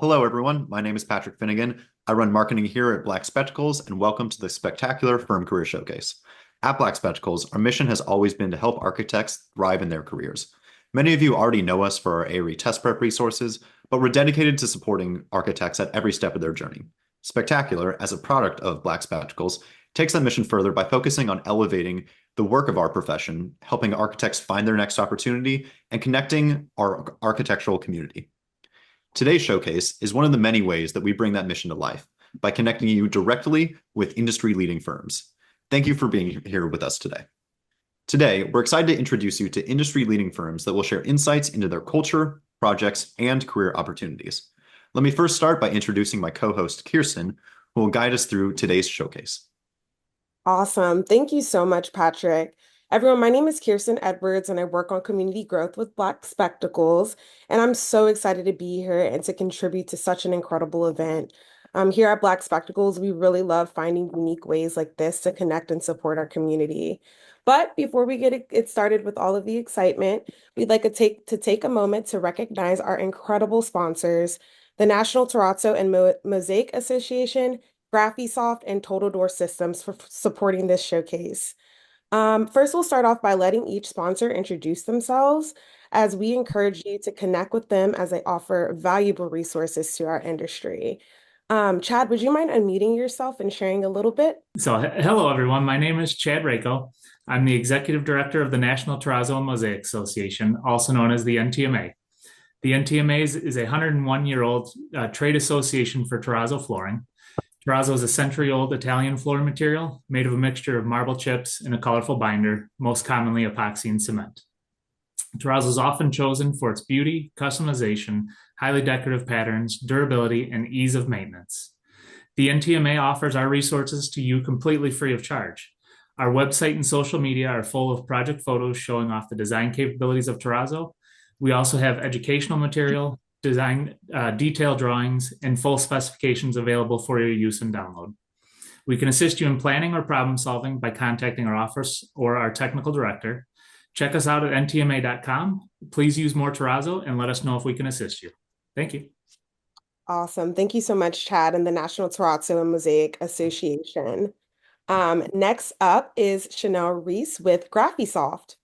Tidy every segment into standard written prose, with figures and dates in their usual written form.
Hello, everyone. My name is Patrick Finnegan. I run marketing here at Black Spectacles, and welcome to the spectacular Firm Career Showcase. At Black Spectacles, our mission has always been to help architects thrive in their careers. Many of you already know us for our ARE test prep resources, but we're dedicated to supporting architects at every step of their journey. Spectacular, as a product of Black Spectacles, takes that mission further by focusing on elevating the work of our profession, helping architects find their next opportunity, and connecting our architectural community. Today's showcase is one of the many ways that we bring that mission to life by connecting you directly with industry-leading firms. Thank you for being here with us today. Today, we're excited to introduce you to industry-leading firms that will share insights into their culture, projects, and career opportunities. Let me first start by introducing my co-host, Kirsten, who will guide us through today's showcase. Awesome. Thank you so much, Patrick. Everyone, my name is Kirsten Edwards, and I work on community growth with Black Spectacles. And I'm so excited to be here and to contribute to such an incredible event. Here at Black Spectacles, we really love finding unique ways like this to connect and support our community. But before we get it started with all of the excitement, we'd like to take a moment to recognize our incredible sponsors, the National Terrazzo and Mosaic Association, Graphisoft, and Total Door Systems for supporting this showcase. First, we'll start off by letting each sponsor introduce themselves as we encourage you to connect with them as they offer valuable resources to our industry. Chad, would you mind unmuting yourself and sharing a little bit? Hello, everyone. My name is Chad Rako. I'm the Executive Director of the National Terrazzo and Mosaic Association, also known as the NTMA. The NTMA is a 101-year-old trade association for terrazzo flooring. Terrazzo is a century-old Italian floor material made of a mixture of marble chips and a colorful binder, most commonly epoxy and cement. Terrazzo is often chosen for its beauty, customization, highly decorative patterns, durability, and ease of maintenance. The NTMA offers our resources to you completely free of charge. Our website and social media are full of project photos showing off the design capabilities of terrazzo. We also have educational material, design detailed drawings, and full specifications available for your use and download. We can assist you in planning or problem solving by contacting our office or our technical director. Check us out at ntma.com. Please use more terrazzo and let us know if we can assist you. Thank you. Awesome. Thank you so much, Chad, and the National Terrazzo and Mosaic Association. Next up is Chanel Reese with Graphisoft.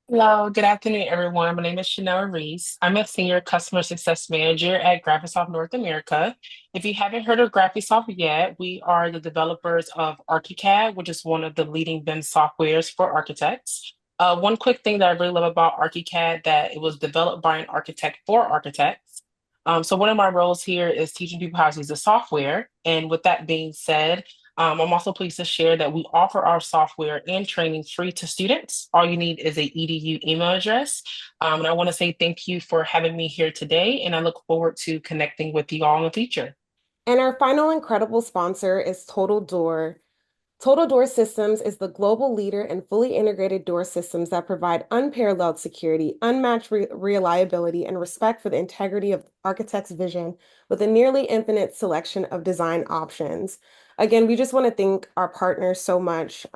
Hello, good afternoon, everyone. My name is Chanel Reese. I'm a senior customer success manager at Graphisoft North America. If you haven't heard of Graphisoft yet, we are the developers of ArchiCAD, which is one of the leading BIM softwares for architects. One quick thing that I really love about ArchiCAD that it was developed by an architect for architects. So one of my roles here is teaching people how to use the software. And with that being said, I'm also pleased to share that we offer our software and training free to students. All you need is a EDU email address. And I want to say thank you for having me here today, and I look forward to connecting with you all in the future. And our final incredible sponsor is Total Door. Total Door Systems is the global leader in fully integrated door systems that provide unparalleled security, unmatched reliability, and respect for the integrity of architect's vision with a nearly infinite selection of design options. Again, we just want to thank our partners so much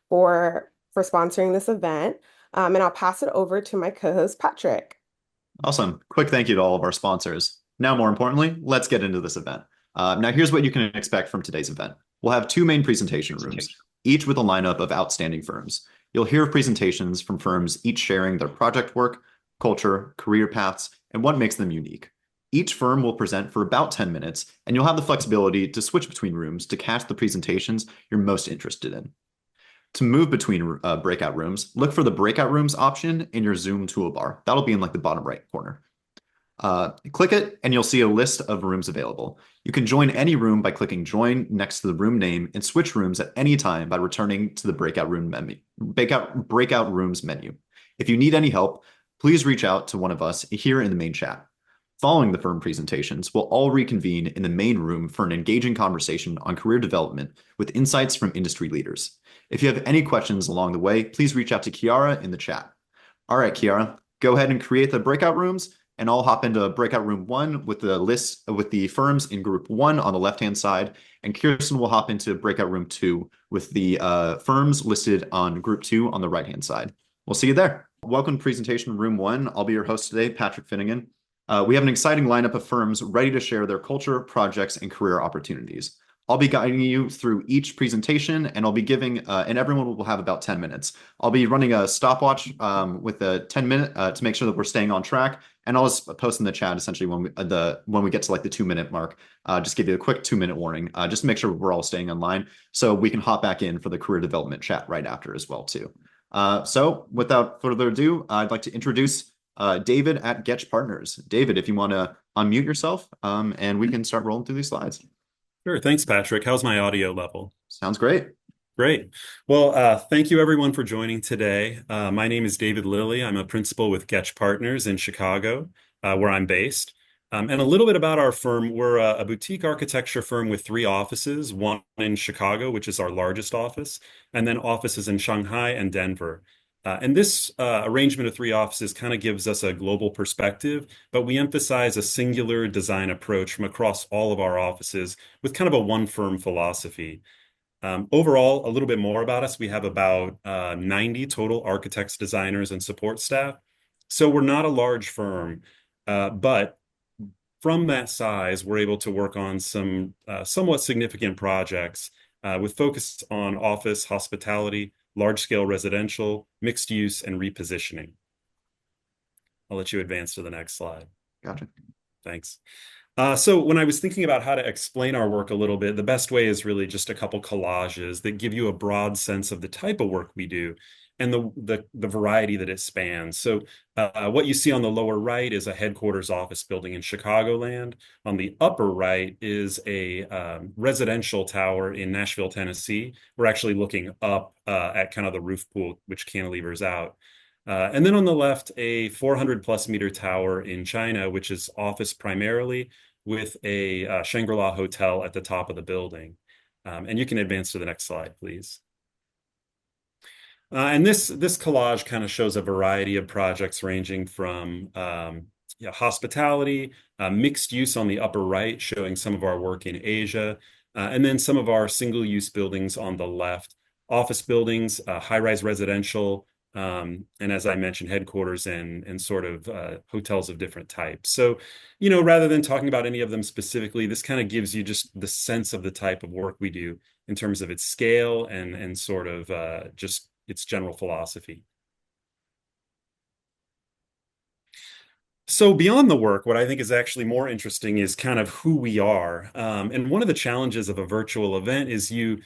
for sponsoring this event. And I'll pass it over to my co-host, Patrick. Awesome. Quick thank you to all of our sponsors. Now, more importantly, let's get into this event. Now, here's what you can expect from today's event. We'll have two main presentation rooms, each with a lineup of outstanding firms. You'll hear presentations from firms each sharing their project work, culture, career paths, and what makes them unique. Each firm will present for about 10 minutes, and you'll have the flexibility to switch between rooms to catch the presentations you're most interested in. To move between breakout rooms, look for the breakout rooms option in your Zoom toolbar. That'll be in like the bottom right corner. Click it and you'll see a list of rooms available. You can join any room by clicking join next to the room name and switch rooms at any time by returning to the breakout rooms menu. If you need any help, please reach out to one of us here in the main chat. Following the firm presentations, we'll all reconvene in the main room for an engaging conversation on career development with insights from industry leaders. If you have any questions along the way, please reach out to Kiara in the chat. All right, Kiara, go ahead and create the breakout rooms, and I'll hop into breakout room 1 with the list with the firms in group 1 on the left-hand side, and Kirsten will hop into breakout room 2 with the firms listed on group 2 on the right-hand side. We'll see you there. Welcome to presentation room 1. I'll be your host today, Patrick Finnegan. We have an exciting lineup of firms ready to share their culture, projects, and career opportunities. I'll be guiding you through each presentation, and I'll be giving, and everyone will have about 10 minutes. I'll be running a stopwatch with a 10-minute to make sure that we're staying on track, and I'll just post in the chat essentially when we get to like the 2-minute mark. Just give you a quick 2-minute warning, just to make sure we're all staying in line, so we can hop back in for the career development chat right after as well too. So without further ado, I'd like to introduce David at Goettsch Partners. David, if you want to unmute yourself, and we can start rolling through these slides. Sure. Thanks, Patrick. How's my audio level? Sounds great. Great. Well, thank you everyone for joining today. My name is David Lilly. I'm a principal with Goettsch Partners in Chicago, where I'm based. And a little bit about our firm. We're a boutique architecture firm with 3 offices, one in Chicago, which is our largest office, and then offices in Shanghai and Denver. And this arrangement of 3 offices kind of gives us a global perspective, but we emphasize a singular design approach from across all of our offices with kind of a one firm philosophy. Overall, a little bit more about us. We have about 90 total architects, designers, and support staff. So we're not a large firm, but from that size, we're able to work on some somewhat significant projects with focus on office, hospitality, large-scale residential, mixed use, and repositioning. I'll let you advance to the next slide. Gotcha. Thanks. So when I was thinking about how to explain our work a little bit, the best way is really just a couple collages that give you a broad sense of the type of work we do and the variety that it spans. So what you see on the lower right is a headquarters office building in Chicagoland. On the upper right is a residential tower in Nashville, Tennessee. We're actually looking up at kind of the roof pool, which cantilevers out. And then on the left, a 400+ meter tower in China, which is office primarily, with a Shangri-La hotel at the top of the building. And you can advance to the next slide, please. And this collage kind of shows a variety of projects ranging from hospitality, mixed use on the upper right, showing some of our work in Asia, and then some of our single-use buildings on the left, office buildings, high-rise residential, and as I mentioned, headquarters and sort of hotels of different types. So, rather than talking about any of them specifically, this kind of gives you just the sense of the type of work we do in terms of its scale and sort of just its general philosophy. So beyond the work, what I think is actually more interesting is kind of who we are. And one of the challenges of a virtual event is you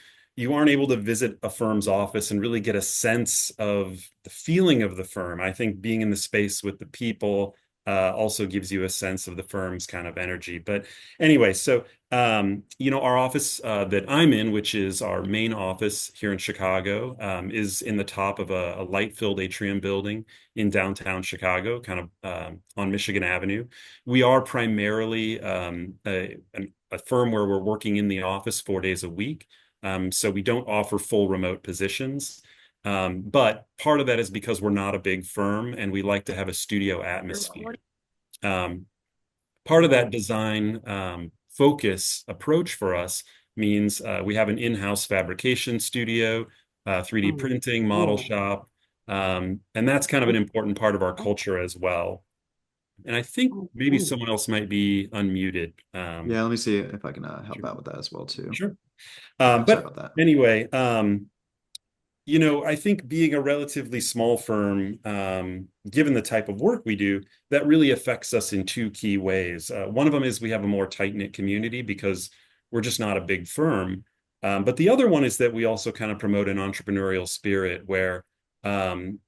aren't able to visit a firm's office and really get a sense of the feeling of the firm. I think being in the space with the people also gives you a sense of the firm's kind of energy. But anyway, so, our office that I'm in, which is our main office here in Chicago, is in the top of a light-filled atrium building in downtown Chicago, kind of on Michigan Avenue. We are primarily a firm where we're working in the office 4 days a week. So we don't offer full remote positions. But part of that is because we're not a big firm and we like to have a studio atmosphere. Part of that design focus approach for us means we have an in-house fabrication studio, 3D printing, model shop, and that's kind of an important part of our culture as well. And I think maybe someone else might be unmuted. Yeah, let me see if I can help out with that as well too. Sure. Sorry But about that. anyway, I think being a relatively small firm, given the type of work we do, that really affects us in 2 key ways. One of them is we have a more tight-knit community because we're just not a big firm. But the other one is that we also kind of promote an entrepreneurial spirit where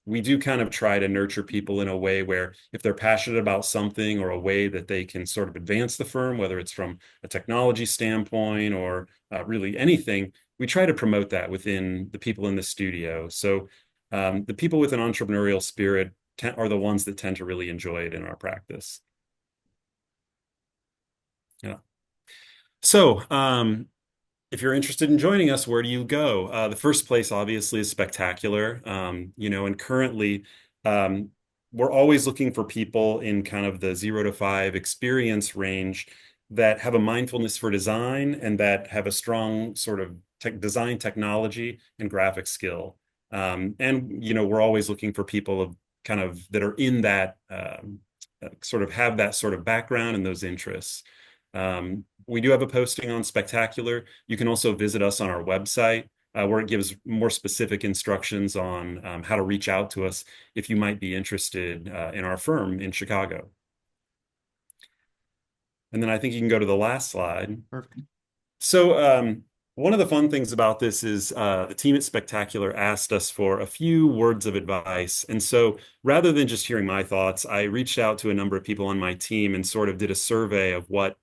we do kind of try to nurture people in a way where if they're passionate about something or a way that they can sort of advance the firm, whether it's from a technology standpoint or really anything, we try to promote that within the people in the studio. So the people with an entrepreneurial spirit are the ones that tend to really enjoy it in our practice. Yeah. So if you're interested in joining us, where do you go? The first place, obviously, is Spectacular. And currently, we're always looking for people in kind of the 0 to 5 experience range that have a mindfulness for design and that have a strong sort of design technology and graphic skill. We're always looking for people that are in that sort of have that sort of background and those interests. We do have a posting on Spectacular. You can also visit us on our website, where it gives more specific instructions on how to reach out to us if you might be interested in our firm in Chicago. And then I think you can go to the last slide. Perfect. So one of the fun things about this is the team at Spectacular asked us for a few words of advice. And so rather than just hearing my thoughts, I reached out to a number of people on my team and sort of did a survey of what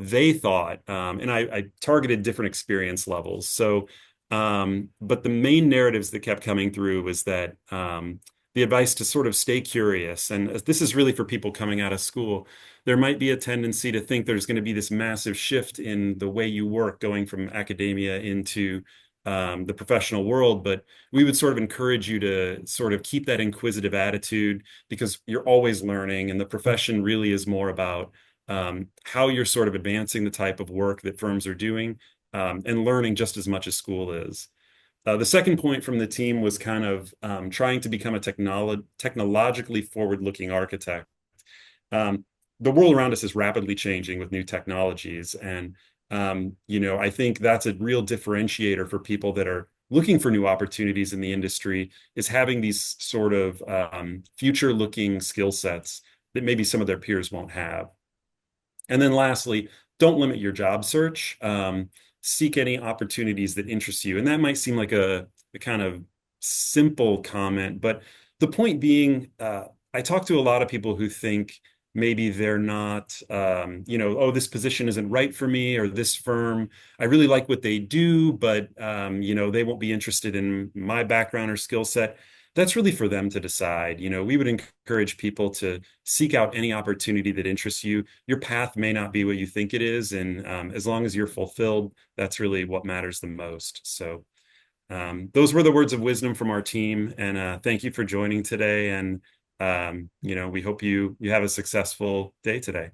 they thought. And I targeted different experience levels. So, but the main narratives that kept coming through was that the advice to sort of stay curious. And this is really for people coming out of school. There might be a tendency to think there's going to be this massive shift in the way you work going from academia into the professional world, but we would sort of encourage you to sort of keep that inquisitive attitude because you're always learning, and the profession really is more about how you're sort of advancing the type of work that firms are doing and learning just as much as school is. The second point from the team was kind of trying to become a technologically forward-looking architect. The world around us is rapidly changing with new technologies. And, I think that's a real differentiator for people that are looking for new opportunities in the industry, is having these sort of future-looking skill sets that maybe some of their peers won't have. And then lastly, don't limit your job search. Seek any opportunities that interest you. And that might seem like a kind of simple comment, but the point being, I talk to a lot of people who think maybe they're not, oh, this position isn't right for me, or this firm, I really like what they do, but, they won't be interested in my background or skill set. That's really for them to decide. We would encourage people to seek out any opportunity that interests you. Your path may not be what you think it is, and as long as you're fulfilled, that's really what matters the most. So those were the words of wisdom from our team, and thank you for joining today. And we hope you have a successful day today.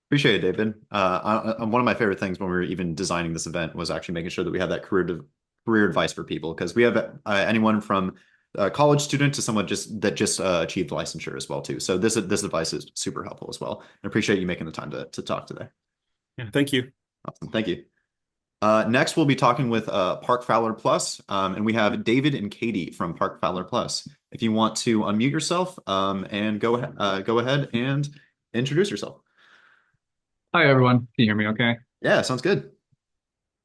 Appreciate it, David. One of my favorite things when we were even designing this event was actually making sure that we had that career advice for people, because we have anyone from a college student to someone just achieved licensure as well too. So this advice is super helpful as well. I appreciate you making the time to talk today. Yeah, thank you. Awesome, thank you. Next, we'll be talking with ParkFowler Plus, and we have David and Katie from ParkFowler Plus. If you want to unmute yourself and go ahead and introduce yourself. Hi, everyone. Can you hear me okay? Yeah, sounds good.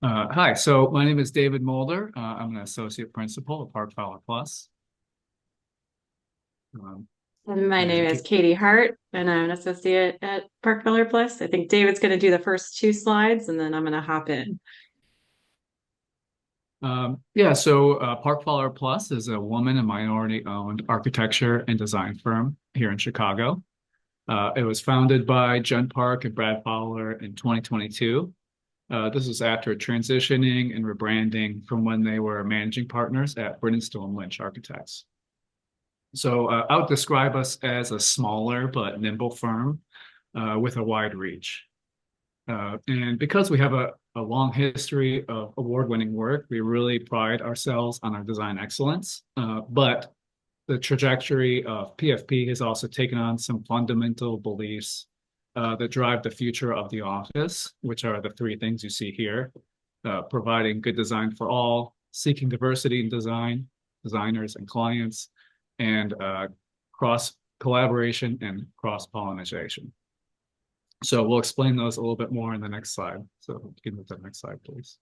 Hi, so my name is David Mulder. I'm an associate principal at ParkFowler Plus. And my name is Katie Hart, and I'm an associate at ParkFowler Plus. I think David's going to do the first 2 slides, and then I'm going to hop in. ParkFowler Plus is a woman and minority-owned architecture and design firm here in Chicago. It was founded by Jen Park and Brad Fowler in 2022. This was after transitioning and rebranding from when they were managing partners at Brindstone Lynch Architects. So I would describe us as a smaller but nimble firm with a wide reach. And because we have a long history of award-winning work, we really pride ourselves on our design excellence. But the trajectory of PFP has also taken on some fundamental beliefs that drive the future of the office, which are the 3 things you see here: providing good design for all, seeking diversity in design, designers and clients, and cross-collaboration and cross-pollination. So we'll explain those a little bit more in the next slide. So you can move to the next slide, please.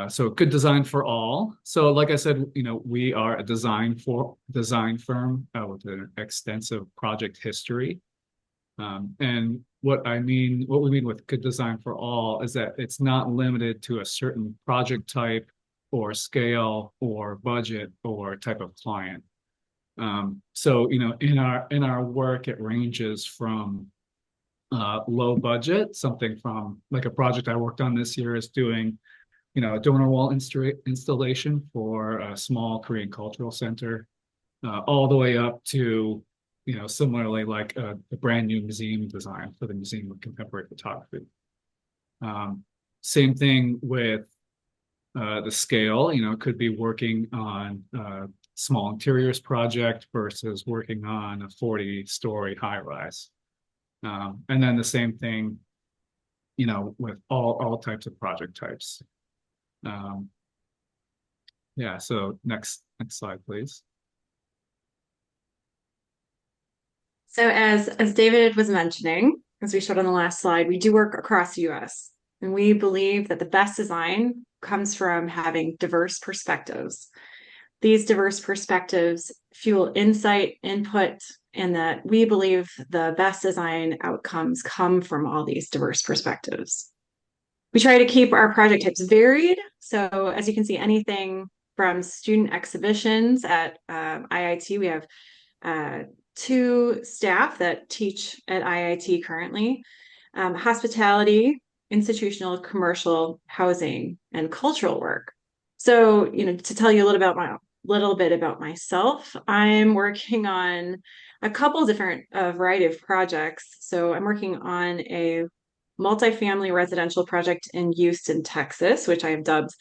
So good design for all. So like I said, we are a design firm with an extensive project history. And what we mean with good design for all is that it's not limited to a certain project type or scale or budget or type of client. So in our work, it ranges from low budget, something from like a project I worked on this year is doing, a donor wall installation for a small Korean cultural center, all the way up to, similarly like a brand new museum design for the Museum of Contemporary Photography. Same thing with the scale, could be working on small interiors project versus working on a 40-story high-rise. And then the same thing, with all types of project types. Yeah, so next slide, please. So as David was mentioning, as we showed on the last slide, we do work across the US, and we believe that the best design comes from having diverse perspectives. These diverse perspectives fuel insight, input, and that we believe the best design outcomes come from all these diverse perspectives. We try to keep our project types varied. So as you can see, anything from student exhibitions at IIT, we have 2 staff that teach at IIT currently, hospitality, institutional, commercial, housing, and cultural work. So, to tell you a little bit about myself, I'm working on a couple different variety of projects. So I'm working on a multifamily residential project in Houston, Texas, which I have dubbed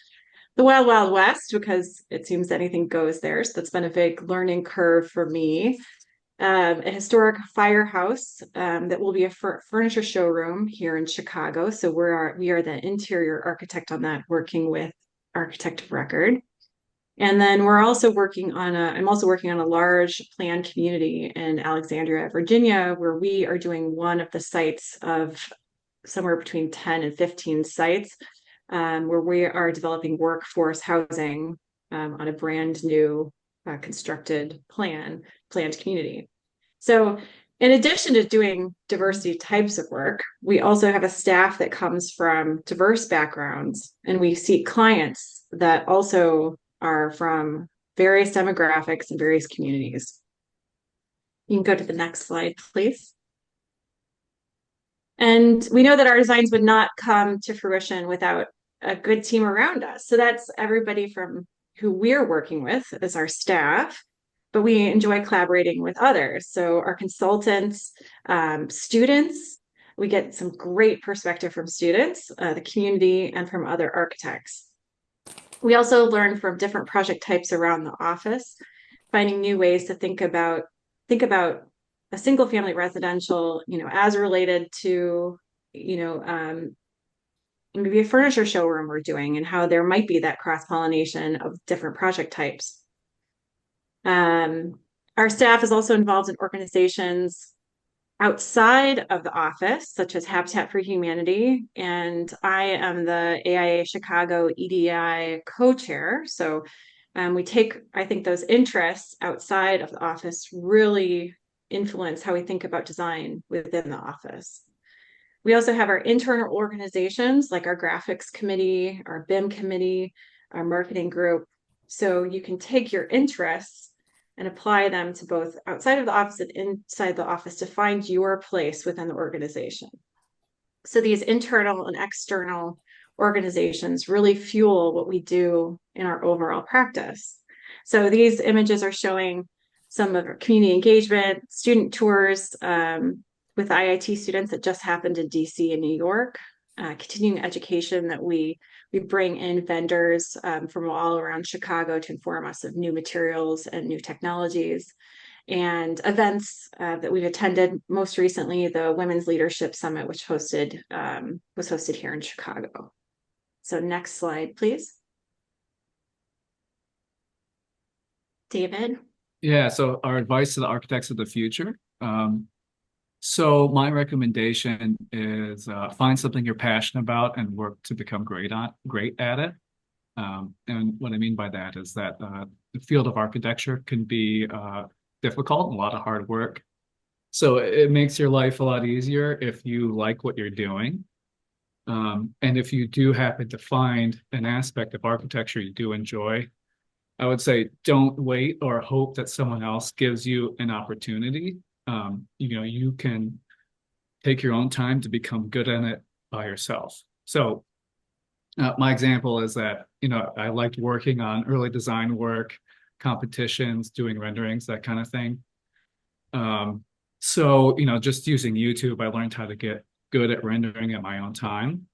the Wild Wild West because it seems anything goes there. So that's been a big learning curve for me. A historic firehouse that will be a furniture showroom here in Chicago. So we are the interior architect on that, working with architect of record. And then I'm also working on a large planned community in Alexandria, Virginia, where we are doing one of the sites of somewhere between 10 and 15 sites, where we are developing workforce housing on a brand new constructed planned community. So in addition to doing diversity types of work, we also have a staff that comes from diverse backgrounds, and we seek clients that also are from various demographics and various communities. You can go to the next slide, please. And we know that our designs would not come to fruition without a good team around us. So that's everybody from who we're working with as our staff, but we enjoy collaborating with others. So our consultants, students, we get some great perspective from students, the community, and from other architects. We also learn from different project types around the office, finding new ways to think about a single family residential, as related to, maybe a furniture showroom we're doing, and how there might be that cross-pollination of different project types. Our staff is also involved in organizations outside of the office, such as Habitat for Humanity, and I am the AIA Chicago EDI co-chair. So I think those interests outside of the office really influence how we think about design within the office. We also have our internal organizations like our graphics committee, our BIM committee, our marketing group. So you can take your interests and apply them to both outside of the office and inside the office to find your place within the organization. So these internal and external organizations really fuel what we do in our overall practice. So these images are showing some of our community engagement, student tours with IIT students that just happened in DC and New York, continuing education that we bring in vendors from all around Chicago to inform us of new materials and new technologies, and events that we've attended. Most recently, the Women's Leadership Summit, which was hosted here in Chicago. So next slide, please. David? Yeah, so our advice to the architects of the future. So my recommendation is find something you're passionate about and work to become great at it. And what I mean by that is that the field of architecture can be difficult and a lot of hard work. So it makes your life a lot easier if you like what you're doing. And if you do happen to find an aspect of architecture you do enjoy, I would say don't wait or hope that someone else gives you an opportunity. You can take your own time to become good at it by yourself. So my example is that, I liked working on early design work, competitions, doing renderings, that kind of thing. So just using YouTube, I learned how to get good at rendering at my own time.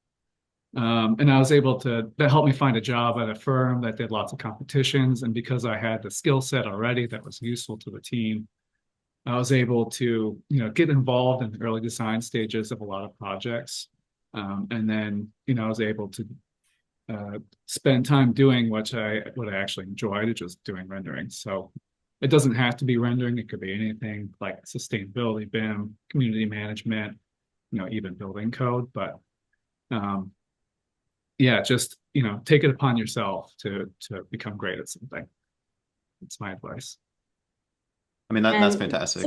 And I was able to, that helped me find a job at a firm that did lots of competitions. And because I had the skill set already that was useful to the team, I was able to, get involved in the early design stages of a lot of projects. And then, I was able to spend time doing what I actually enjoyed, which was doing rendering. So it doesn't have to be rendering. It could be anything like sustainability, BIM, community management, even building code. But yeah, just, take it upon yourself to become great at something. That's my advice. I mean, that's fantastic.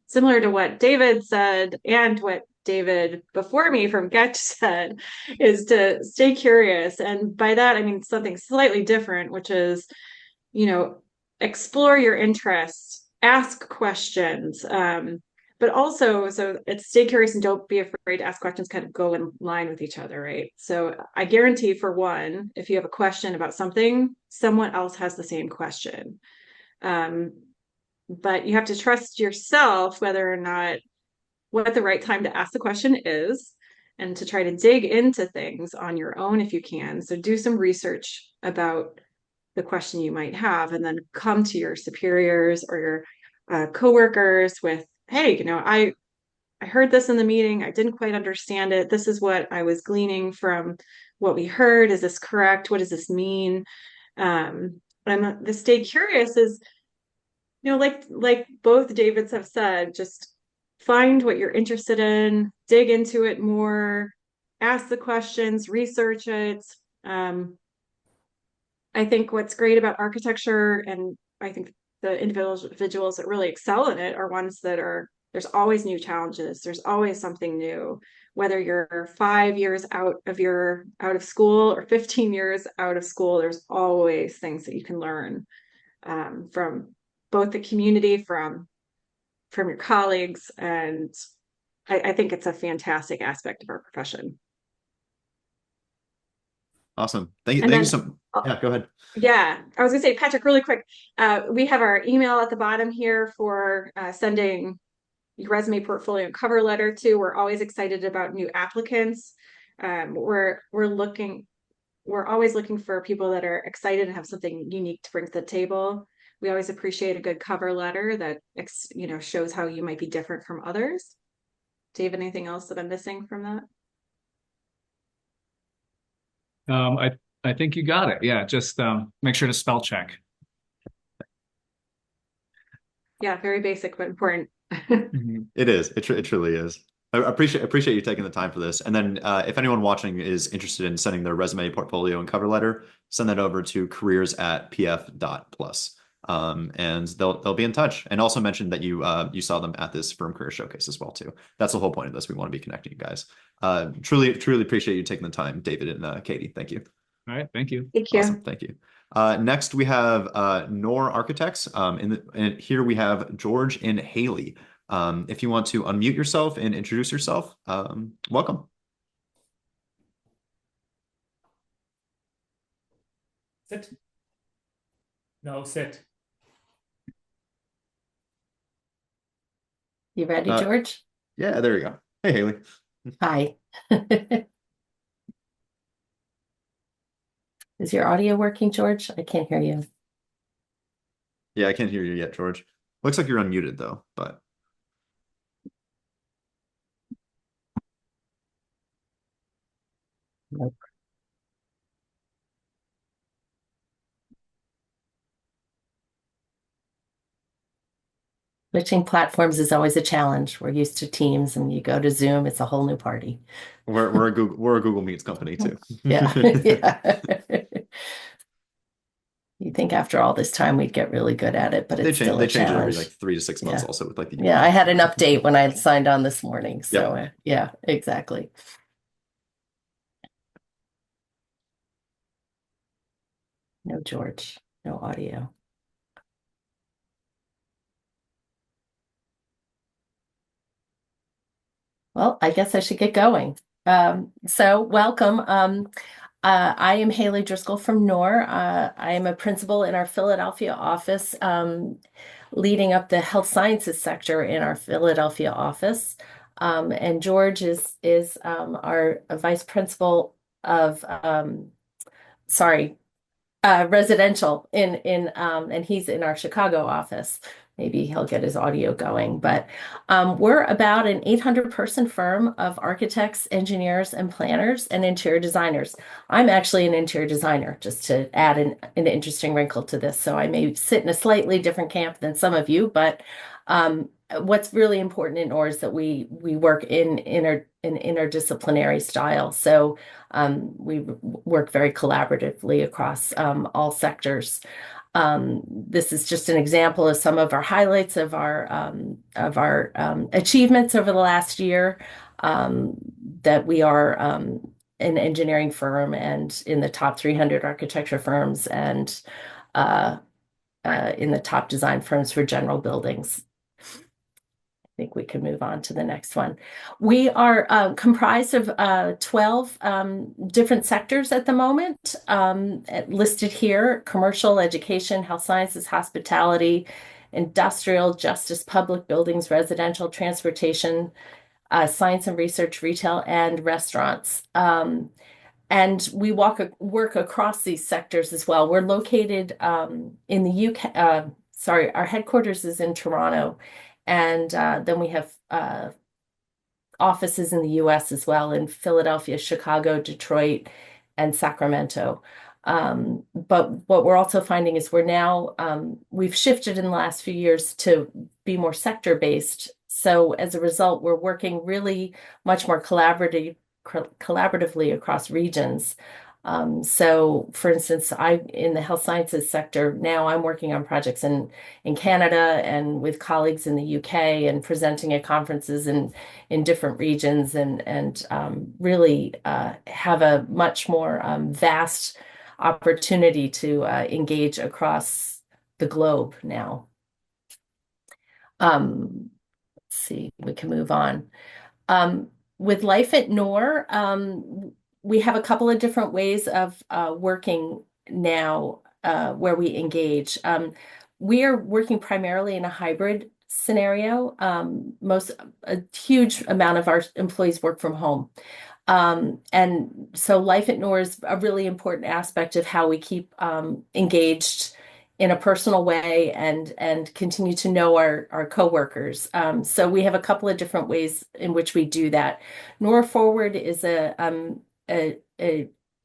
Similar to what David said and what David before me from Goettsch said, is to stay curious. And by that, I mean something slightly different, which is, explore your interests, ask questions, but also, so it's stay curious and don't be afraid to ask questions, kind of go in line with each other, right? So I guarantee, for one, if you have a question about something, someone else has the same question. But you have to trust yourself whether or not what the right time to ask the question is, and to try to dig into things on your own if you can. So do some research about the question you might have, and then come to your superiors or your coworkers with, hey, I heard this in the meeting. I didn't quite understand it. This is what I was gleaning from what we heard. Is this correct? What does this mean? And the stay curious is, like both Davids have said, just find what you're interested in, dig into it more, ask the questions, research it. I think what's great about architecture, and I think the individuals that really excel in it, are ones that there's always new challenges. There's always something new, whether you're 5 years out of school or 15 years out of school, there's always things that you can learn from both the community, from your colleagues. And I think it's a fantastic aspect of our profession. Awesome. Thank you so much. Yeah, go ahead. Yeah, I was gonna say, Patrick, really quick, we have our email at the bottom here for sending your resume, portfolio, and cover letter to. We're always excited about new applicants. We're always looking for people that are excited and have something unique to bring to the table. We always appreciate a good cover letter that shows how you might be different from others. Dave, anything else that I'm missing from that? I think you got it. Yeah, just make sure to spell check. Yeah, very basic but important. It is. It truly is. I appreciate you taking the time for this. And then if anyone watching is interested in sending their resume, portfolio, and cover letter, send that over to careers@pf.plus. And they'll be in touch. And also mention that you saw them at this Firm Career Showcase as well too. That's the whole point of this. We want to be connecting you guys. Truly appreciate you taking the time, David and Katie. Thank you. All right, thank you. Thank you. Awesome, thank you. Next we have NORR Architects. And here we have George and Haley. If you want to unmute yourself and introduce yourself, welcome. Sit. No, sit. You ready, George? Yeah, there you go. Hey, Haley. Hi. Is your audio working, George? I can't hear you. Yeah, I can't hear you yet, George. Looks like you're unmuted though, but. Nope. Switching platforms is always a challenge. We're used to Teams, and you go to Zoom, it's a whole new party. We're a Google Meets company too. Yeah. Yeah. You think after all this time we'd get really good at it, but it's still a challenge. They change it every like 3 to 6 months also with like the I had an update when I signed on this morning. So yeah, exactly. No George, no audio. Well, I guess I should get going. So welcome. I am Haley Driscoll from NORR. I am a principal in our Philadelphia office, leading up the health sciences sector in our Philadelphia office. And George is our vice principal of residential and he's in our Chicago office. Maybe he'll get his audio going, but we're about an 800-person firm of architects, engineers, and planners and interior designers. I'm actually an interior designer, just to add an interesting wrinkle to this. So I may sit in a slightly different camp than some of you, but what's really important in NORR is that we work in interdisciplinary style. So we work very collaboratively across all sectors. This is just an example of some of our highlights of our achievements over the last year, that we are an engineering firm and in the top 300 architecture firms and in the top design firms for general buildings. I think we can move on to the next one. We are comprised of 12 different sectors at the moment, listed here: commercial, education, health sciences, hospitality, industrial, justice, public buildings, residential, transportation, science and research, retail, and restaurants. And we work across these sectors as well. We're located in the UK. Our headquarters is in Toronto. And then we have offices in the US as well, in Philadelphia, Chicago, Detroit, and Sacramento. But what we're also finding is we've shifted in the last few years to be more sector-based. So as a result, we're working really much more collaboratively across regions. So for instance, in the health sciences sector, now I'm working on projects in Canada and with colleagues in the UK and presenting at conferences in different regions and really have a much more vast opportunity to engage across the globe now. Let's see, we can move on. With Life at NORR, we have a couple of different ways of working now where we engage. We are working primarily in a hybrid scenario. A huge amount of our employees work from home. And so Life at NORR is a really important aspect of how we keep engaged in a personal way and continue to know our coworkers. So we have a couple of different ways in which we do that. NORR Forward is a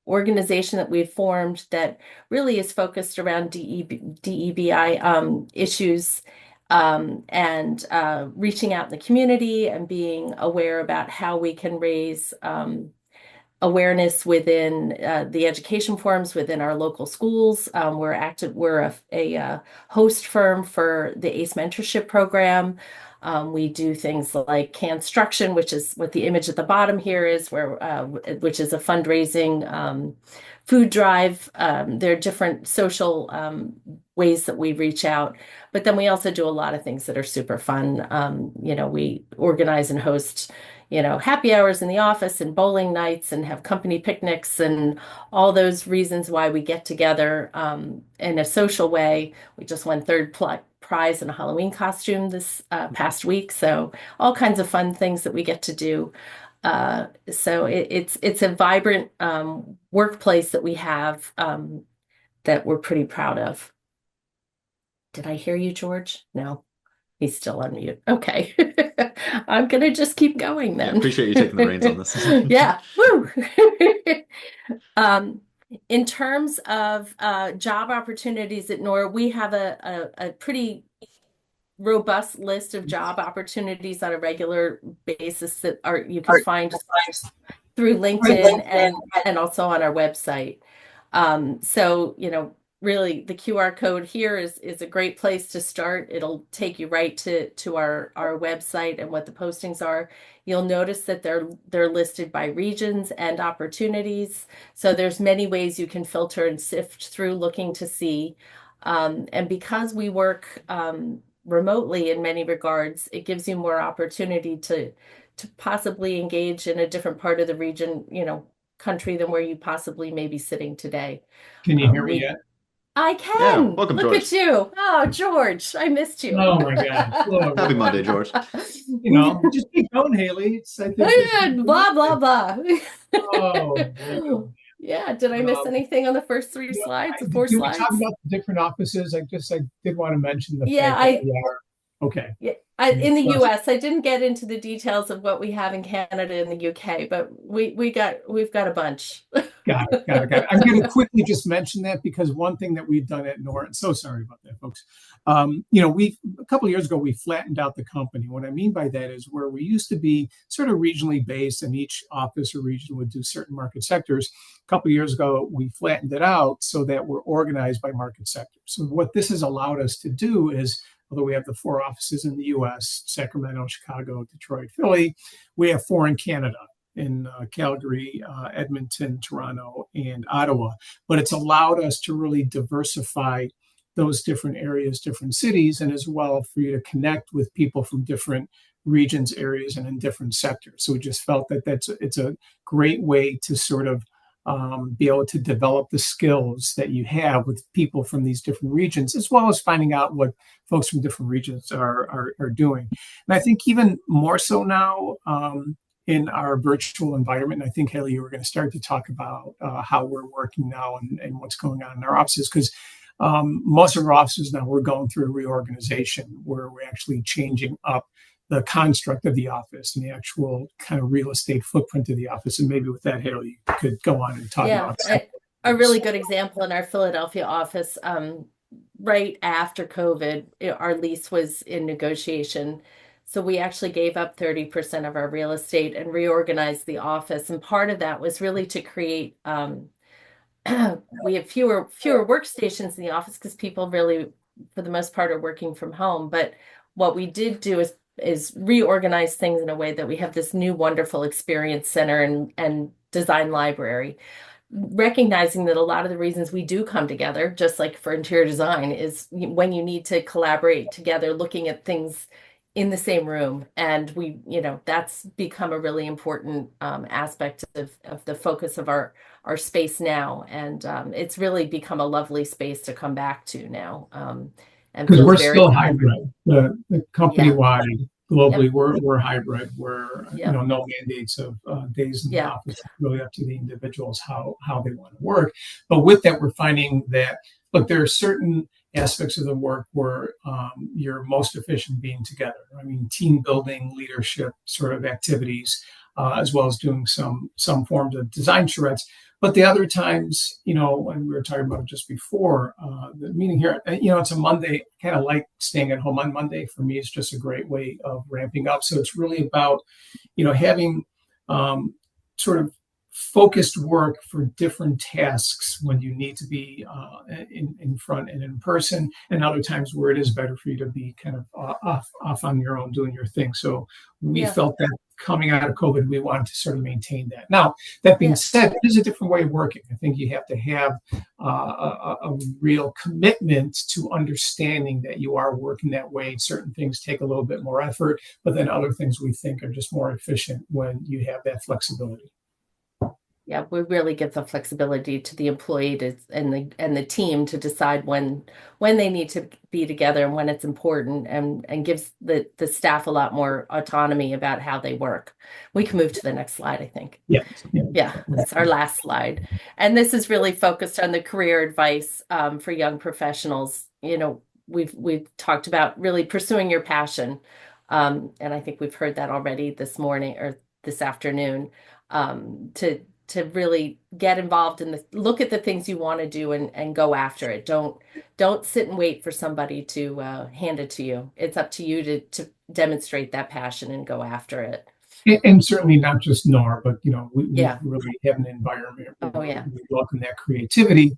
organization that we've formed that really is focused around DEBI issues and reaching out in the community and being aware about how we can raise awareness within the education forums within our local schools. We're a host firm for the ACE mentorship program. We do things like Construction, which is what the image at the bottom here is, which is a fundraising food drive. There are different social ways that we reach out, but then we also do a lot of things that are super fun. We organize and host, happy hours in the office and bowling nights and have company picnics and all those reasons why we get together in a social way. We just won third prize in a Halloween costume this past week. So all kinds of fun things that we get to do. So it's a vibrant workplace that we have that we're pretty proud of. Did I hear you, George? No, he's still on mute. Okay. I'm going to just keep going then. Yeah, appreciate you taking the reins on this. Yeah. Woo. In terms of job opportunities at NORR, we have a pretty robust list of job opportunities on a regular basis that you can find through LinkedIn and also on our website. So, really the QR code here is a great place to start. It'll take you right to our website and what the postings are. You'll notice that they're listed by regions and opportunities. So there's many ways you can filter and sift through looking to see. And because we work remotely in many regards, it gives you more opportunity to possibly engage in a different part of the region, country than where you possibly may be sitting today. Can you hear me yet? I can. welcome, Look George. at you. Oh, George, I missed you. Oh my God. Hello, Happy Monday, George. You know, just keep going, Haley. I think Blah, blah, blah. oh, Yeah, did I miss anything on the first three slides, the four Did we talk slides? about the different offices? I did want to mention the Yeah, fact that we are okay. Yeah, in the US, I didn't get into the details of what we have in Canada and the UK, but we've got a bunch. Got it. I'm going to quickly just mention that because one thing that we've done at NORR, and so sorry about that, folks. We a couple of years ago we flattened out the company. What I mean by that is where we used to be sort of regionally based, and each office or region would do certain market sectors. A couple of years ago, we flattened it out so that we're organized by market sector. So what this has allowed us to do is, although we have the 4 offices in the U.S., Sacramento, Chicago, Detroit, Philly, we have 4 in Canada, in Calgary, Edmonton, Toronto, and Ottawa. But it's allowed us to really diversify those different areas, different cities, and as well for you to connect with people from different regions, areas, and in different sectors. So we just felt that it's a great way to sort of be able to develop the skills that you have with people from these different regions, as well as finding out what folks from different regions are doing. And I think even more so now, in our virtual environment. And I think, Haley, you were going to start to talk about how we're working now and what's going on in our offices, because most of our offices now, we're going through a reorganization where we're actually changing up the construct of the office and the actual kind of real estate footprint of the office. And maybe with that, Haley, you could go on and talk about a really good example in our Philadelphia office. Right after COVID, our lease was in negotiation. So we actually gave up 30% of our real estate and reorganized the office. And part of that was really to create, we have fewer workstations in the office because people really, for the most part, are working from home. But what we did do is reorganize things in a way that we have this new wonderful experience center and design library, recognizing that a lot of the reasons we do come together, just like for interior design, is when you need to collaborate together, looking at things in the same room. And that's become a really important aspect of the focus of our space now. And it's really become a lovely space to come back to now. And because we're still hybrid, the company-wide, globally, Yep. we're hybrid. We're Yep. No mandates of days in the office. It's really up to the individuals how they want to work. But with that, we're finding that look, there are certain aspects of the work where you're most efficient being together. I mean, team building, leadership sort of activities, as well as doing some forms of design charrettes. But the other times, when we were talking about it just before the meeting here, it's a Monday, kind of like staying at home on Monday. For me, it's just a great way of ramping up. So it's really about, having sort of focused work for different tasks when you need to be in front and in person, and other times where it is better for you to be kind of off on your own doing your thing. So we felt that coming out of COVID, we wanted to sort of maintain that. Now, that being said, it is a different way of working. I think you have to have a real commitment to understanding that you are working that way. Certain things take a little bit more effort, but then other things we think are just more efficient when you have that flexibility. Yeah, we really give the flexibility to the employee and the team to decide when they need to be together and when it's important, and gives the staff a lot more autonomy about how they work. We can move to the next slide, I think. Yeah, that's our last slide. And this is really focused on the career advice for young professionals. We've talked about really pursuing your passion. And I think we've heard that already this morning or this afternoon, to really get involved in look at the things you want to do and go after it. Don't sit and wait for somebody to hand it to you. It's up to you to demonstrate that passion and go after it. And certainly not just NORR, but we really have an environment where we welcome that creativity,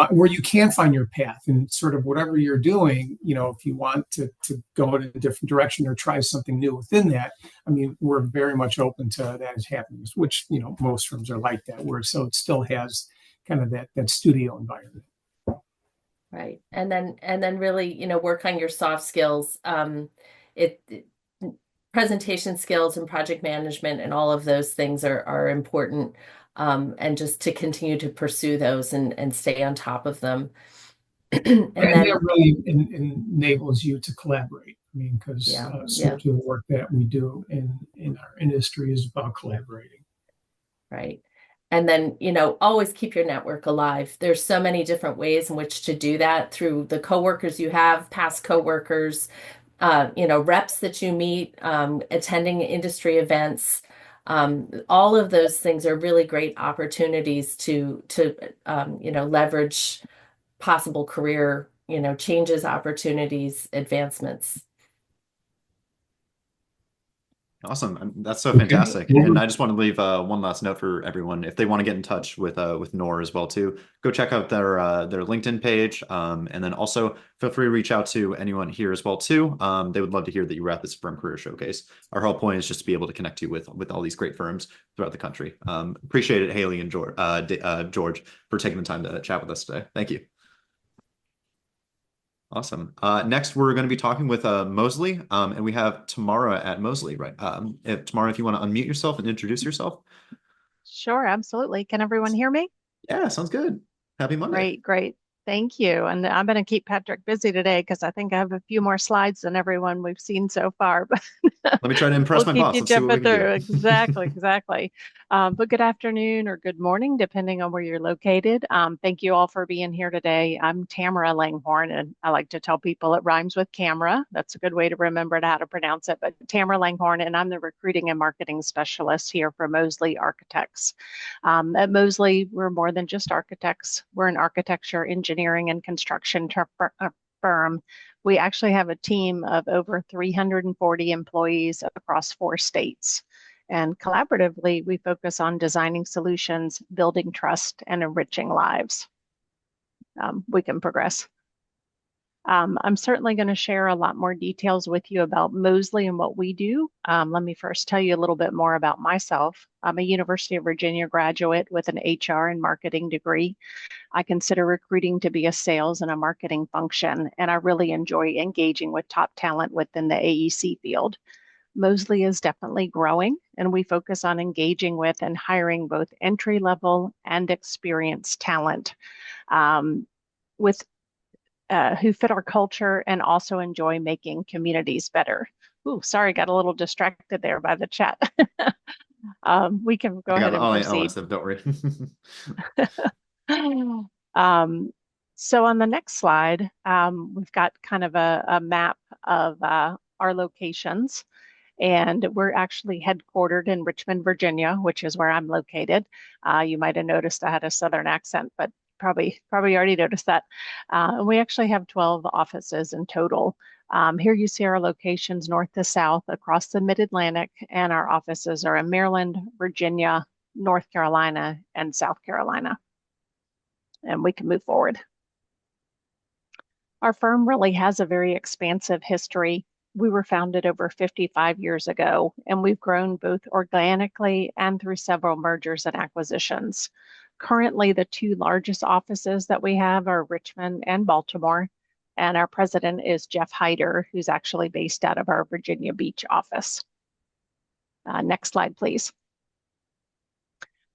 where you can find your path and sort of whatever you're doing. If you want to go in a different direction or try something new within that, I mean, we're very much open to that as happening, which most firms are like that, so it still has kind of that studio environment. Right, and then really work on your soft skills. Presentation skills and project management and all of those things are important, and just to continue to pursue those and stay on top of them. And And then, that really enables you to collaborate. I mean, because so much of the work that we do in our industry is about collaborating. right. And then, always keep your network alive. There's so many different ways in which to do that through the coworkers you have, past coworkers, reps that you meet, attending industry events. All of those things are really great opportunities to leverage possible career, changes, opportunities, advancements. Awesome. That's so fantastic. And I just want to leave one last note for everyone. If they want to get in touch with NORR as well too, go check out their LinkedIn page. And then also feel free to reach out to anyone here as well too. They would love to hear that you were at this Firm Career Showcase. Our whole point is just to be able to connect you with all these great firms throughout the country. Appreciate it, Haley and George, for taking the time to chat with us today. Thank you. Awesome. Next, we're going to be talking with Moseley, and we have Tamara at Moseley, right? Tamara, if you want to unmute yourself and introduce yourself. Sure, absolutely. Can everyone hear me? Yeah, sounds good. Happy Monday. Great. Thank you. And I'm going to keep Patrick busy today because I think I have a few more slides than everyone we've seen so far. But let me try to impress my boss. Let's see what we can do. Exactly. But good afternoon or good morning, depending on where you're located. Thank you all for being here today. I'm Tamara Langhorn, and I like to tell people it rhymes with camera. That's a good way to remember how to pronounce it. But Tamara Langhorn, and I'm the recruiting and marketing specialist here for Moseley Architects. At Moseley, we're more than just architects. We're an architecture, engineering, and construction firm. We actually have a team of over 340 employees across 4 states. And collaboratively, we focus on designing solutions, building trust, and enriching lives. We can progress. I'm certainly going to share a lot more details with you about Moseley and what we do. Let me first tell you a little bit more about myself. I'm a University of Virginia graduate with an HR and marketing degree. I consider recruiting to be a sales and a marketing function, and I really enjoy engaging with top talent within the AEC field. Moseley is definitely growing, and we focus on engaging with and hiring both entry-level and experienced talent who fit our culture and also enjoy making communities better. Ooh, sorry, got a little distracted there by the chat. We can go ahead and proceed. Don't worry. So on the next slide, we've got kind of a map of our locations. And we're actually headquartered in Richmond, Virginia, which is where I'm located. You might have noticed I had a Southern accent, but probably already noticed that. We actually have 12 offices in total. Here you see our locations north to south across the Mid-Atlantic, and our offices are in Maryland, Virginia, North Carolina, and South Carolina. And we can move forward. Our firm really has a very expansive history. We were founded over 55 years ago, and we've grown both organically and through several mergers and acquisitions. Currently, the 2 largest offices that we have are Richmond and Baltimore, and our president is Jeff Hyder, who's actually based out of our Virginia Beach office. Next slide, please.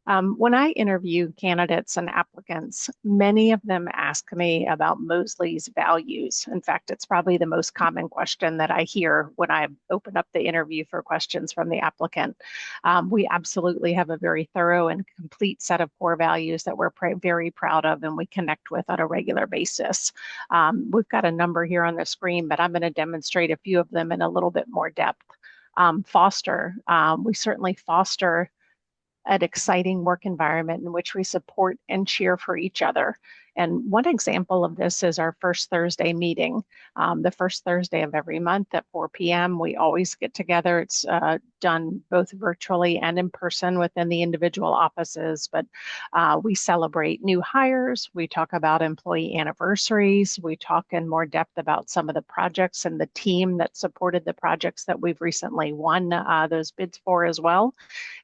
When I interview candidates and applicants, many of them ask me about Moseley's values. In fact, it's probably the most common question that I hear when I open up the interview for questions from the applicant. We absolutely have a very thorough and complete set of core values that we're very proud of and we connect with on a regular basis. We've got a number here on the screen, but I'm going to demonstrate a few of them in a little bit more depth. Foster. We certainly foster an exciting work environment in which we support and cheer for each other. And one example of this is our first Thursday meeting. The first Thursday of every month at 4 p.m. we always get together. It's done both virtually and in person within the individual offices, but we celebrate new hires. We talk about employee anniversaries. We talk in more depth about some of the projects and the team that supported the projects that we've recently won those bids for as well.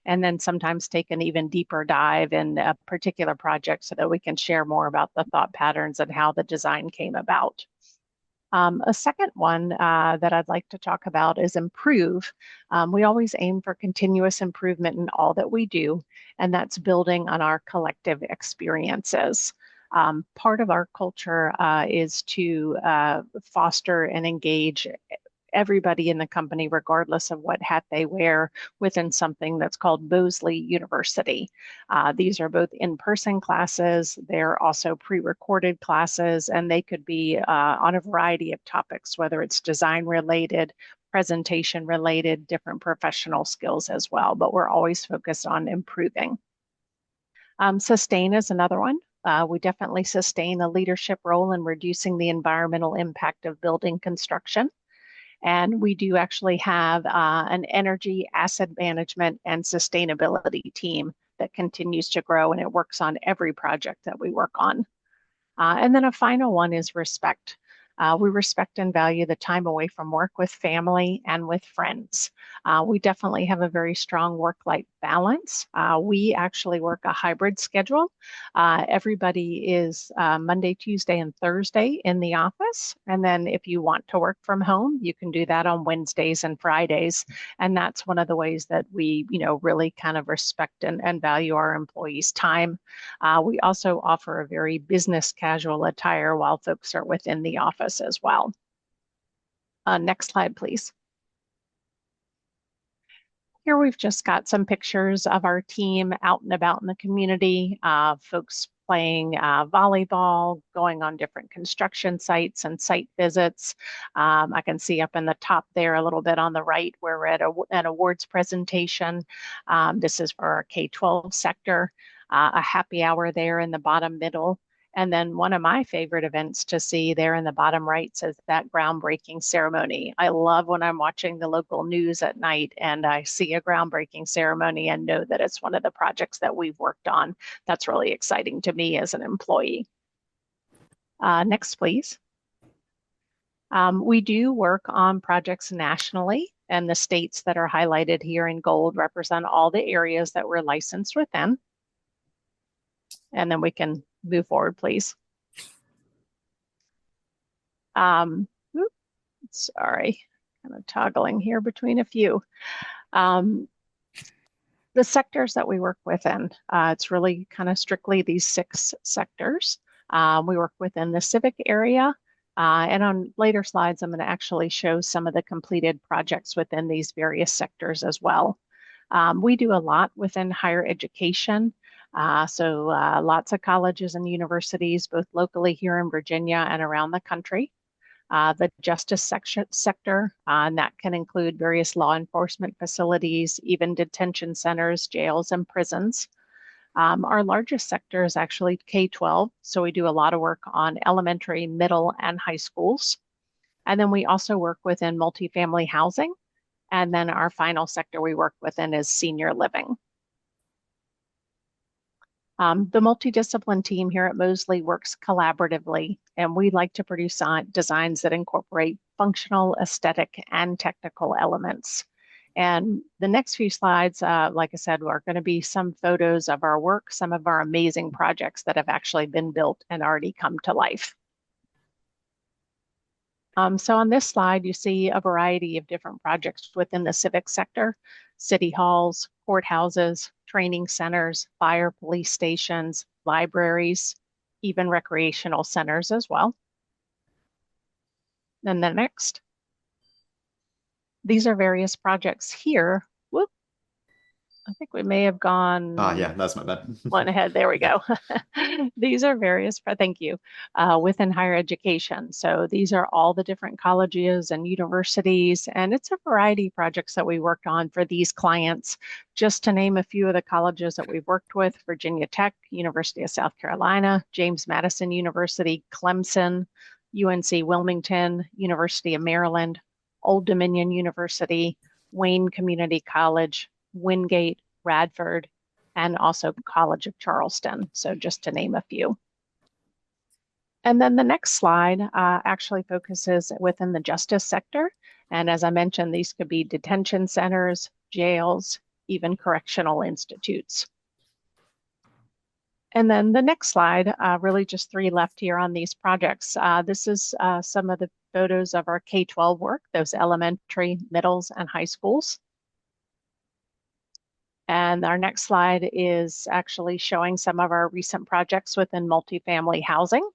And then sometimes take an even deeper dive in a particular project so that we can share more about the thought patterns and how the design came about. A second one that I'd like to talk about is improve. We always aim for continuous improvement in all that we do, and that's building on our collective experiences. Part of our culture is to foster and engage everybody in the company, regardless of what hat they wear, within something that's called Moseley University. These are both in-person classes. They're also pre-recorded classes, and they could be on a variety of topics, whether it's design related, presentation related, different professional skills as well, but we're always focused on improving. Sustain is another one. We definitely sustain a leadership role in reducing the environmental impact of building construction. And we do actually have an energy, asset management, and sustainability team that continues to grow, and it works on every project that we work on. And then a final one is respect. We respect and value the time away from work with family and with friends. We definitely have a very strong work-life balance. We actually work a hybrid schedule. Everybody is Monday, Tuesday, and Thursday in the office. And then if you want to work from home, you can do that on Wednesdays and Fridays. And that's one of the ways that we, really kind of respect and value our employees' time. We also offer a very business casual attire while folks are within the office as well. Next slide, please. Here we've just got some pictures of our team out and about in the community, folks playing volleyball, going on different construction sites and site visits. I can see up in the top there a little bit on the right, we're at an awards presentation. This is for our K-12 sector, a happy hour there in the bottom middle. And then one of my favorite events to see there in the bottom right says that groundbreaking ceremony. I love when I'm watching the local news at night and I see a groundbreaking ceremony and know that it's one of the projects that we've worked on. That's really exciting to me as an employee. Next, please. We do work on projects nationally, and the states that are highlighted here in gold represent all the areas that we're licensed within. And then we can move forward, please. Sorry, kind of toggling here between a few. The sectors that we work within, it's really kind of strictly these 6 sectors. We work within the civic area, and on later slides, I'm going to actually show some of the completed projects within these various sectors as well. We do a lot within higher education. So lots of colleges and universities, both locally here in Virginia and around the country. The justice sector, and that can include various law enforcement facilities, even detention centers, jails, and prisons. Our largest sector is actually K-12, so we do a lot of work on elementary, middle, and high schools. And then we also work within multifamily housing. And then our final sector we work within is senior living. The multidiscipline team here at Moseley works collaboratively, and we like to produce designs that incorporate functional, aesthetic, and technical elements. And the next few slides, like I said, are going to be some photos of our work, some of our amazing projects that have actually been built and already come to life. So on this slide, you see a variety of different projects within the civic sector: city halls, courthouses, training centers, fire police stations, libraries, even recreational centers as well. Then the next. These are various projects here. Whoop. I think we may have gone. Yeah, that's my bad. One ahead. There we go. These are various, thank you, within higher education. So these are all the different colleges and universities, and it's a variety of projects that we worked on for these clients. Just to name a few of the colleges that we've worked with: Virginia Tech, University of South Carolina, James Madison University, Clemson, UNC Wilmington, University of Maryland, Old Dominion University, Wayne Community College, Wingate, Radford, and also College of Charleston. So just to name a few. And then the next slide actually focuses within the justice sector. And as I mentioned, these could be detention centers, jails, even correctional institutes. And then the next slide, really just 3 left here on these projects. This is some of the photos of our K-12 work, those elementary, middles, and high schools. And our next slide is actually showing some of our recent projects within multifamily housing.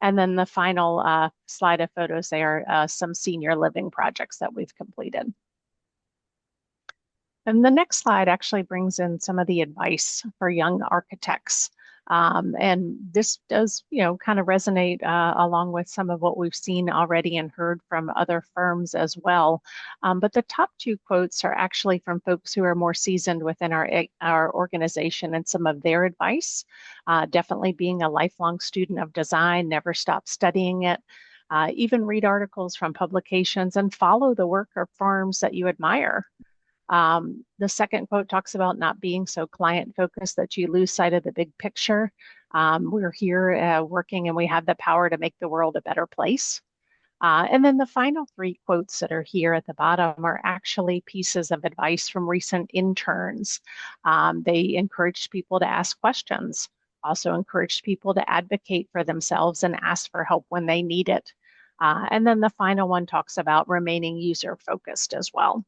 And then the final slide of photos there are some senior living projects that we've completed. And the next slide actually brings in some of the advice for young architects. And this does, kind of resonate along with some of what we've seen already and heard from other firms as well. But the top two quotes are actually from folks who are more seasoned within our organization and some of their advice. Definitely being a lifelong student of design, never stop studying it. Even read articles from publications and follow the work of firms that you admire. The second quote talks about not being so client focused that you lose sight of the big picture. We're here working and we have the power to make the world a better place. And then the final three quotes that are here at the bottom are actually pieces of advice from recent interns. They encouraged people to ask questions, also encouraged people to advocate for themselves and ask for help when they need it. And then the final one talks about remaining user focused as well.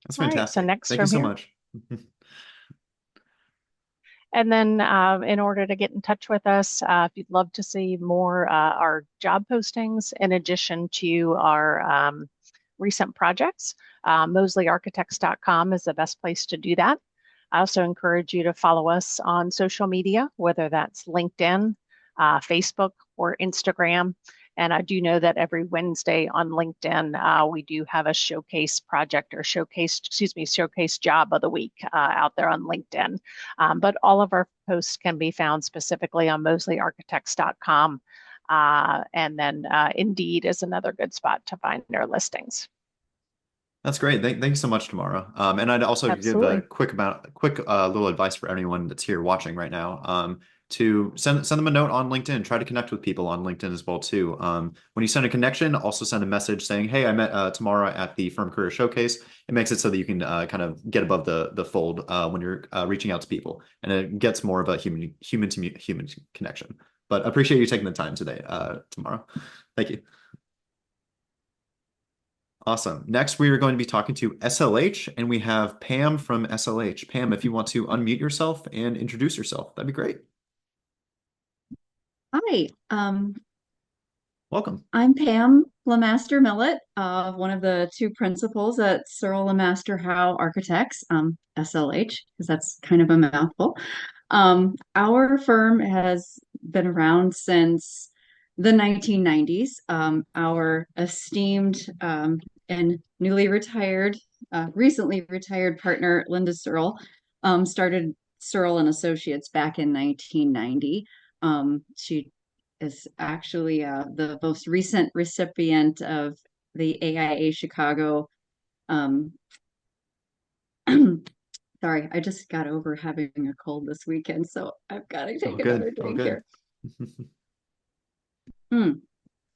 That's fantastic. Right, so next Thank you so much. And then in order to get in touch with us, if you'd love to see more our job postings, in addition to our recent projects, moseleyarchitects.com is the best place to do that. I also encourage you to follow us on social media, whether that's LinkedIn, Facebook, or Instagram. And I do know that every Wednesday on LinkedIn, we do have a showcase project or showcase job of the week out there on LinkedIn. But all of our posts can be found specifically on moseleyarchitects.com. And then Indeed is another good spot to find our listings. That's great. Thank you so much, Tamara. And I'd also Absolutely. give a quick little advice for anyone that's here watching right now. To send them a note on LinkedIn. Try to connect with people on LinkedIn as well too. When you send a connection, also send a message saying, "Hey, I met Tamara at the Firm Career Showcase." It makes it so that you can kind of get above the fold when you're reaching out to people, and it gets more of a human to human connection. But appreciate you taking the time today, Tamara. Thank you. Awesome. Next, we are going to be talking to SLH, and we have Pam from SLH. Pam, if you want to unmute yourself and introduce yourself, that'd be great. Hi, welcome. I'm Pam Lemaster Millett, one of the two principals at Searle Lemaster Howe Architects, SLH, because that's kind of a mouthful. Our firm has been around since the 1990s. Our esteemed and recently retired partner, Linda Searle, started Searle and Associates back in 1990. She is actually the most recent recipient of the AIA Chicago. Sorry, I just got over having a cold this weekend, so I've got to take another drink here.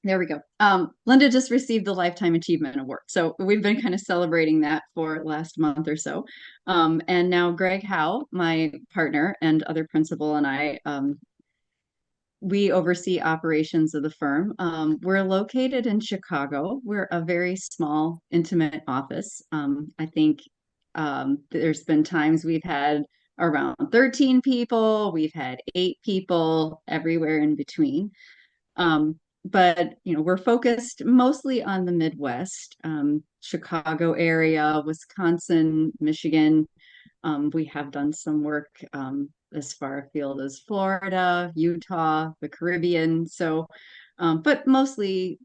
There we go. Linda just received the Lifetime Achievement Award. So we've been kind of celebrating that for last month or so. And now Greg Howe, my partner and other principal, and I, we oversee operations of the firm. We're located in Chicago. We're a very small, intimate office. I think there's been times we've had around 13 people, we've had 8 people, everywhere in between. But we're focused mostly on the Midwest, Chicago area, Wisconsin, Michigan. We have done some work as far afield as Florida, Utah, the Caribbean. So, but mostly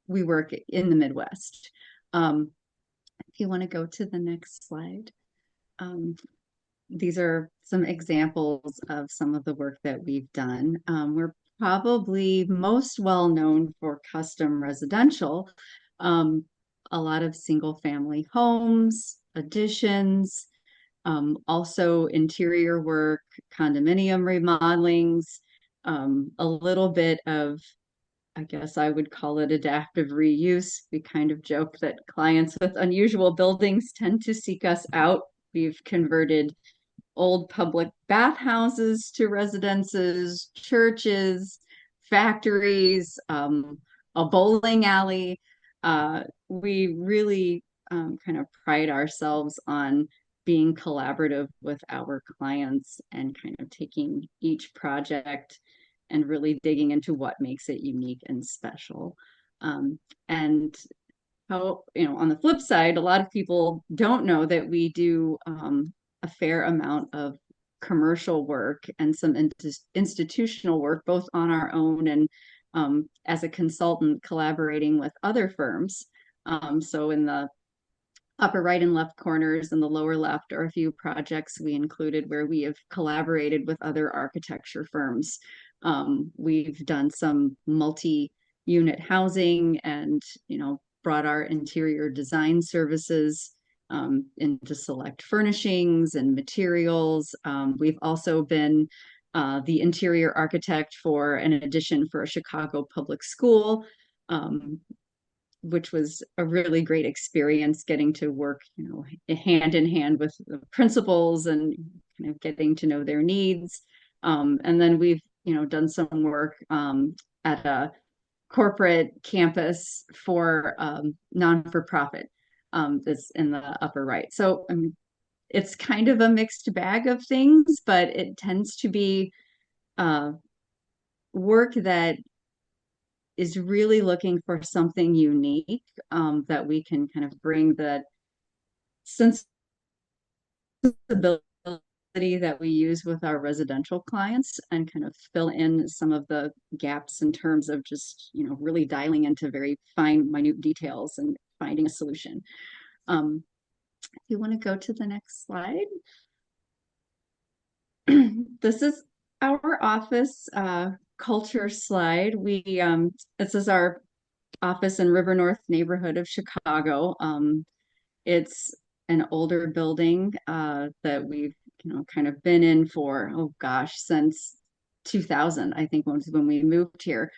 we work in the Midwest. If you want to go to the next slide. These are some examples of some of the work that we've done. We're probably most well known for custom residential, a lot of single family homes, additions, also interior work, condominium remodelings, a little bit of, I guess I would call it adaptive reuse. We kind of joke that clients with unusual buildings tend to seek us out. We've converted old public bathhouses to residences, churches, factories, a bowling alley. We really kind of pride ourselves on being collaborative with our clients and kind of taking each project and really digging into what makes it unique and special. And how, on the flip side, a lot of people don't know that we do a fair amount of commercial work and some institutional work, both on our own and as a consultant collaborating with other firms. So in the upper right and left corners and the lower left are a few projects we included where we have collaborated with other architecture firms. We've done some multi-unit housing and, brought our interior design services into select furnishings and materials. We've also been the interior architect for an addition for a Chicago public school, which was a really great experience getting to work, hand in hand with the principals and kind of getting to know their needs. And then we've, done some work at a corporate campus for non-for-profit that's in the upper right. So it's kind of a mixed bag of things, but it tends to be work that is really looking for something unique that we can kind of bring the sensibility that we use with our residential clients and kind of fill in some of the gaps in terms of just, really dialing into very fine, minute details and finding a solution. If you want to go to the next slide. This is our office culture slide. This is our office in River North neighborhood of Chicago. It's an older building that we've kind of been in for, since 2000, I think was when we moved here.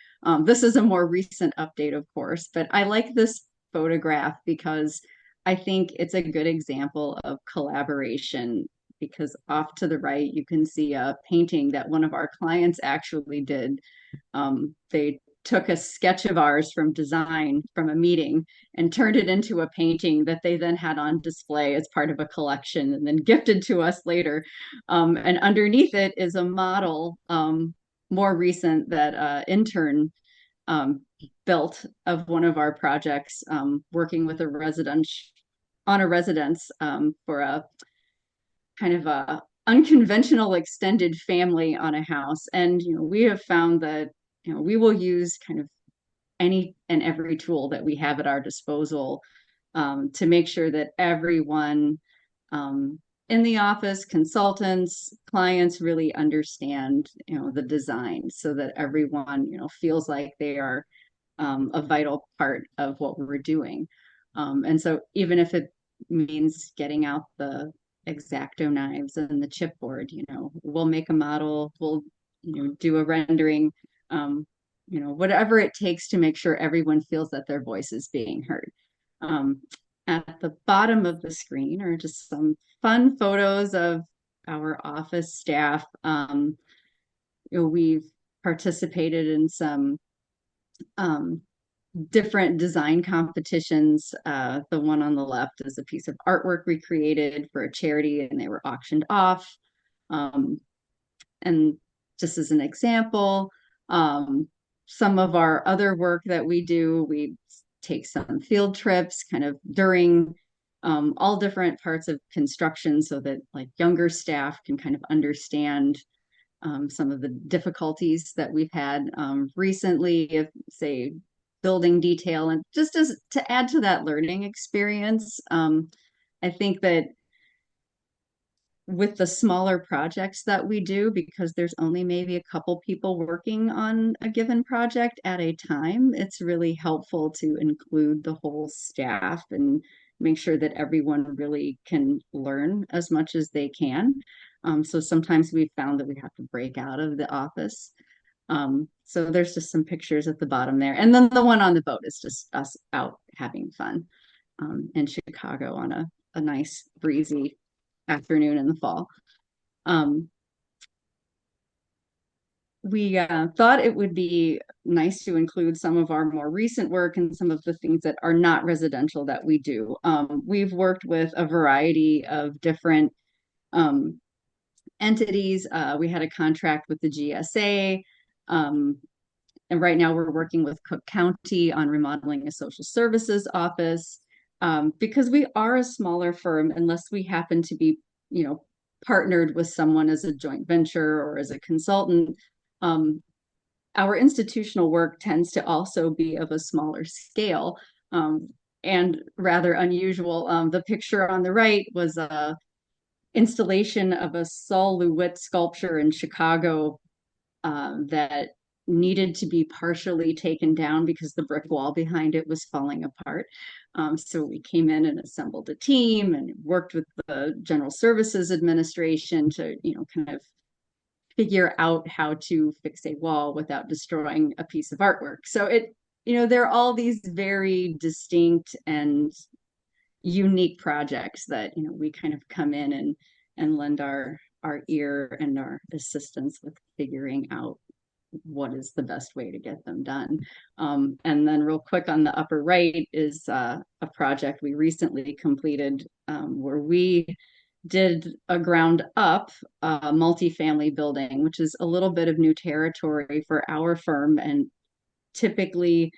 This is a more recent update, of course, but I like this photograph because I think it's a good example of collaboration, because off to the right, you can see a painting that one of our clients actually did. They took a sketch of ours from design from a meeting and turned it into a painting that they then had on display as part of a collection and then gifted to us later. And underneath it is a model, more recent, that intern built of one of our projects, working with a residence for a kind of a unconventional extended family on a house. And we have found that we will use kind of any and every tool that we have at our disposal to make sure that everyone in the office, consultants, clients, really understand the design, so that everyone feels like they are a vital part of what we're doing. And so even if it means getting out the X-Acto knives and the chipboard, we'll make a model, we'll do a rendering, whatever it takes to make sure everyone feels that their voice is being heard. At the bottom of the screen are just some fun photos of our office staff. We've participated in some different design competitions. The one on the left is a piece of artwork we created for a charity, and they were auctioned off. And just as an example, some of our other work that we do, we take some field trips kind of during all different parts of construction, so that like younger staff can kind of understand some of the difficulties that we've had recently, if say building detail, and just as to add to that learning experience. I think that with the smaller projects that we do, because there's only maybe a couple people working on a given project at a time, it's really helpful to include the whole staff and make sure that everyone really can learn as much as they can. So sometimes we've found that we have to break out of the office. So there's just some pictures at the bottom there. And then the one on the boat is just us out having fun in Chicago on a nice breezy afternoon in the fall. we thought it would be nice to include some of our more recent work and some of the things that are not residential that we do. We've worked with a variety of different entities. We had a contract with the GSA, and right now we're working with Cook County on remodeling a social services office. Because we are a smaller firm, unless we happen to be, partnered with someone as a joint venture or as a consultant, our institutional work tends to also be of a smaller scale, and rather unusual. The picture on the right was a installation of a Sol LeWitt sculpture in Chicago that needed to be partially taken down because the brick wall behind it was falling apart. So we came in and assembled a team and worked with the General Services Administration to, kind of figure out how to fix a wall without destroying a piece of artwork. So there are all these very distinct and unique projects that, we kind of come in and lend our ear and our assistance with figuring out what is the best way to get them done. And then real quick on the upper right is a project we recently completed where we did a ground up multifamily building, which is a little bit of new territory for our firm. And typically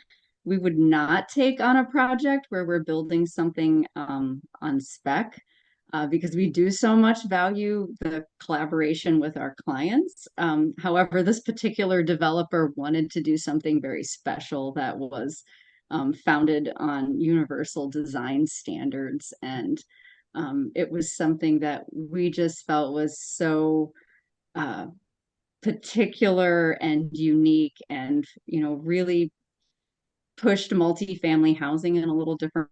we would not take on a project where we're building something on spec. Because we do so much value the collaboration with our clients. However, this particular developer wanted to do something very special that was founded on universal design standards. And it was something that we just felt was so particular and unique and, really pushed multifamily housing in a little different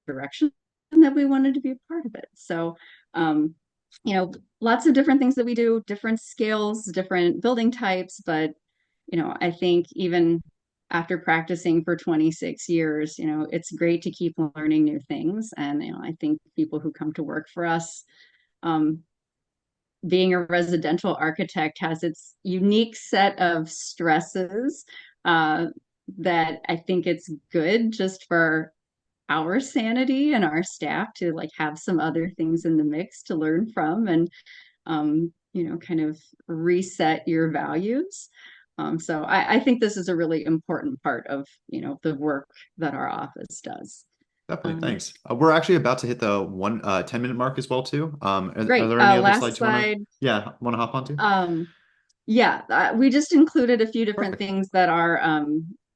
direction, and that we wanted to be a part of it. So, lots of different things that we do, different scales, different building types. But, I think even after practicing for 26 years, it's great to keep learning new things. And, I think people who come to work for us, being a residential architect has its unique set of stresses that I think it's good just for our sanity and our staff to have some other things in the mix to learn from and kind of reset your values. So I think this is a really important part of the work that our office does. Definitely, thanks. We're actually about to hit the 10-minute mark as well too. Are Great. there any other last slides slide. you want to hop onto? We just included a few different Perfect. things that our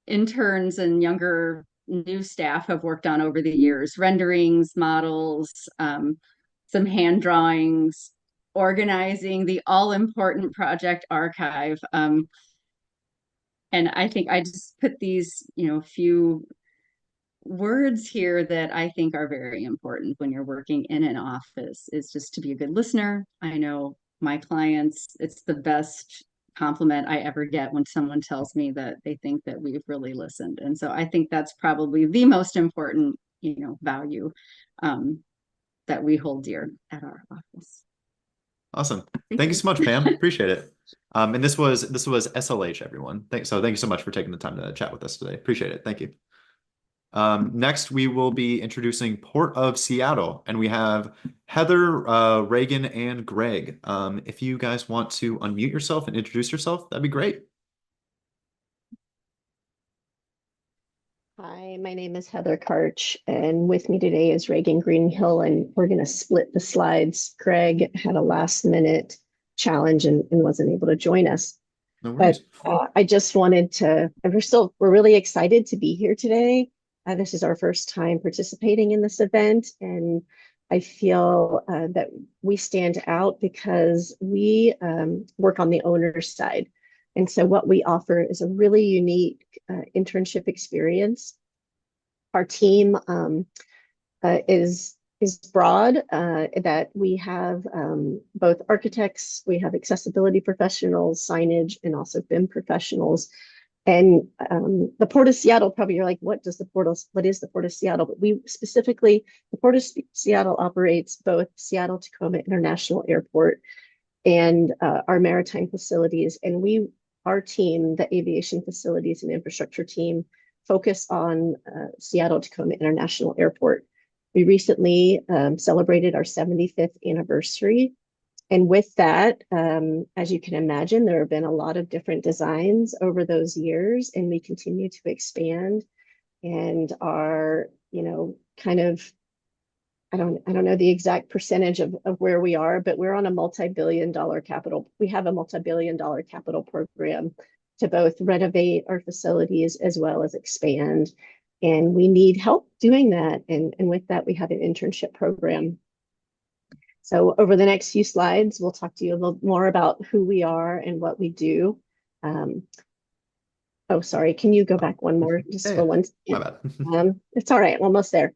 interns and younger new staff have worked on over the years: renderings, models, some hand drawings, organizing the all-important project archive. And I think I just put these, few words here that I think are very important when you're working in an office, is just to be a good listener. I know my clients, it's the best compliment I ever get when someone tells me that they think that we've really listened. And so I think that's probably the most important, value that we hold dear at our office. Awesome. Thank you so much, Pam. Appreciate it. And this was SLH, everyone. Thank you so much for taking the time to chat with us today. Appreciate it. Thank you. Next, we will be introducing Port of Seattle, and we have Heather, Reagan, and Greg. If you guys want to unmute yourself and introduce yourself, that'd be great. Hi, my name is Heather Karch, and with me today is Reagan Greenhill, and we're going to split the slides. Greg had a last-minute challenge and wasn't able to join us. No worries. But I just wanted to, we're really excited to be here today. This is our first time participating in this event, and I feel that we stand out because we work on the owner's side. And so what we offer is a really unique internship experience. Our team is broad, that we have both architects, we have accessibility professionals, signage, and also BIM professionals. And the Port of Seattle, probably you're like, what is the Port of Seattle? But the Port of Seattle operates both Seattle-Tacoma International Airport and our maritime facilities. And we our team, the Aviation Facilities and Infrastructure team, focus on Seattle-Tacoma International Airport. We recently celebrated our 75th anniversary. And with that, as you can imagine, there have been a lot of different designs over those years, and we continue to expand and are, kind of, I don't know the exact percentage of where we are, but we're on a multi-billion-dollar capital. We have a multi-billion-dollar capital program to both renovate our facilities as well as expand. And we need help doing that. And with that, we have an internship program. So over the next few slides, we'll talk to you a little more about who we are and what we do. Oh, sorry. Can you go back one more just for one second? My bad. It's all right. Almost there.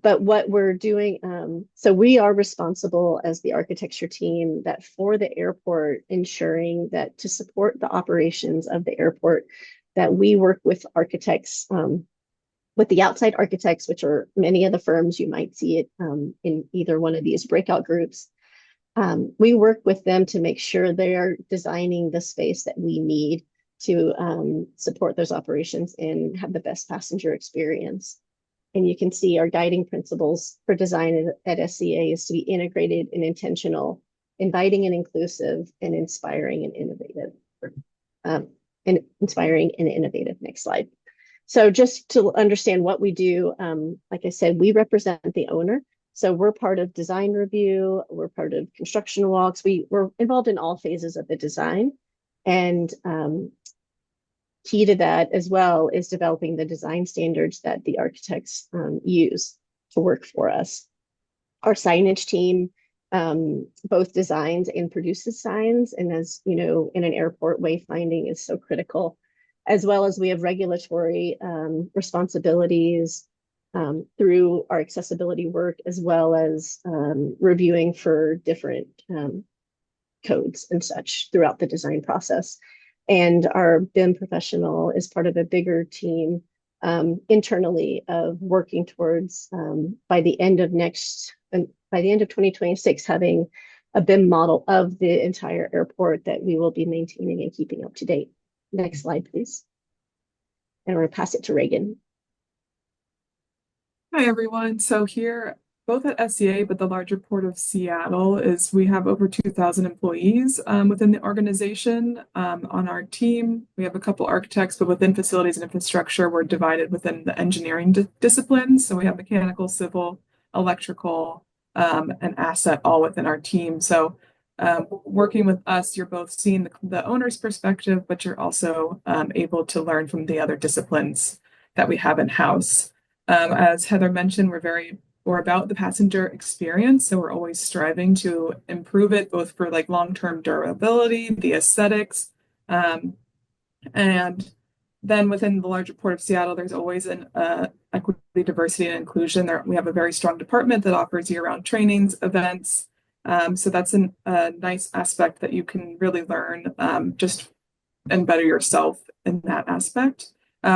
But what we're doing, so we are responsible as the architecture team that for the airport, ensuring that to support the operations of the airport, that we work with architects, with the outside architects, which are many of the firms, you might see it in either one of these breakout groups. We work with them to make sure they're designing the space that we need to support those operations and have the best passenger experience. And you can see our guiding principles for design at SCA is to be integrated and intentional, inviting and inclusive, and inspiring and innovative. Next slide. So just to understand what we do, like I said, we represent the owner. So we're part of design review, we're part of construction walks. We're involved in all phases of the design. And key to that as well is developing the design standards that the architects use to work for us. Our signage team both designs and produces signs. And as you know, in an airport, wayfinding is so critical, as well as we have regulatory responsibilities through our accessibility work, as well as reviewing for different codes and such throughout the design process. And our BIM professional is part of a bigger team internally of working towards by the end of 2026 having a BIM model of the entire airport that we will be maintaining and keeping up to date. Next slide, please. And we're going to pass it to Reagan. Hi, everyone. So here, both at SCA, but the larger Port of Seattle, is we have over 2,000 employees within the organization. On our team, we have a couple architects, but within facilities and infrastructure, we're divided within the engineering disciplines. So we have mechanical, civil, electrical, and asset all within our team. So working with us, you're both seeing the owner's perspective, but you're also able to learn from the other disciplines that we have in-house. As Heather mentioned, we're about the passenger experience, so we're always striving to improve it, both for like long-term durability, the aesthetics, and then within the larger Port of Seattle, there's always an equity, diversity, and inclusion. We have a very strong department that offers year-round trainings, events. So that's a nice aspect that you can really learn just and better yourself in that aspect.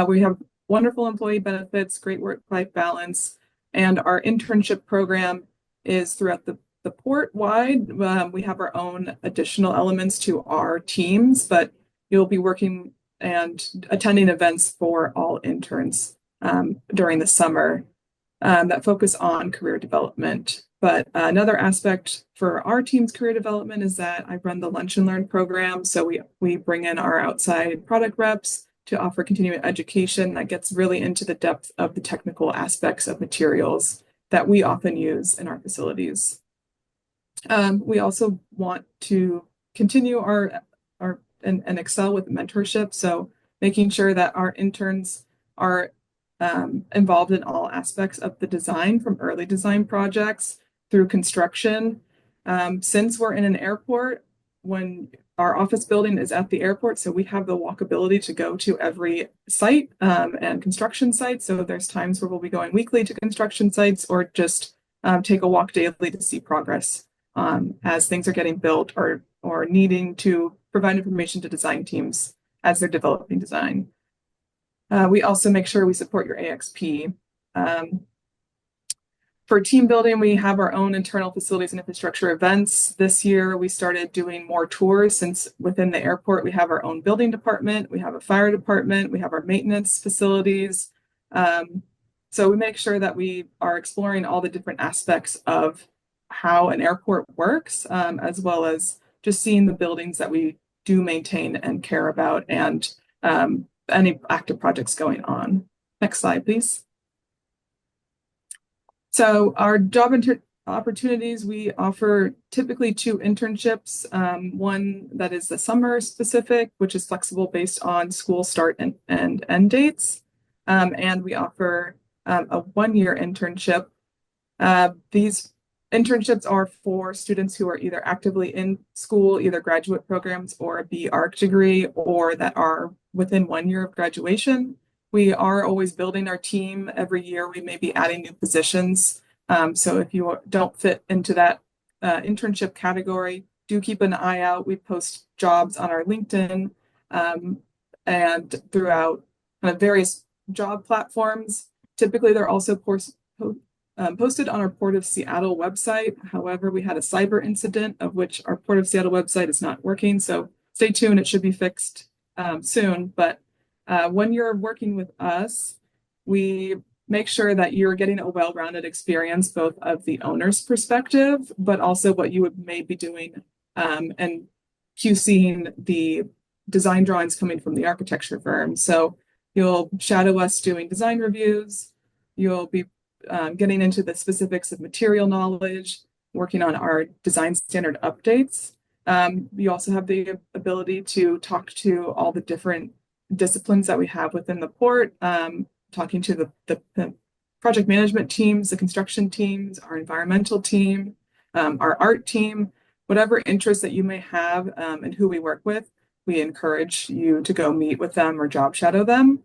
We have wonderful employee benefits, great work-life balance, and our internship program is throughout the port wide. We have our own additional elements to our teams, but you'll be working and attending events for all interns during the summer that focus on career development. But another aspect for our team's career development is that I run the Lunch and Learn program. So we bring in our outside product reps to offer continuing education that gets really into the depth of the technical aspects of materials that we often use in our facilities. We also want to continue and excel with mentorship. So making sure that our interns are involved in all aspects of the design, from early design projects through construction. Since we're in an airport, when our office building is at the airport, so we have the walkability to go to every site and construction site. So there's times where we'll be going weekly to construction sites or just take a walk daily to see progress as things are getting built or needing to provide information to design teams as they're developing design. We also make sure we support your AXP. For team building, we have our own internal facilities and infrastructure events. This year, we started doing more tours since within the airport, we have our own building department, we have a fire department, we have our maintenance facilities. So we make sure that we are exploring all the different aspects of how an airport works, as well as just seeing the buildings that we do maintain and care about, and any active projects going on. Next slide, please. So our job opportunities, we offer typically 2 internships. One that is the summer specific, which is flexible based on school start and end dates. And we offer a 1-year internship. These internships are for students who are either actively in school, either graduate programs or a B.Arch degree, or that are within 1 year of graduation. We are always building our team. Every year we may be adding new positions. So if you don't fit into that internship category, do keep an eye out. We post jobs on our LinkedIn and throughout various job platforms. Typically, they're also posted on our Port of Seattle website. However, we had a cyber incident of which our Port of Seattle website is not working. So stay tuned, it should be fixed soon. But when you're working with us, we make sure that you're getting a well-rounded experience, both of the owner's perspective, but also what you may be doing and QCing the design drawings coming from the architecture firm. So you'll shadow us doing design reviews. You'll be getting into the specifics of material knowledge, working on our design standard updates. You also have the ability to talk to all the different disciplines that we have within the port, talking to the project management teams, the construction teams, our environmental team, our art team, whatever interest that you may have and who we work with, we encourage you to go meet with them or job shadow them.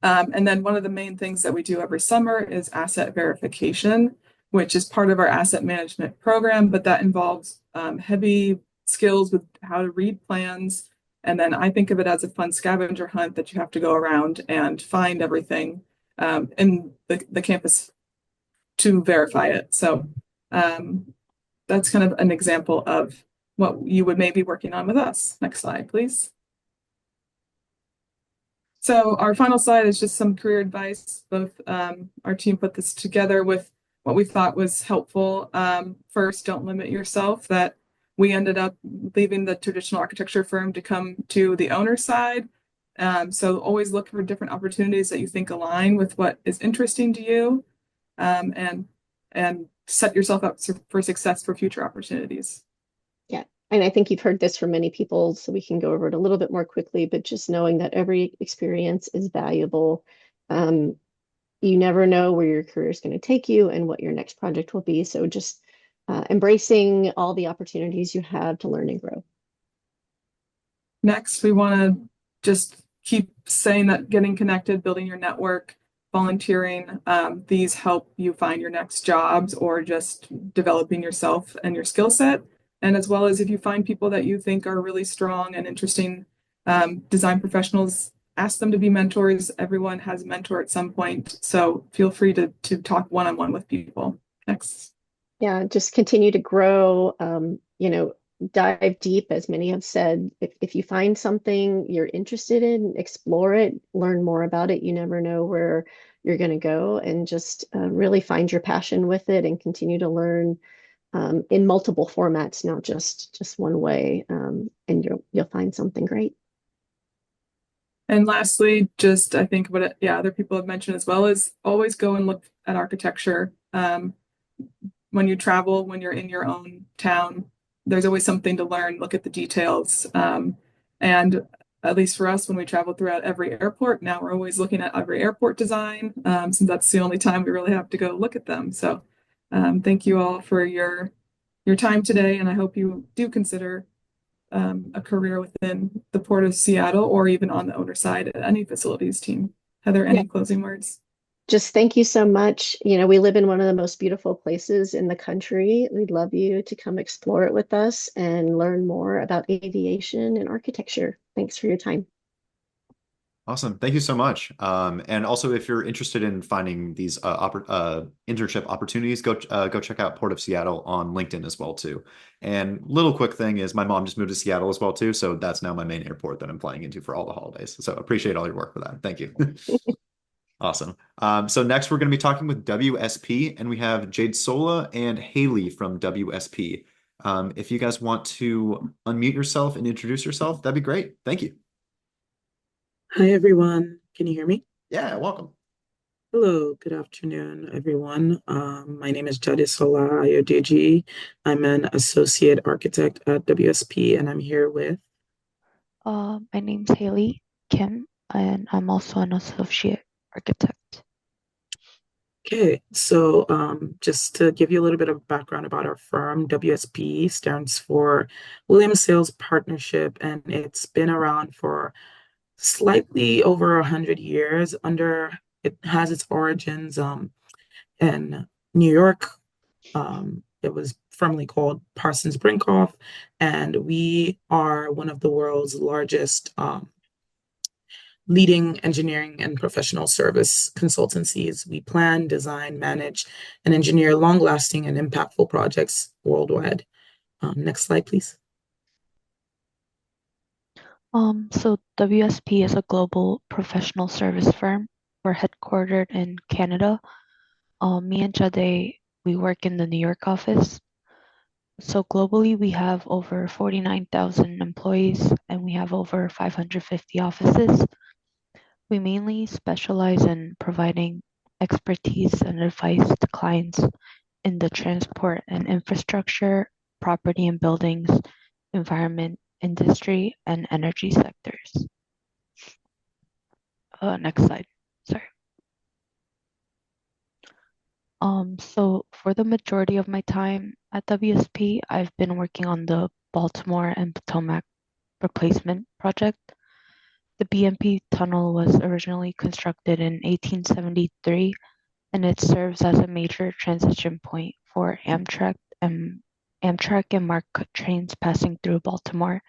And then one of the main things that we do every summer is asset verification, which is part of our asset management program, but that involves heavy skills with how to read plans. And then I think of it as a fun scavenger hunt that you have to go around and find everything in the campus to verify it. So that's kind of an example of what you would maybe be working on with us. Next slide, please. So our final slide is just some career advice. Both our team put this together with what we thought was helpful. First, don't limit yourself. That we ended up leaving the traditional architecture firm to come to the owner side. So always look for different opportunities that you think align with what is interesting to you, and set yourself up for success for future opportunities. Yeah. And I think you've heard this from many people, so we can go over it a little bit more quickly, but just knowing that every experience is valuable. You never know where your career is going to take you and what your next project will be. So just embracing all the opportunities you have to learn and grow. Next, we want to just keep saying that getting connected, building your network, volunteering, these help you find your next jobs or just developing yourself and your skill set. And as well as if you find people that you think are really strong and interesting design professionals, ask them to be mentors. Everyone has a mentor at some point. So feel free to talk one-on-one with people. Next. Yeah, just continue to grow, dive deep, as many have said. If you find something you're interested in, explore it, learn more about it. You never know where you're going to go, and just really find your passion with it and continue to learn in multiple formats, not just one way, and you'll find something great. And lastly, just I think what other people have mentioned as well is always go and look at architecture. When you travel, when you're in your own town, there's always something to learn. Look at the details. And at least for us, when we travel throughout every airport, now we're always looking at every airport design, since that's the only time we really have to go look at them. So thank you all for your time today, and I hope you do consider a career within the Port of Seattle or even on the owner side at any facilities team. Heather, any closing words? Just thank you so much. We live in one of the most beautiful places in the country. We'd love you to come explore it with us and learn more about aviation and architecture. Thanks for your time. Awesome. Thank you so much. And also, if you're interested in finding these internship opportunities, go check out Port of Seattle on LinkedIn as well too. And little quick thing is my mom just moved to Seattle as well too, so that's now my main airport that I'm flying into for all the holidays. So appreciate all your work for that. Thank you. Awesome. So next we're going to be talking with WSP, and we have Jade Sola and Haley from WSP. If you guys want to unmute yourself and introduce yourself, that'd be great. Thank you. Hi, everyone. Can you hear me? Yeah, welcome. Hello, good afternoon, everyone. My name is Jadisola Ayodeji. I'm an associate architect at WSP, and I'm here with. My name's Haley Kim, and I'm also an associate architect. Okay, so just to give you a little bit of background about our firm, WSP stands for Williams Sales Partnership, and it's been around for slightly over 100 years. It has its origins in New York. It was formerly called Parsons Brinckerhoff, and we are one of the world's largest leading engineering and professional service consultancies. We plan, design, manage, and engineer long-lasting and impactful projects worldwide. Next slide, please. So WSP is a global professional service firm. We're headquartered in Canada. Me and Jade, we work in the New York office. So globally, we have over 49,000 employees, and we have over 550 offices. We mainly specialize in providing expertise and advice to clients in the transport and infrastructure, property and buildings, environment, industry, and energy sectors. Next slide. Sorry. So for the majority of my time at WSP, I've been working on the Baltimore and Potomac replacement project. The BMP tunnel was originally constructed in 1873, and it serves as a major transition point for Amtrak and MARC trains passing through Baltimore.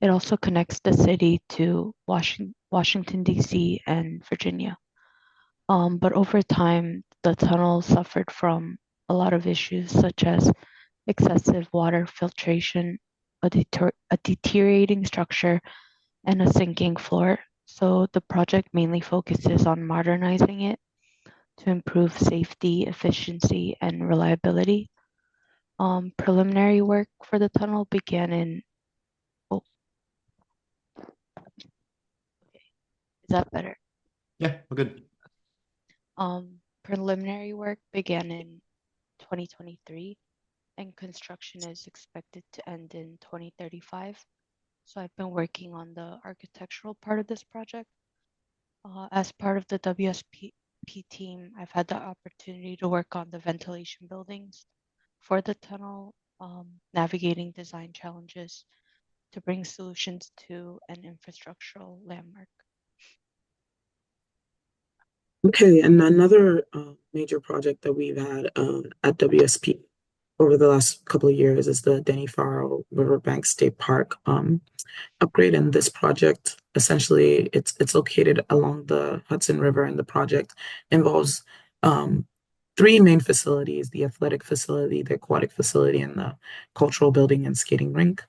It also connects the city to Washington, D.C. and Virginia. But over time, the tunnel suffered from a lot of issues such as excessive water filtration, a deteriorating structure, and a sinking floor. So the project mainly focuses on modernizing it to improve safety, efficiency, and reliability. Preliminary work for the tunnel began in, is that better? Yeah, we're good. Preliminary work began in 2023, and construction is expected to end in 2035. So I've been working on the architectural part of this project. As part of the WSP team, I've had the opportunity to work on the ventilation buildings for the tunnel, navigating design challenges to bring solutions to an infrastructural landmark. Okay, and another major project that we've had at WSP over the last couple of years is the Denny Farrell Riverbank State Park upgrade. And this project, essentially, it's located along the Hudson River, and the project involves three main facilities: the athletic facility, the aquatic facility, and the cultural building and skating rink.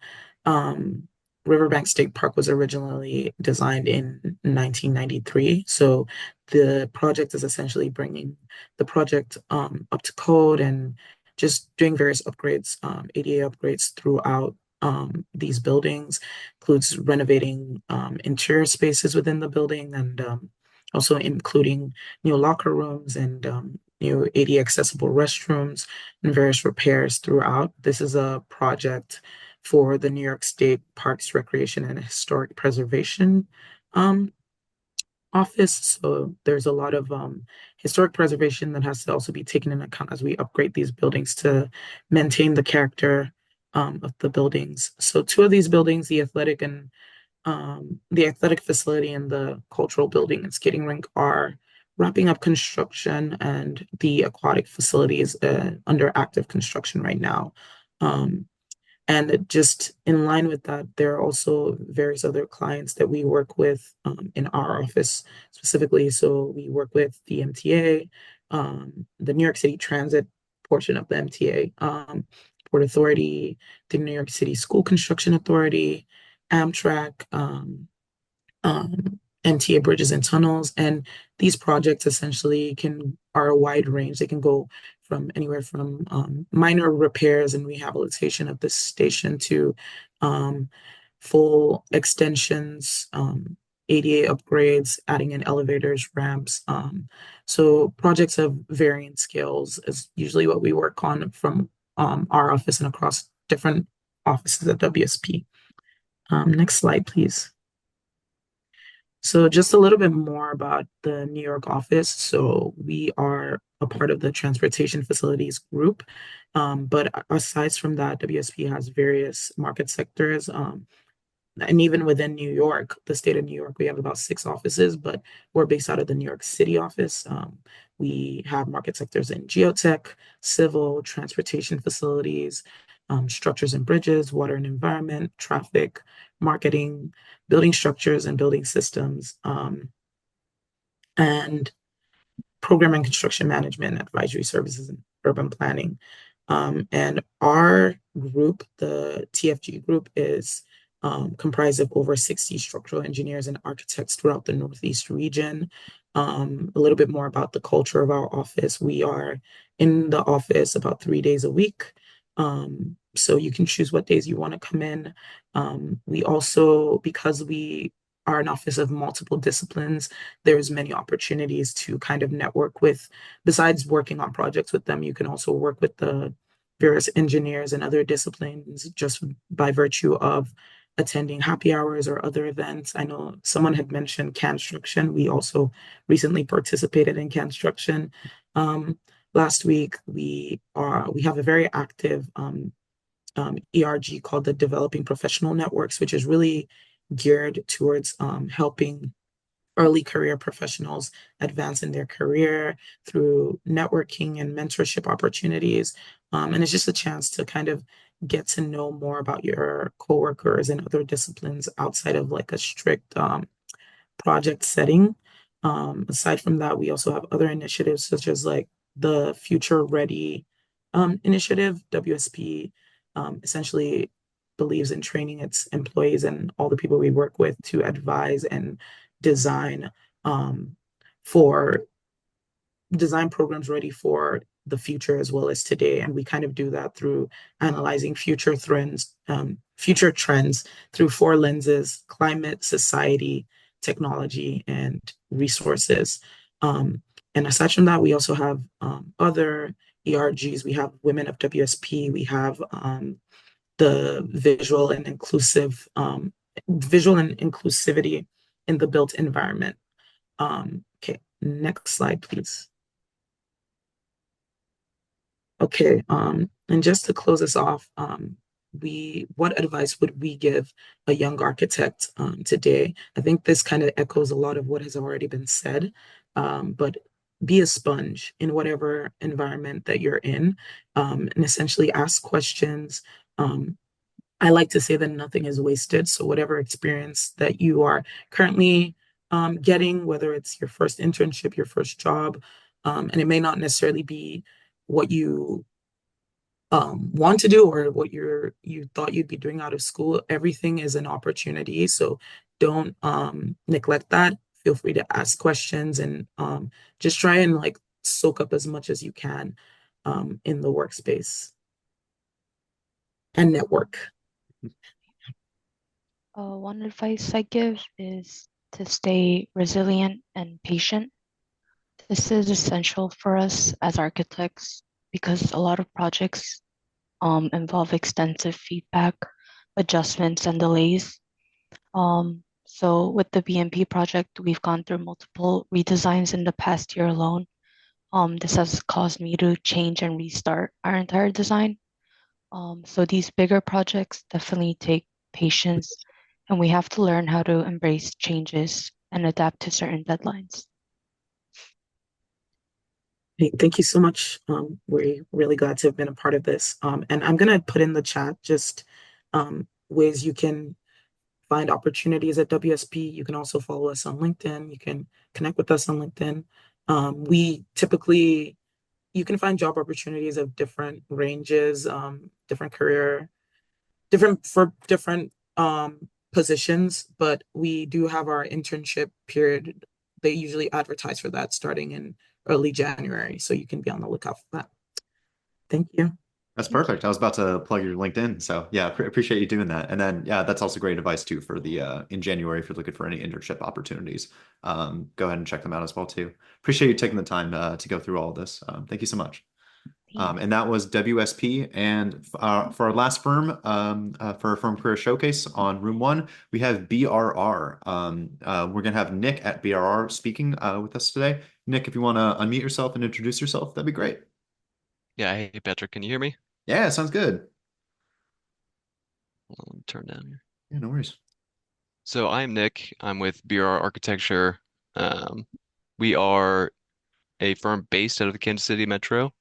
Riverbank State Park was originally designed in 1993. So the project is essentially bringing the project up to code and just doing various upgrades, ADA upgrades throughout these buildings, includes renovating interior spaces within the building, and also including new locker rooms and new ADA accessible restrooms and various repairs throughout. This is a project for the New York State Parks, Recreation, and Historic Preservation office. So there's a lot of historic preservation that has to also be taken into account as we upgrade these buildings to maintain the character of the buildings. So two of these buildings, the athletic facility and the cultural building and skating rink, are wrapping up construction, and the aquatic facility is under active construction right now. And just in line with that, there are also various other clients that we work with in our office specifically. So we work with the MTA, the New York City Transit portion of the MTA, Port Authority, the New York City School Construction Authority, Amtrak, MTA Bridges and Tunnels. And these projects essentially are a wide range. They can go from anywhere from minor repairs and rehabilitation of the station to full extensions, ADA upgrades, adding in elevators, ramps. So projects of varying scales is usually what we work on from our office and across different offices at WSP. Next slide, please. So just a little bit more about the New York office. So we are a part of the Transportation Facilities Group. But aside from that, WSP has various market sectors. And even within New York, the state of New York, we have about 6 offices, but we're based out of the New York City office. We have market sectors in geotech, civil, transportation facilities, structures and bridges, water and environment, traffic, marketing, building structures and building systems, and program and construction management, advisory services, and urban planning. And our group, the TFG group, is comprised of over 60 structural engineers and architects throughout the Northeast region. A little bit more about the culture of our office. We are in the office about 3 days a week. So you can choose what days you want to come in. We also, because we are an office of multiple disciplines, there's many opportunities to kind of network with, besides working on projects with them, you can also work with the various engineers and other disciplines just by virtue of attending happy hours or other events. I know someone had mentioned construction. We also recently participated in construction. Last week, we have a very active ERG called the Developing Professional Networks, which is really geared towards helping early career professionals advance in their career through networking and mentorship opportunities. And it's just a chance to kind of get to know more about your coworkers and other disciplines outside of like a strict project setting. Aside from that, we also have other initiatives such as like the Future Ready initiative. WSP essentially believes in training its employees and all the people we work with to advise and design for design programs ready for the future as well as today. And we kind of do that through analyzing future trends through 4 lenses: climate, society, technology, and resources. And aside from that, we also have other ERGs. We have Women of WSP. We have the visual and inclusivity in the built environment. Okay, next slide, please. Okay, and just to close us off, what advice would we give a young architect today? I think this kind of echoes a lot of what has already been said, but be a sponge in whatever environment that you're in, and essentially ask questions. I like to say that nothing is wasted. So whatever experience that you are currently getting, whether it's your first internship, your first job, and it may not necessarily be what you want to do or what you thought you'd be doing out of school, everything is an opportunity. So don't neglect that. Feel free to ask questions and just try and like soak up as much as you can in the workspace and network. One advice I give is to stay resilient and patient. This is essential for us as architects because a lot of projects involve extensive feedback, adjustments, and delays. So with the BMP project, we've gone through multiple redesigns in the past year alone. This has caused me to change and restart our entire design. So these bigger projects definitely take patience, and we have to learn how to embrace changes and adapt to certain deadlines. Hey, thank you so much. We're really glad to have been a part of this. And I'm gonna put in the chat just ways you can find opportunities at WSP. You can also follow us on LinkedIn. You can connect with us on LinkedIn. We typically, you can find job opportunities of different ranges, different career, different positions, but we do have our internship period. They usually advertise for that starting in early January, so you can be on the lookout for that. Thank you. That's perfect. I was about to plug your LinkedIn. So yeah, appreciate you doing that. And then yeah, that's also great advice too for the in January if you're looking for any internship opportunities. Go ahead and check them out as well too. Appreciate you taking the time to go through all of this. Thank you so much. And that was WSP. And for our last firm, for our Firm Career Showcase on room 1, we have BRR. We're going to have Nick at BRR speaking with us today. Nick, if you want to unmute yourself and introduce yourself, that'd be great. Yeah, hey Patrick, can you hear me? Yeah, sounds good. Let me turn down here. Yeah, no worries. So I'm Nick. I'm with BRR Architecture. We are a firm based out of the Kansas City Metro,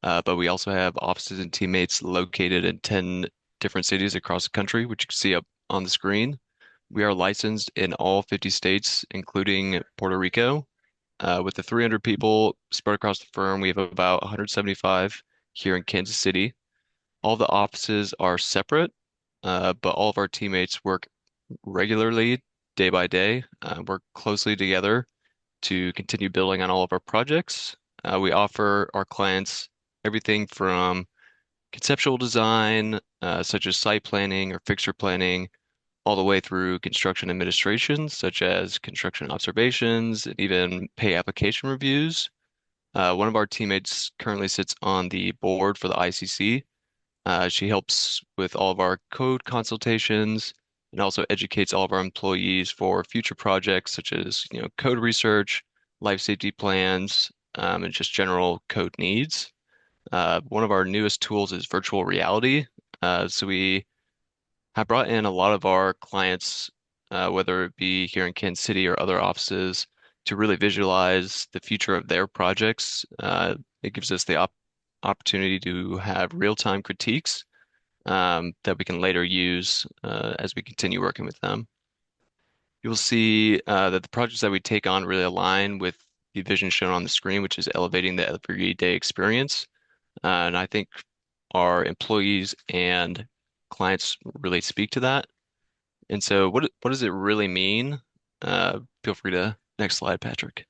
but we also have offices and teammates located in 10 different cities across the country, which you can see up on the screen. We are licensed in all 50 states, including Puerto Rico. With the 300 people spread across the firm, we have about 175 here in Kansas City. All the offices are separate, but all of our teammates work regularly, day by day, work closely together to continue building on all of our projects. We offer our clients everything from conceptual design, such as site planning or fixture planning, all the way through construction administration, such as construction observations and even pay application reviews. One of our teammates currently sits on the board for the ICC. She helps with all of our code consultations and also educates all of our employees for future projects such as, code research, life safety plans, and just general code needs. One of our newest tools is virtual reality. So we have brought in a lot of our clients, whether it be here in Kansas City or other offices, to really visualize the future of their projects. It gives us the opportunity to have real-time critiques that we can later use as we continue working with them. You'll see that the projects that we take on really align with the vision shown on the screen, which is elevating the everyday experience. And I think our employees and clients really speak to that. And so what does it really mean? Feel free to next slide, Patrick.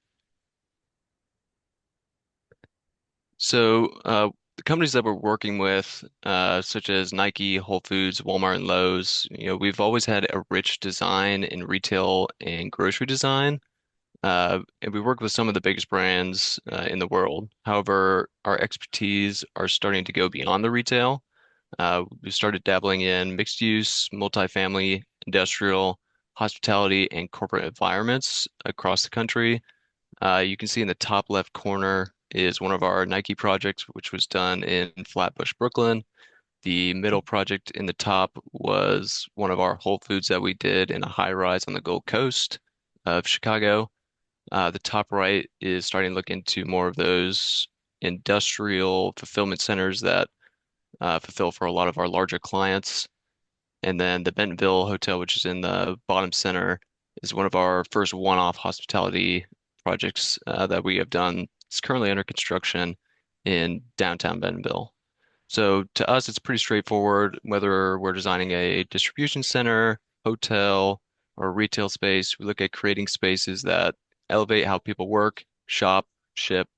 So the companies that we're working with, such as Nike, Whole Foods, Walmart, and Lowe's, we've always had a rich design in retail and grocery design. And we work with some of the biggest brands in the world. However, our expertise are starting to go beyond the retail. We started dabbling in mixed use, multifamily, industrial, hospitality, and corporate environments across the country. You can see in the top left corner is one of our Nike projects, which was done in Flatbush, Brooklyn. The middle project in the top was one of our Whole Foods that we did in a high rise on the Gold Coast of Chicago. The top right is starting to look into more of those industrial fulfillment centers that fulfill for a lot of our larger clients. And then the Bentonville Hotel, which is in the bottom center, is one of our first one-off hospitality projects that we have done. It's currently under construction in downtown Bentonville. So to us, it's pretty straightforward, whether we're designing a distribution center, hotel, or retail space. We look at creating spaces that elevate how people work, shop, ship,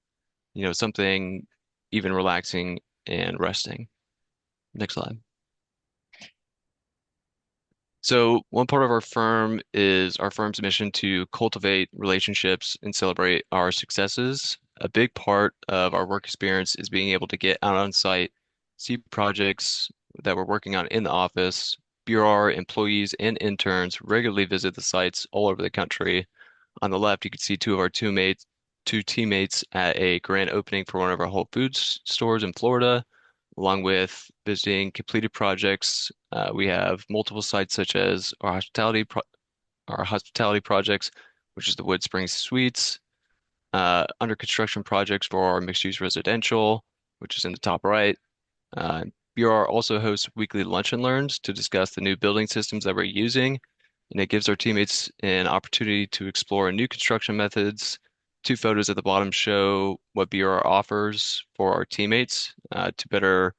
something even relaxing and resting. Next slide. So one part of our firm is our firm's mission to cultivate relationships and celebrate our successes. A big part of our work experience is being able to get out on site, see projects that we're working on in the office. BRR employees and interns regularly visit the sites all over the country. On the left, you can see two teammates at a grand opening for one of our Whole Foods stores in Florida, along with visiting completed projects. We have multiple sites such as our hospitality projects, which is the Wood Springs Suites, under construction projects for our mixed-use residential, which is in the top right. BRR also hosts weekly lunch and learns to discuss the new building systems that we're using, and it gives our teammates an opportunity to explore new construction methods. Two photos at the bottom show what BRR offers for our teammates to better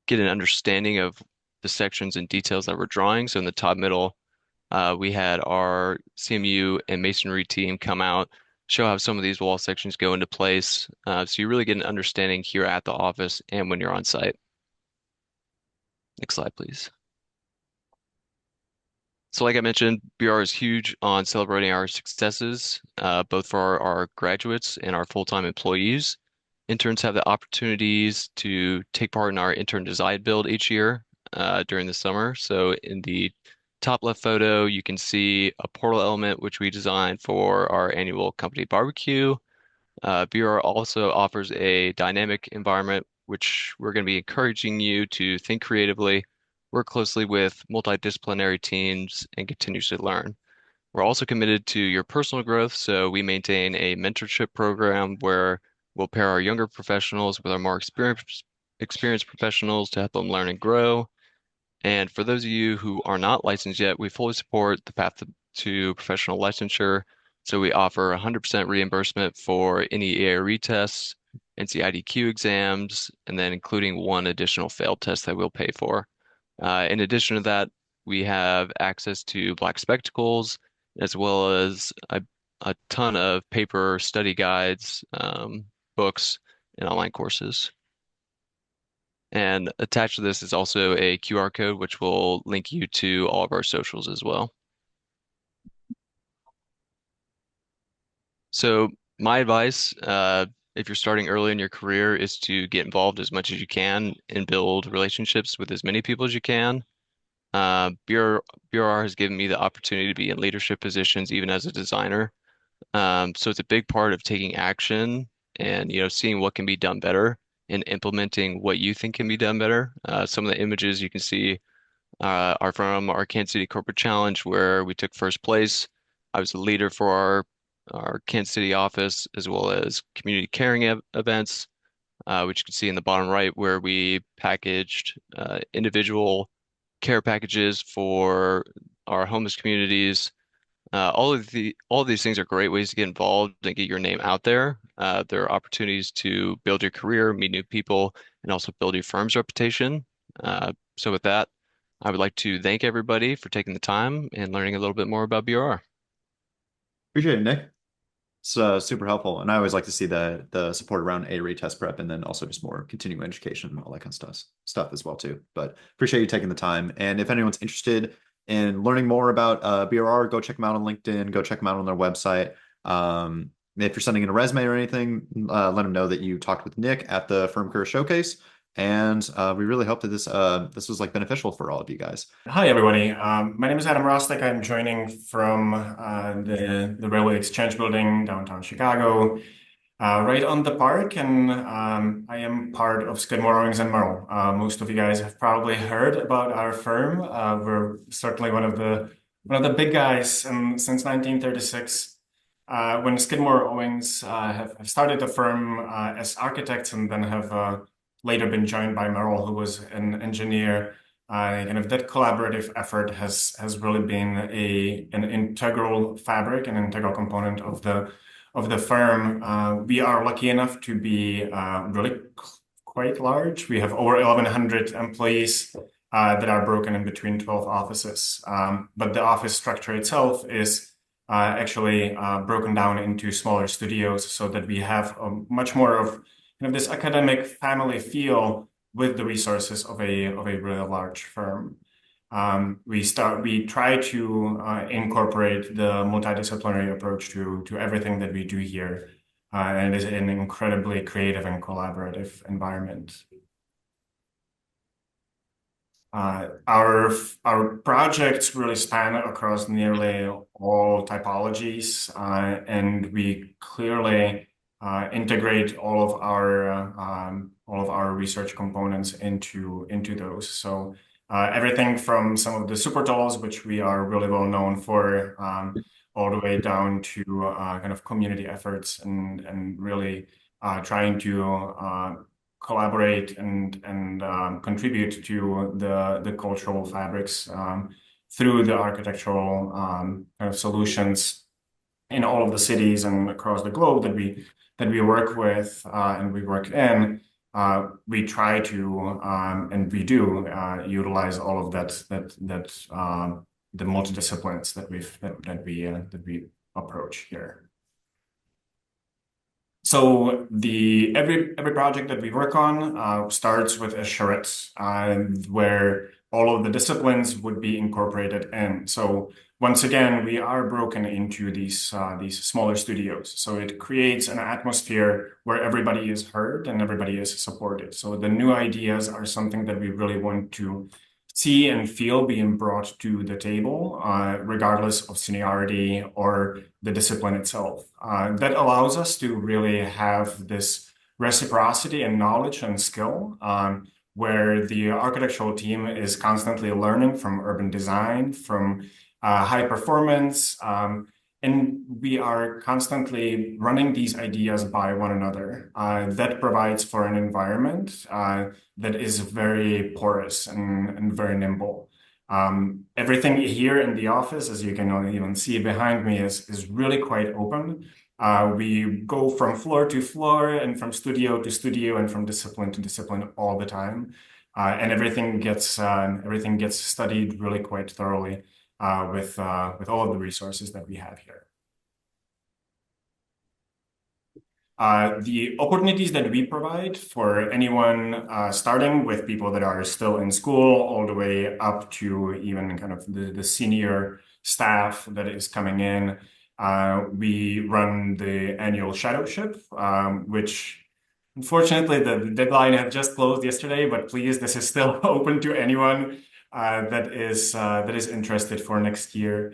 get an understanding of the sections and details that we're drawing. So in the top middle, we had our CMU and masonry team come out, show how some of these wall sections go into place. So you really get an understanding here at the office and when you're on site. Next slide, please. So like I mentioned, BR is huge on celebrating our successes, both for our graduates and our full-time employees. Interns have the opportunities to take part in our intern design build each year during the summer. So in the top left photo, you can see a portal element which we designed for our annual company barbecue. BR also offers a dynamic environment which we're going to be encouraging you to think creatively, work closely with multidisciplinary teams, and continuously learn. We're also committed to your personal growth, so we maintain a mentorship program where we'll pair our younger professionals with our more experienced professionals to help them learn and grow. And for those of you who are not licensed yet, we fully support the path to professional licensure. So we offer 100% reimbursement for any ARE tests, NCIDQ exams, and then including one additional failed test that we'll pay for. In addition to that, we have access to Black Spectacles, as well as a ton of paper study guides, books, and online courses. And attached to this is also a QR code, which will link you to all of our socials as well. So my advice, if you're starting early in your career, is to get involved as much as you can and build relationships with as many people as you can. BRR has given me the opportunity to be in leadership positions even as a designer. So it's a big part of taking action and seeing what can be done better and implementing what you think can be done better. Some of the images you can see are from our Kansas City Corporate Challenge, where we took first place. I was the leader for our Kansas City office, as well as community caring events, which you can see in the bottom right, where we packaged individual care packages for our homeless communities. All of these things are great ways to get involved and get your name out there. There are opportunities to build your career, meet new people, and also build your firm's reputation. So with that, I would like to thank everybody for taking the time and learning a little bit more about BRR. Appreciate it, Nick. It's super helpful. And I always like to see the support around ARE test prep and then also just more continuing education and all that kind of stuff as well too. But appreciate you taking the time. And if anyone's interested in learning more about BRR, go check them out on LinkedIn, go check them out on their website. If you're sending in a resume or anything, let them know that you talked with Nick at the Firm Career Showcase. And we really hope that this was like beneficial for all of you guys. Hi, everybody. My name is Adam Rostek. I'm joining from the Railway Exchange Building, downtown Chicago, right on the park, and I am part of Skidmore, Owings and Merrill. Most of you guys have probably heard about our firm. We're certainly one of the big guys since 1936. When Skidmore Owings have started the firm as architects and then have later been joined by Merrill, who was an engineer. Kind of that collaborative effort has really been an integral fabric, an integral component of the firm. We are lucky enough to be really quite large. We have over 1,100 employees that are broken in between 12 offices. But the office structure itself is actually broken down into smaller studios so that we have much more of this academic family feel with the resources of a really large firm. We try to incorporate the multidisciplinary approach to everything that we do here, and it is an incredibly creative and collaborative environment. Our projects really span across nearly all typologies, and we clearly integrate all of our research components into those. So everything from some of the super tools, which we are really well known for, all the way down to kind of community efforts and really trying to collaborate and contribute to the cultural fabrics through the architectural kind of solutions in all of the cities and across the globe that we work with and we work in. We try to and we do utilize all of that the multidisciplines that we approach here. So every project that we work on starts with a charrette where all of the disciplines would be incorporated in. So once again, we are broken into these smaller studios. So it creates an atmosphere where everybody is heard and everybody is supported. So the new ideas are something that we really want to see and feel being brought to the table, regardless of seniority or the discipline itself. That allows us to really have this reciprocity and knowledge and skill, where the architectural team is constantly learning from urban design, from high performance, and we are constantly running these ideas by one another. That provides for an environment that is very porous and very nimble. Everything here in the office, as you can even see behind me, is really quite open. We go from floor to floor and from studio to studio and from discipline to discipline all the time. And everything gets studied really quite thoroughly with all of the resources that we have here. The opportunities that we provide for anyone starting with people that are still in school all the way up to even kind of the senior staff that is coming in. We run the annual shadowship, which unfortunately the deadline had just closed yesterday, but please, this is still open to anyone that is interested for next year.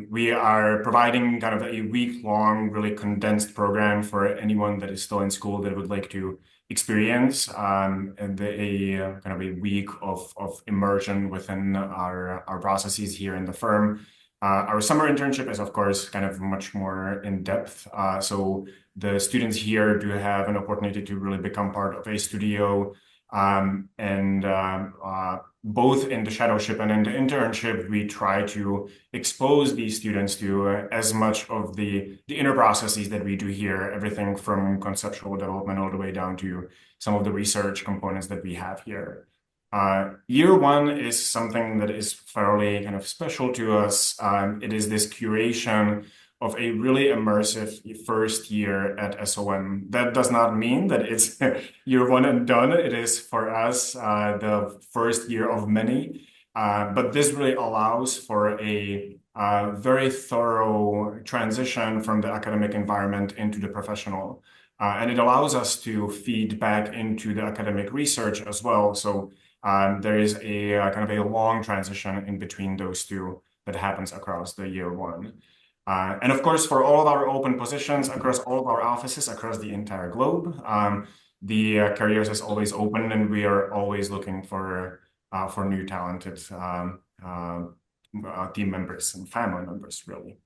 We are providing kind of a week-long, really condensed program for anyone that is still in school that would like to experience and kind of a week of immersion within our processes here in the firm. Our summer internship is, of course, kind of much more in depth. So the students here do have an opportunity to really become part of a studio. Both in the shadowship and in the internship, we try to expose these students to as much of the inner processes that we do here, everything from conceptual development all the way down to some of the research components that we have here. Year one is something that is fairly kind of special to us. It is this curation of a really immersive first year at SOM. That does not mean that it's year one and done. It is for us the first year of many. But this really allows for a very thorough transition from the academic environment into the professional. And it allows us to feed back into the academic research as well. So there is a kind of a long transition in between those two that happens across the year one. And of course, for all of our open positions across all of our offices across the entire globe, the careers is always open, and we are always looking for new talented team members and family members, really.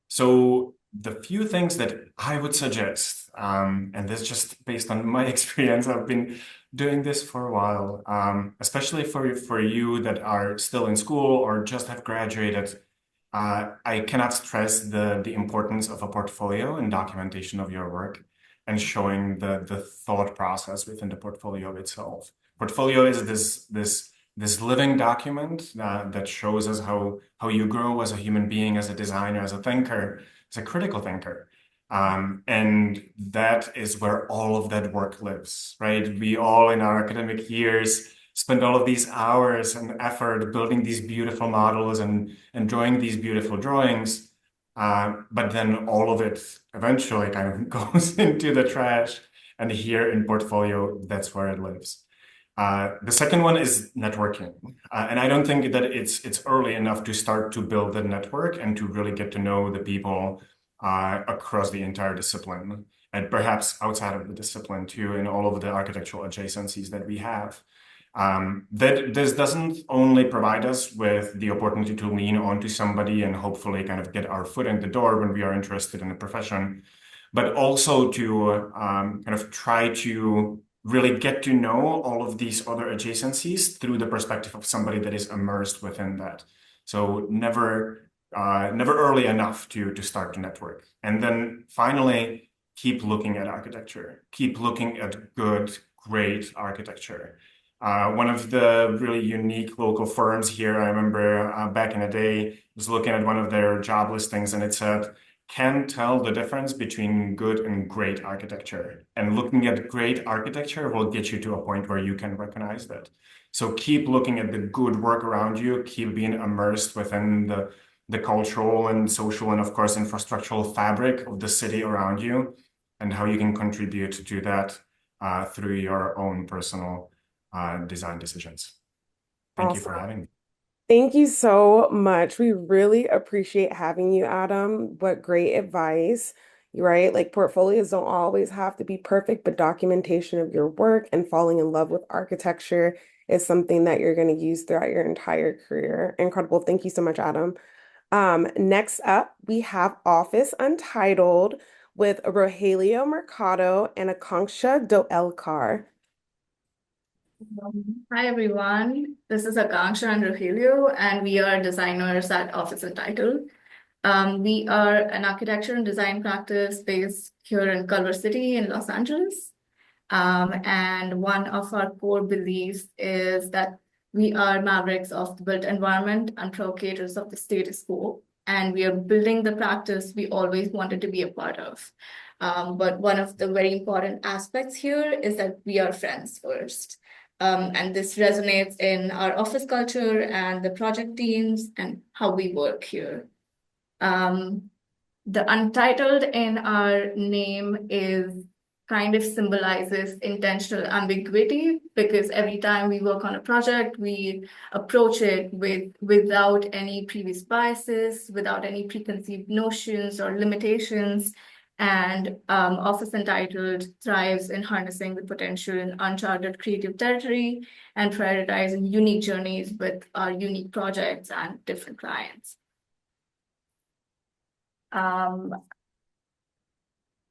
So the few things that I would suggest, and this is just based on my experience, I've been doing this for a while, especially for you that are still in school or just have graduated. I cannot stress the importance of a portfolio and documentation of your work and showing the thought process within the portfolio itself. Portfolio is this living document that shows us how you grow as a human being, as a designer, as a thinker, as a critical thinker. And that is where all of that work lives, right? We all in our academic years spend all of these hours and effort building these beautiful models and drawing these beautiful drawings. But then all of it eventually kind of goes into the trash. And here in portfolio, that's where it lives. The second one is networking. And I don't think that it's early enough to start to build the network and to really get to know the people across the entire discipline and perhaps outside of the discipline too, in all of the architectural adjacencies that we have. That this doesn't only provide us with the opportunity to lean onto somebody and hopefully kind of get our foot in the door when we are interested in a profession, but also to kind of try to really get to know all of these other adjacencies through the perspective of somebody that is immersed within that. So never early enough to start the network. And then finally, keep looking at architecture. Keep looking at good, great architecture. One of the really unique local firms here, I remember back in the day, was looking at one of their job listings and it said, can tell the difference between good and great architecture. And looking at great architecture will get you to a point where you can recognize that. So keep looking at the good work around you, keep being immersed within the cultural and social and of course infrastructural fabric of the city around you and how you can contribute to that through your own personal design decisions. Thank you for having me. Thank you so much. We really appreciate having you, Adam. What great advice, right? Like portfolios don't always have to be perfect, but documentation of your work and falling in love with architecture is something that you're going to use throughout your entire career. Incredible. Thank you so much, Adam. Next up, we have Office Untitled with Rogelio Mercado and Akanksha Doelkar. Hi everyone, this is Akanksha and Rogelio, and we are designers at Office Untitled. We are an architecture and design practice based here in Culver City in Los Angeles. And one of our core beliefs is that we are mavericks of the built environment and provocators of the status quo. And we are building the practice we always wanted to be a part of. But one of the very important aspects here is that we are friends first. And this resonates in our office culture and the project teams and how we work here. The Untitled in our name kind of symbolizes intentional ambiguity because every time we work on a project, we approach it without any previous biases, without any preconceived notions or limitations. And Office Untitled thrives in harnessing the potential in uncharted creative territory and prioritizing unique journeys with our unique projects and different clients.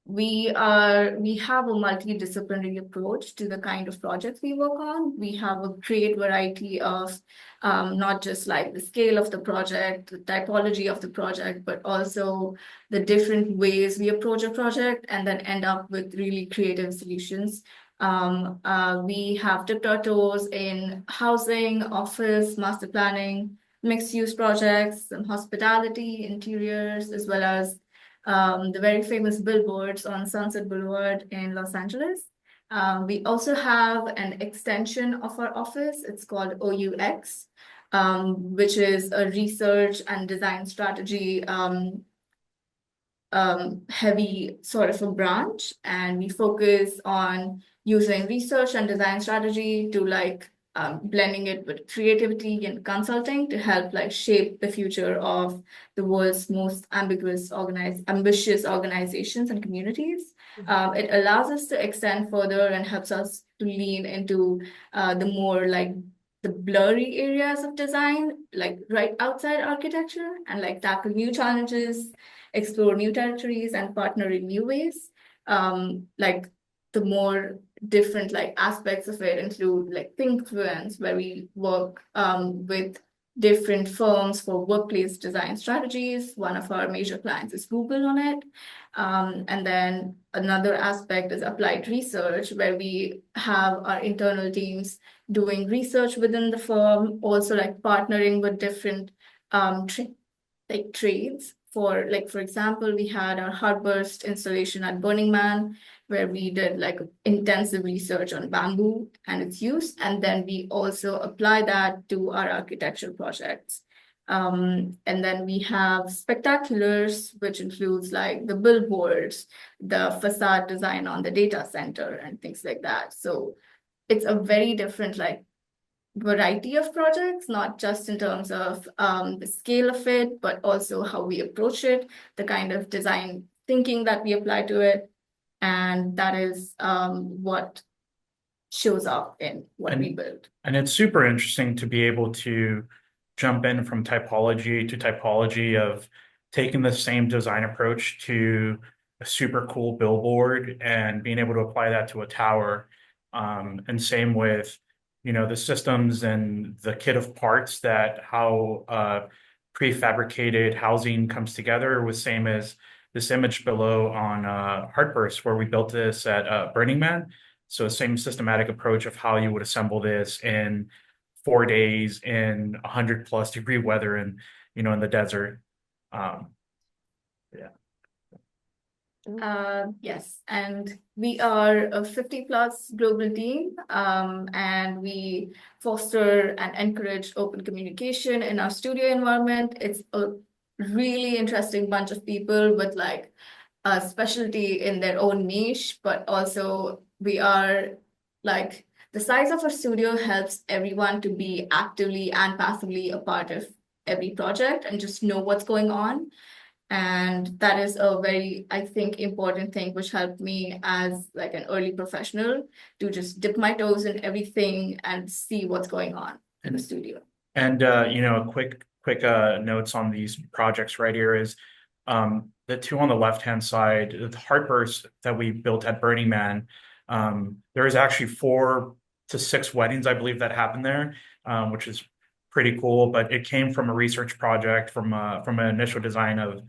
We have a multidisciplinary approach to the kind of projects we work on. We have a great variety of not just like the scale of the project, the typology of the project, but also the different ways we approach a project and then end up with really creative solutions. We have dipped our toes in housing, office, master planning, mixed-use projects, some hospitality, interiors, as well as the very famous billboards on Sunset Boulevard in Los Angeles. We also have an extension of our office. It's called OUX, which is a research and design strategy heavy sort of a branch. And we focus on using research and design strategy to blending it with creativity and consulting to help shape the future of the world's most ambitious organizations and communities. It allows us to extend further and helps us to lean into the more the blurry areas of design, right outside architecture, and tackle new challenges, explore new territories, and partner in new ways. The more different aspects of it include ThinkFluence, where we work with different firms for workplace design strategies. One of our major clients is Google on it. And then another aspect is applied research, where we have our internal teams doing research within the firm, also partnering with different trades. For example, we had our Heartburst installation at Burning Man, where we did intensive research on bamboo and its use. And then we also apply that to our architecture projects. And then we have spectaculars, which includes the billboards, the facade design on the data center and things like that. So it's a very different variety of projects, not just in terms of the scale of it, but also how we approach it, the kind of design thinking that we apply to it. And that is what shows up in what we build. And it's super interesting to be able to jump in from typology to typology of taking the same design approach to a super cool billboard and being able to apply that to a tower. And same with, the systems and the kit of parts that how prefabricated housing comes together was same as this image below on Heartburst, where we built this at Burning Man. So same systematic approach of how you would assemble this in 4 days in 100+ degree weather and, in the desert. Yes, and we are a 50+ global team, and we foster and encourage open communication in our studio environment. It's a really interesting bunch of people with like a specialty in their own niche, but also we are like the size of our studio helps everyone to be actively and passively a part of every project and just know what's going on. And that is a very, I think, important thing, which helped me as like an early professional to just dip my toes in everything and see what's going on in the studio. And quick notes on these projects right here is the two on the left-hand side, the Heartburst that we built at Burning Man. There is actually 4 to 6 weddings, I believe, that happened there, which is pretty cool. But it came from a research project from an initial design of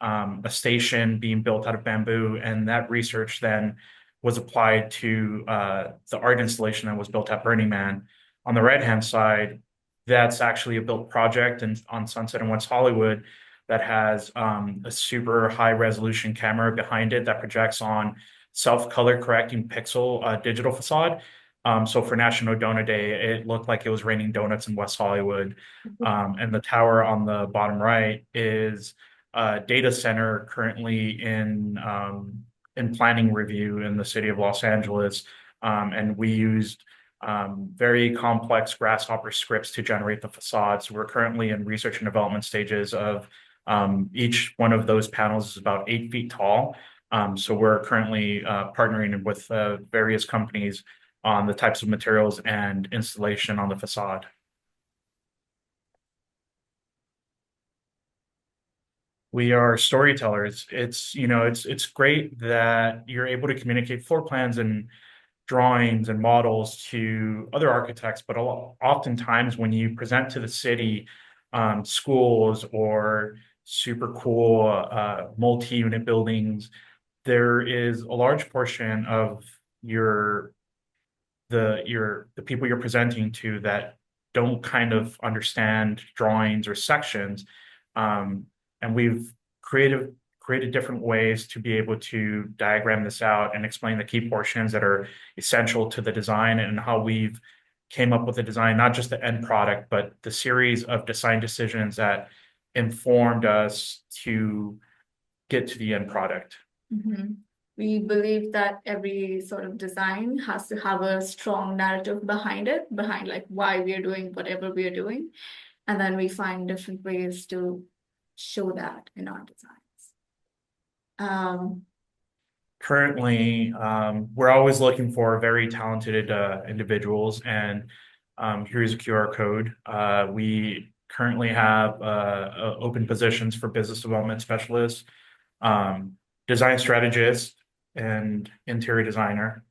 a station being built out of bamboo, and that research then was applied to the art installation that was built at Burning Man. On the right-hand side, that's actually a built project on Sunset in West Hollywood that has a super high resolution camera behind it that projects on self-color correcting pixel digital facade. So for National Donut Day, it looked like it was raining donuts in West Hollywood. And the tower on the bottom right is a data center currently in planning review in the city of Los Angeles. And we used very complex Grasshopper scripts to generate the facades. We're currently in research and development stages of each one of those panels is about 8 feet tall. So we're currently partnering with various companies on the types of materials and installation on the facade. We are storytellers. It's great that you're able to communicate floor plans and drawings and models to other architects, but oftentimes when you present to the city, schools or super cool multi-unit buildings, there is a large portion of the people you're presenting to that don't kind of understand drawings or sections. And we've created different ways to be able to diagram this out and explain the key portions that are essential to the design and how we've came up with the design, not just the end product, but the series of design decisions that informed us to get to the end product. Mm-hmm. We believe that every sort of design has to have a strong narrative behind it, behind like why we are doing whatever we are doing. And then we find different ways to show that in our designs. Currently, we're always looking for very talented individuals, and here's a QR code. We currently have open positions for business development specialists, design strategist, and interior designer,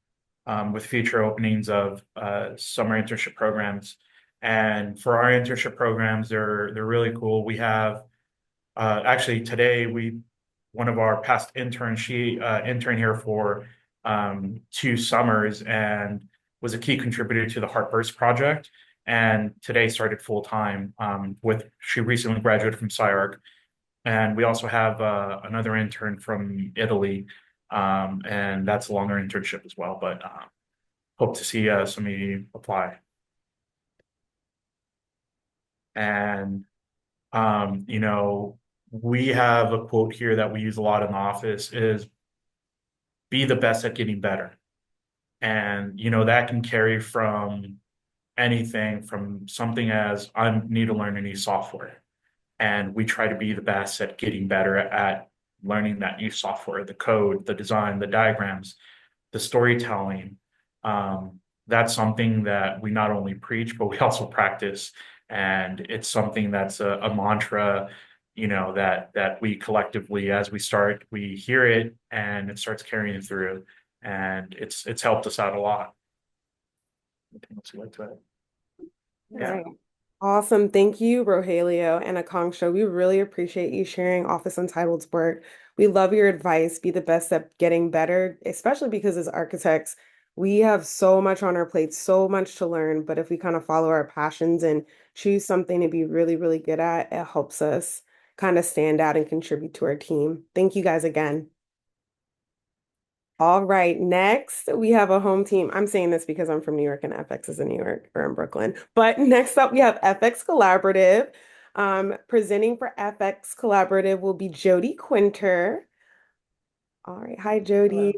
with future openings of summer internship programs. And for our internship programs, they're really cool. We have actually today one of our past interns, she interned here for 2 summers and was a key contributor to the Heartburst project. And today started full time she recently graduated from SciArc. And we also have another intern from Italy, and that's a longer internship as well. But hope to see some of you apply. And we have a quote here that we use a lot in the office is be the best at getting better. And, that can carry from anything from something as I need to learn a new software. And we try to be the best at getting better at learning that new software, the code, the design, the diagrams, the storytelling, that's something that we not only preach, but we also practice. And it's something that's a mantra, that we collectively, as we start, we hear it and it starts carrying through. And it's helped us out a lot. Anything else you'd like to add? Yeah. Right. Awesome. Thank you, Rogelio and Akanksha. We really appreciate you sharing Office Untitled's work. We love your advice. Be the best at getting better, especially because as architects, we have so much on our plate, so much to learn. But if we kind of follow our passions and choose something to be really, really good at, it helps us kind of stand out and contribute to our team. Thank you guys again. All right, next we have a home team. I'm saying this because I'm from New York and FX is in New York or in Brooklyn. But next up we have FX Collaborative. Presenting for FX Collaborative will be Jody Quinter. All right, hi Jody.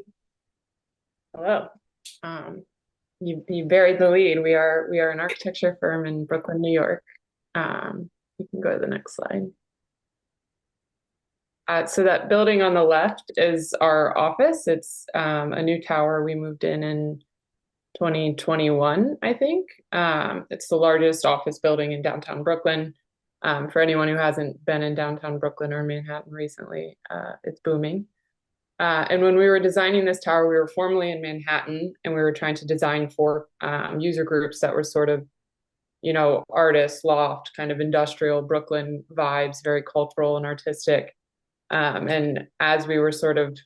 Hello. You buried the lead. We are an architecture firm in Brooklyn, New York. You can go to the next slide. So that building on the left is our office. It's a new tower we moved in 2021, I think. It's the largest office building in downtown Brooklyn. For anyone who hasn't been in downtown Brooklyn or Manhattan recently, it's booming. And when we were designing this tower, we were formerly in Manhattan, and we were trying to design for user groups that were sort of, artist, loft, kind of industrial Brooklyn vibes, very cultural and artistic. And as we were sort of,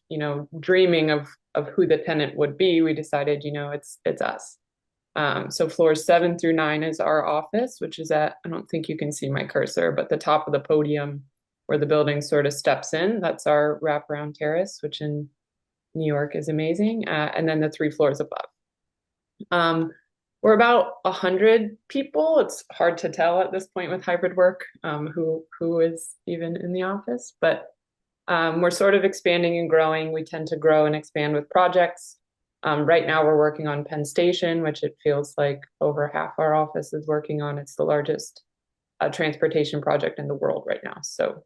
dreaming of who the tenant would be, we decided, it's us. So floors 7 through 9 is our office, which is at, I don't think you can see my cursor, but the top of the podium where the building sort of steps in. That's our wraparound terrace, which in New York is amazing. And then the 3 floors above. We're about 100 people. It's hard to tell at this point with hybrid work who is even in the office, but we're sort of expanding and growing. We tend to grow and expand with projects. Right now we're working on Penn Station, which it feels like over half our office is working on. It's the largest transportation project in the world right now. So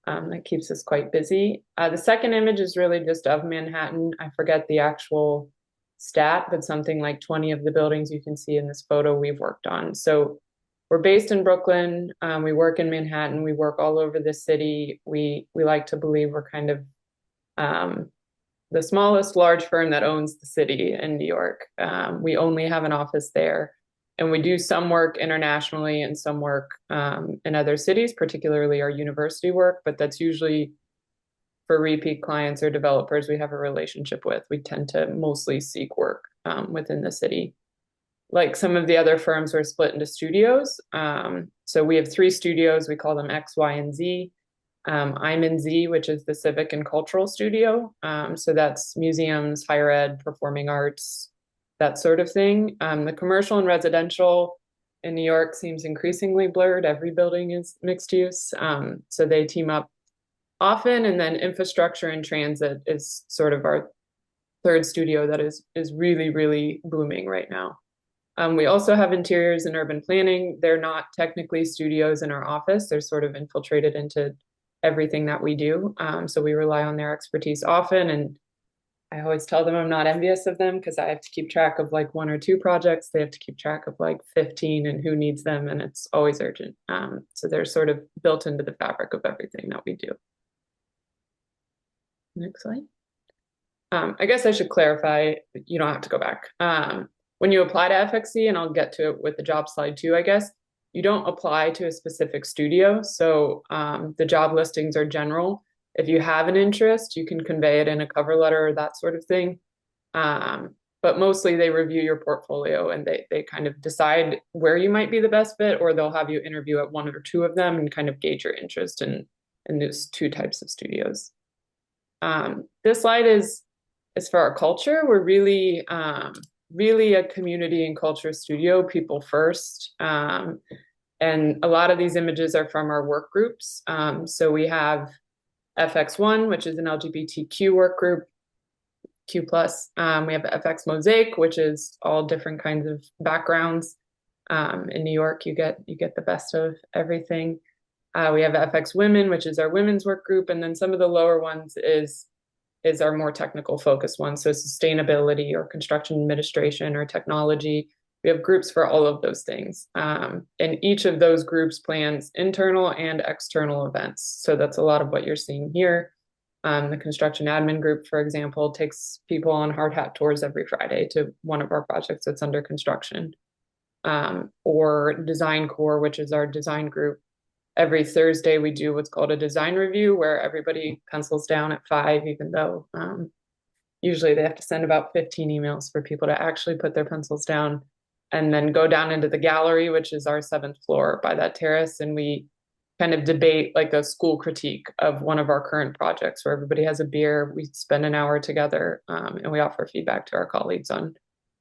that keeps us quite busy. The second image is really just of Manhattan. I forget the actual stat, but something like 20 of the buildings you can see in this photo we've worked on. So we're based in Brooklyn. We work in Manhattan. We work all over the city. We like to believe we're kind of the smallest large firm that owns the city in New York. We only have an office there, and we do some work internationally and some work in other cities, particularly our university work, but that's usually for repeat clients or developers we have a relationship with. We tend to mostly seek work within the city. Like some of the other firms, we're split into studios. So we have 3 studios. We call them X, Y, and Z. I'm in Z, which is the civic and cultural studio. So that's museums, higher ed, performing arts, that sort of thing. The commercial and residential in New York seems increasingly blurred. Every building is mixed use. So they team up often. And then infrastructure and transit is sort of our third studio that is really, really booming right now. We also have interiors and urban planning. They're not technically studios in our office. They're sort of infiltrated into everything that we do. So we rely on their expertise often. And I always tell them I'm not envious of them because I have to keep track of like 1 or 2 projects. They have to keep track of like 15 and who needs them. And it's always urgent. So they're sort of built into the fabric of everything that we do. Next slide. I guess I should clarify, you don't have to go back. When you apply to FXC, and I'll get to it with the job slide too, I guess, you don't apply to a specific studio. So the job listings are general. If you have an interest, you can convey it in a cover letter or that sort of thing. But mostly they review your portfolio and they kind of decide where you might be the best fit, or they'll have you interview at 1 or 2 of them and kind of gauge your interest in those 2 types of studios. This slide is for our culture. We're really a community and culture studio, people first. And a lot of these images are from our work groups. So we have FX1, which is an LGBTQ work group, Q+. We have FX Mosaic, which is all different kinds of backgrounds. In New York, you get the best of everything. We have FX Women, which is our women's work group. And then some of the lower ones is is our more technical focused one. So sustainability or construction administration or technology. We have groups for all of those things. And each of those groups plans internal and external events. So that's a lot of what you're seeing here. The construction admin group, for example, takes people on hard hat tours every Friday to one of our projects that's under construction. Or design core, which is our design group. Every Thursday, we do what's called a design review, where everybody pencils down at 5, even though usually they have to send about 15 emails for people to actually put their pencils down, and then go down into the gallery, which is our 7th floor by that terrace. And we kind of debate like a school critique of one of our current projects, where everybody has a beer. We spend an hour together, and we offer feedback to our colleagues on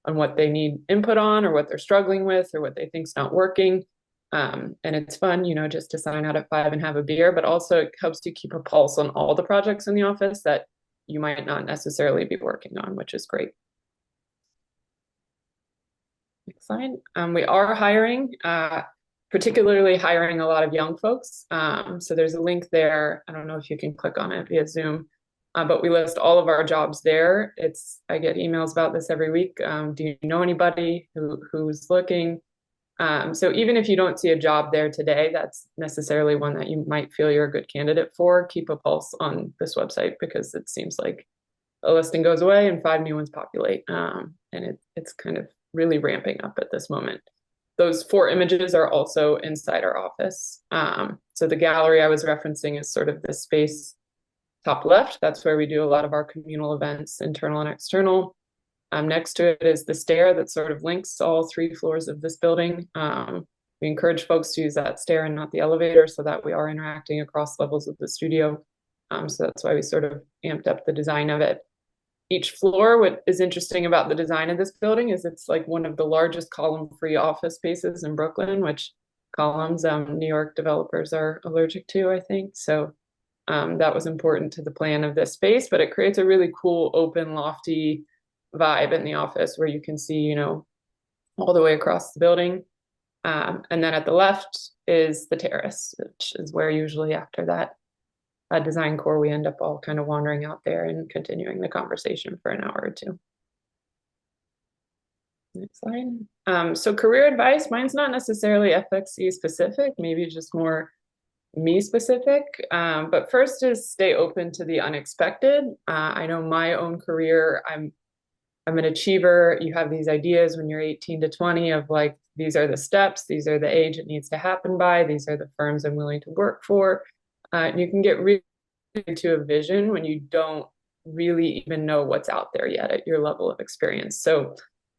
what they need input on, or what they're struggling with, or what they think's not working. And it's fun, just to sign out at 5 and have a beer, but also it helps you keep a pulse on all the projects in the office that you might not necessarily be working on, which is great. Next slide. We are hiring, particularly hiring a lot of young folks. So there's a link there. I don't know if you can click on it via Zoom, but we list all of our jobs there. I get emails about this every week. Do you know anybody who's looking? So even if you don't see a job there today, that's necessarily one that you might feel you're a good candidate for. Keep a pulse on this website, because it seems like a listing goes away and 5 new ones populate. And it's kind of really ramping up at this moment. Those 4 images are also inside our office. So the gallery I was referencing is sort of this space top left. That's where we do a lot of our communal events, internal and external. Next to it is the stair that sort of links all 3 floors of this building. We encourage folks to use that stair and not the elevator, so that we are interacting across levels of the studio. So that's why we sort of amped up the design of it. Each floor, what is interesting about the design of this building is it's like one of the largest column-free office spaces in Brooklyn, which columns New York developers are allergic to, I think. So that was important to the plan of this space, but it creates a really cool, open, lofty vibe in the office where you can see, all the way across the building. And then at the left is the terrace, which is where usually after that design core, we end up all kind of wandering out there and continuing the conversation for an hour or 2. Next slide. So career advice, mine's not necessarily FXC specific, maybe just more me specific. But first is stay open to the unexpected. I know my own career, I'm an achiever. You have these ideas when you're 18 to 20 of like, these are the steps, these are the age it needs to happen by, these are the firms I'm willing to work for. You can get really into a vision when you don't really even know what's out there yet at your level of experience. So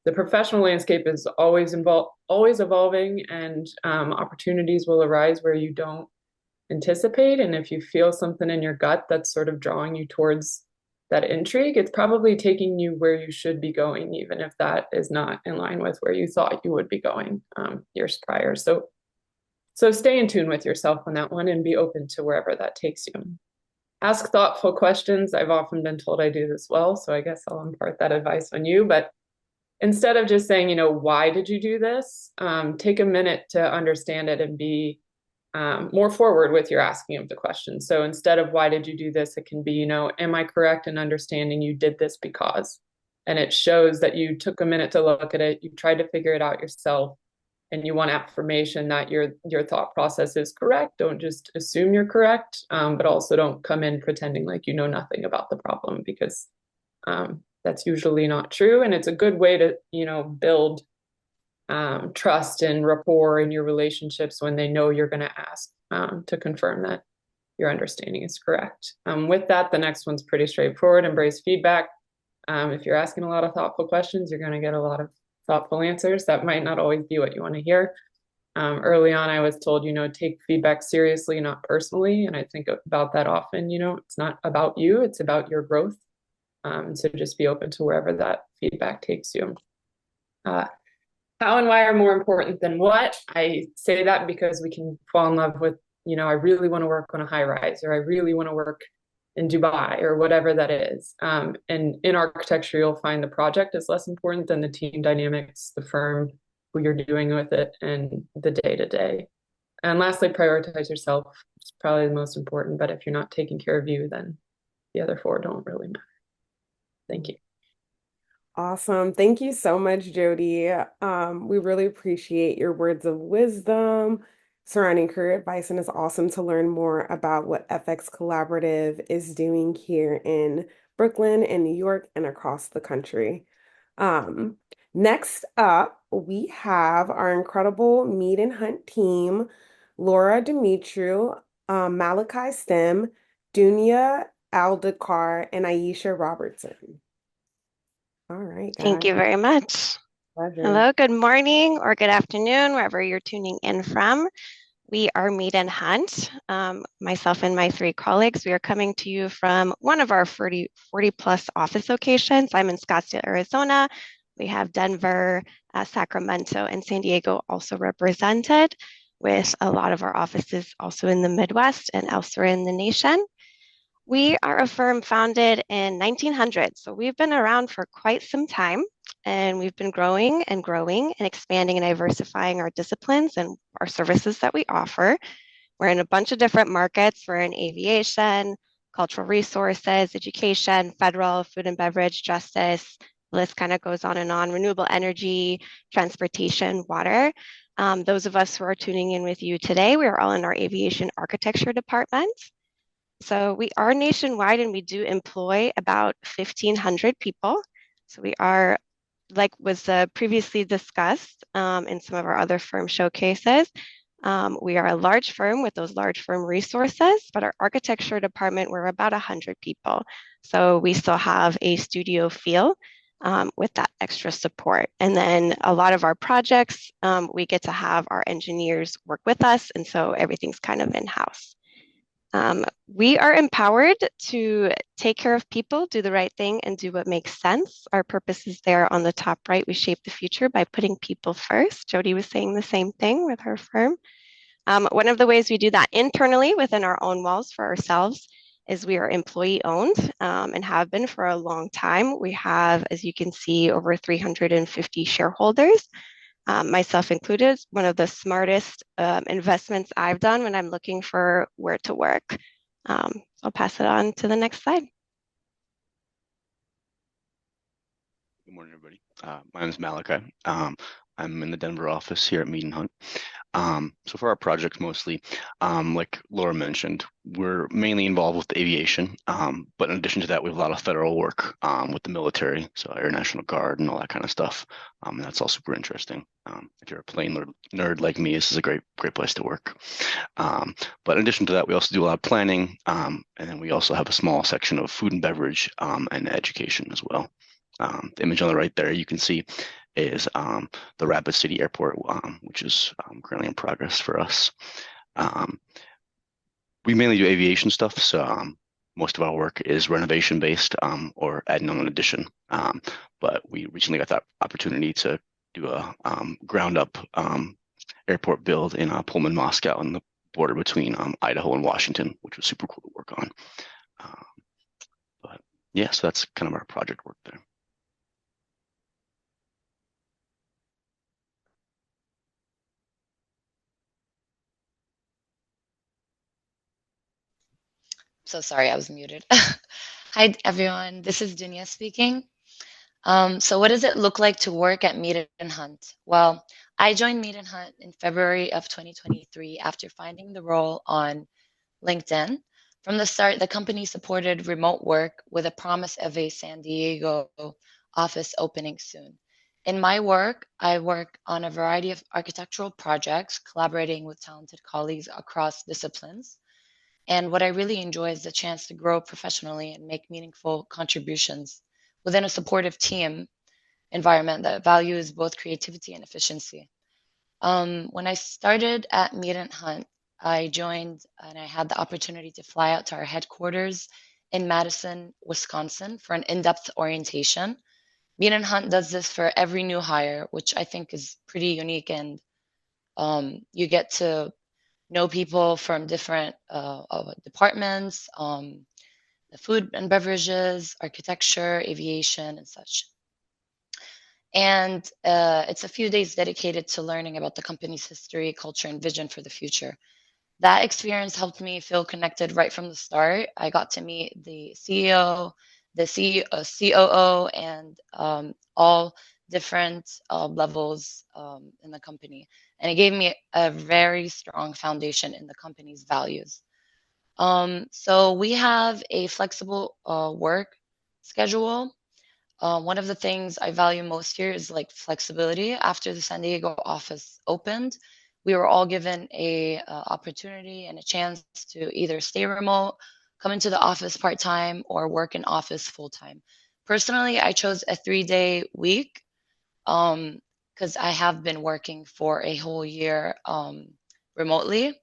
the professional landscape is always evolving, and opportunities will arise where you don't anticipate. And if you feel something in your gut that's sort of drawing you towards that intrigue, it's probably taking you where you should be going, even if that is not in line with where you thought you would be going years prior. So stay in tune with yourself on that one and be open to wherever that takes you. Ask thoughtful questions. I've often been told I do this well, so I guess I'll impart that advice on you. But instead of just saying, why did you do this? Take a minute to understand it and be more forward with your asking of the question. So instead of why did you do this, it can be, am I correct in understanding you did this because? And it shows that you took a minute to look at it, you tried to figure it out yourself, and you want affirmation that your thought process is correct. Don't just assume you're correct, but also don't come in pretending like you know nothing about the problem, because that's usually not true. And it's a good way to, build trust and rapport in your relationships when they know you're going to ask to confirm that your understanding is correct. With that, the next one's pretty straightforward. Embrace feedback. If you're asking a lot of thoughtful questions, you're going to get a lot of thoughtful answers. That might not always be what you want to hear. Early on, I was told, take feedback seriously, not personally. And I think about that often. It's not about you, it's about your growth. So just be open to wherever that feedback takes you. How and why are more important than what? I say that because we can fall in love with, I really want to work on a high rise, or I really want to work in Dubai, or whatever that is. And in architecture, you'll find the project is less important than the team dynamics, the firm, who you're doing with it, and the day-to-day. And lastly, prioritize yourself. It's probably the most important, but if you're not taking care of you, then the other 4 don't really matter. Thank you. Awesome. Thank you so much, Jody. We really appreciate your words of wisdom surrounding career advice, and it's awesome to learn more about what FX Collaborative is doing here in Brooklyn and New York and across the country. Next up, we have our incredible Mead Hunt team, Laura Demetriou, Malachi Stem, Dunya Aldekar, and Aisha Robertson. All right, Thank you guys. very much. Pleasure. Hello, good morning or good afternoon, wherever you're tuning in from. We are Mead Hunt. Myself and my 3 colleagues, we are coming to you from one of our 40 plus office locations. I'm in Scottsdale, Arizona. We have Denver, Sacramento, and San Diego also represented, with a lot of our offices also in the Midwest and elsewhere in the nation. We are a firm founded in 1900, so we've been around for quite some time, and we've been growing and expanding and diversifying our disciplines and our services that we offer. We're in a bunch of different markets. We're in aviation, cultural resources, education, federal, food and beverage, justice. The list kind of goes on and on. Renewable energy, transportation, water. Those of us who are tuning in with you today, we are all in our aviation architecture department. So we are nationwide, and we do employ about 1,500 people. So we are, like was previously discussed in some of our other firm showcases, we are a large firm with those large firm resources, but our architecture department, we're about 100 people. So we still have a studio feel with that extra support. And then a lot of our projects, we get to have our engineers work with us, and so everything's kind of in-house. We are empowered to take care of people, do the right thing, and do what makes sense. Our purpose is there on the top right. We shape the future by putting people first. Jody was saying the same thing with her firm. One of the ways we do that internally within our own walls for ourselves is we are employee owned and have been for a long time. We have, as you can see, over 350 shareholders. Myself included, one of the smartest investments I've done when I'm looking for where to work. I'll pass it on to the next slide. Good morning, everybody. My name is Malachi. I'm in the Denver office here at Mead Hunt. So for our projects mostly, like Laura mentioned, we're mainly involved with aviation, but in addition to that, we have a lot of federal work with the military, so Air National Guard and all that kind of stuff. And that's all super interesting. If you're a plane nerd like me, this is a great place to work. But in addition to that, we also do a lot of planning, and then we also have a small section of food and beverage and education as well. The image on the right there, you can see is the Rapid City Airport, which is currently in progress for us. We mainly do aviation stuff, so most of our work is renovation based or adding on an addition. But we recently got that opportunity to do a ground up airport build in Pullman, Moscow, on the border between Idaho and Washington, which was super cool to work on. But yeah, so that's kind of our project work there. So sorry, I was muted. Hi, everyone. This is Dunya speaking. So what does it look like to work at Mead Hunt? Well, I joined Mead Hunt in February of 2023 after finding the role on LinkedIn. From the start, the company supported remote work with a promise of a San Diego office opening soon. In my work, I work on a variety of architectural projects, collaborating with talented colleagues across disciplines. And what I really enjoy is the chance to grow professionally and make meaningful contributions within a supportive team environment that values both creativity and efficiency. When I started at Mead Hunt, I joined and I had the opportunity to fly out to our headquarters in Madison, Wisconsin for an in-depth orientation. Mead Hunt does this for every new hire, which I think is pretty unique, and you get to know people from different departments, the food and beverages, architecture, aviation, and such. And it's a few days dedicated to learning about the company's history, culture, and vision for the future. That experience helped me feel connected right from the start. I got to meet the CEO, the COO, and all different levels in the company. And it gave me a very strong foundation in the company's values. So we have a flexible work schedule. One of the things I value most here is like flexibility. After the San Diego office opened, we were all given a opportunity and a chance to either stay remote, come into the office part-time, or work in office full-time. Personally, I chose a 3-day week because I have been working for a whole year remotely.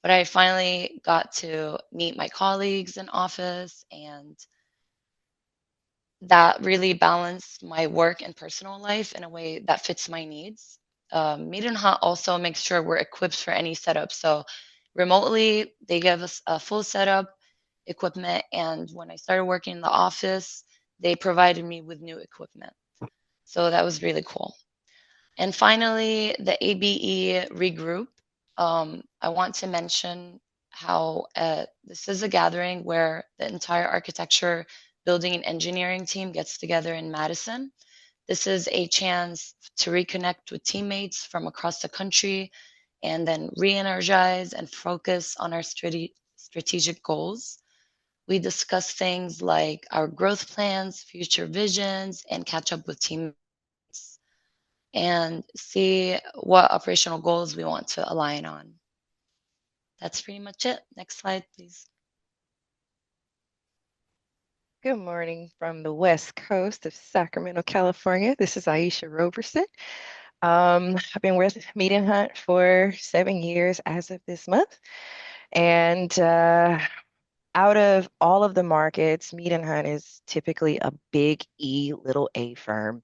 But I finally got to meet my colleagues in office, and that really balanced my work and personal life in a way that fits my needs. Mead Hunt also makes sure we're equipped for any setup. So remotely, they give us a full setup, equipment, and when I started working in the office, they provided me with new equipment. So that was really cool. And finally, the ABE regroup. I want to mention how this is a gathering where the entire architecture, building, and engineering team gets together in Madison. This is a chance to reconnect with teammates from across the country and then re-energize and focus on our strategic goals. We discuss things like our growth plans, future visions, and catch up with teammates and see what operational goals we want to align on. That's pretty much it. Next slide, please. Good morning from the West Coast of Sacramento, California. This is Aisha Roberson. I've been with Mead Hunt for 7 years as of this month. And out of all of the markets, Mead Hunt is typically a big E, little a firm,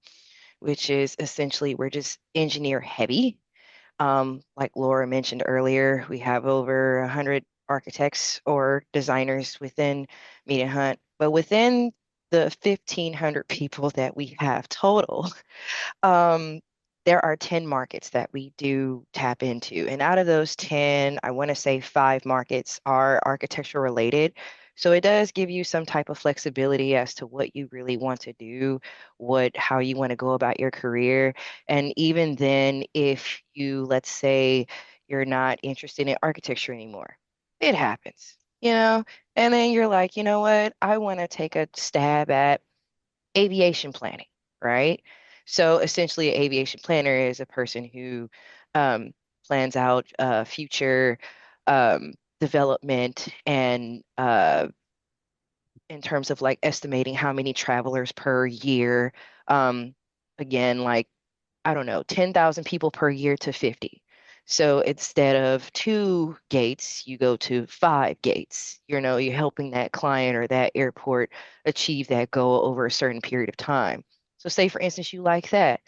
which is essentially we're just engineer heavy. Like Laura mentioned earlier, we have over 100 architects or designers within Mead Hunt, but within the 1,500 people that we have total, there are 10 markets that we do tap into. And out of those 10, I want to say 5 markets are architecture related. So it does give you some type of flexibility as to what you really want to do, how you want to go about your career. And even then, if you, let's say, you're not interested in architecture anymore, it happens, and then you're like, you know what, I want to take a stab at aviation planning, right? So essentially, an aviation planner is a person who plans out future development and in terms of like estimating how many travelers per year. Again, like, I don't know, 10,000 people per year to 50. So instead of 2 gates, you go to 5 gates. You're helping that client or that airport achieve that goal over a certain period of time. So say, for instance, you like that.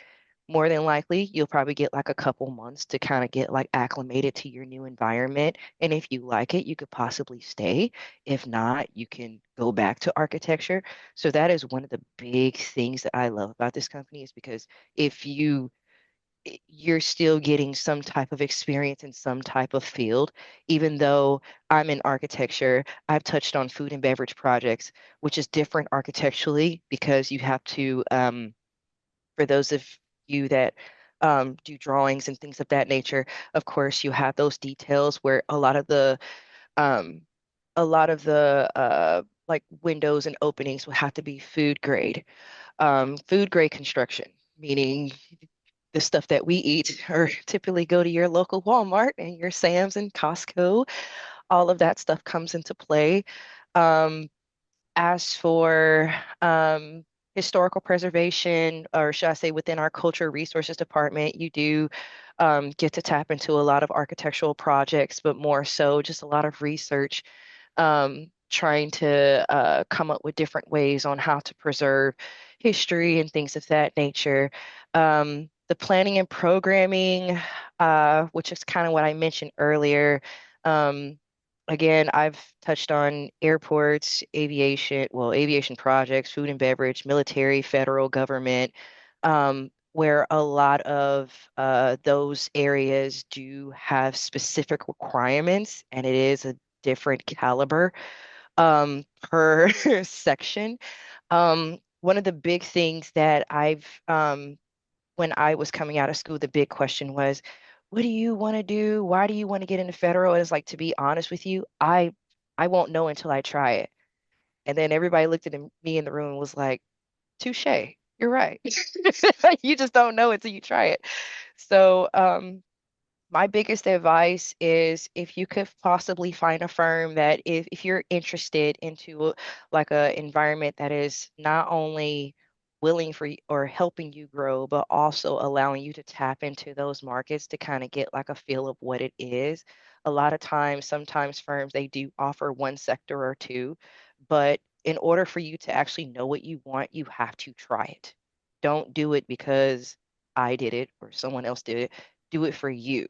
More than likely, you'll probably get like a couple months to kind of get like acclimated to your new environment. And if you like it, you could possibly stay. If not, you can go back to architecture. So that is one of the big things that I love about this company, is because if you're still getting some type of experience in some type of field. Even though I'm in architecture, I've touched on food and beverage projects, which is different architecturally because you have to, for those of you that do drawings and things of that nature, of course, you have those details where a lot of the like windows and openings will have to be food grade construction, meaning the stuff that we eat or typically go to your local Walmart and your Sam's and Costco. All of that stuff comes into play. As for historical preservation, or should I say within our cultural resources department, you do get to tap into a lot of architectural projects, but more so just a lot of research, trying to come up with different ways on how to preserve history and things of that nature. The planning and programming, which is kind of what I mentioned earlier. Again, I've touched on airports, aviation projects, food and beverage, military, federal government, where a lot of those areas do have specific requirements, and it is a different caliber per section. One of the big things that when I was coming out of school, the big question was, what do you want to do? Why do you want to get into federal? And it's like, to be honest with you, I won't know until I try it. And then everybody looked at me in the room and was like, touche, you're right. You just don't know until you try it. So, my biggest advice is if you could possibly find a firm that if you're interested into like a environment that is not only willing for you or helping you grow, but also allowing you to tap into those markets to kind of get like a feel of what it is. A lot of times, sometimes firms, they do offer one sector or two, but in order for you to actually know what you want, you have to try it. Don't do it because I did it or someone else did it. Do it for you,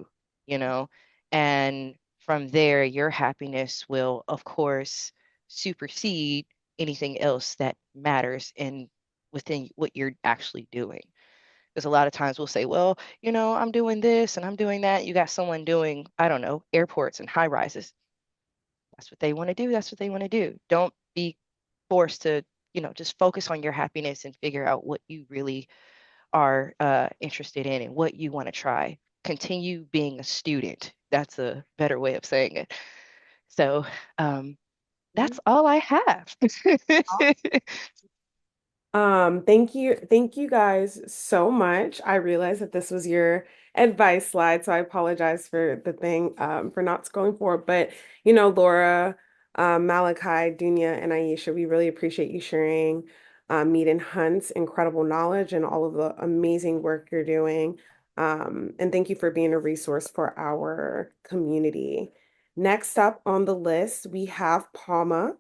you know? And from there, your happiness will, of course, supersede anything else that matters in within what you're actually doing. Because a lot of times we'll say, well, I'm doing this and I'm doing that. You got someone doing, I don't know, airports and high rises. That's what they want to do. That's what they want to do. Don't be forced to, just focus on your happiness and figure out what you really are interested in and what you want to try. Continue being a student. That's a better way of saying it. So that's all I have. Thank you guys so much. I realized that this was your advice slide, so I apologize for the thing for not going forward. But Laura, Malachi, Dunya, and Aisha, we really appreciate you sharing Mead Hunt's incredible knowledge and all of the amazing work you're doing. And thank you for being a resource for our community. Next up on the list, we have Palma.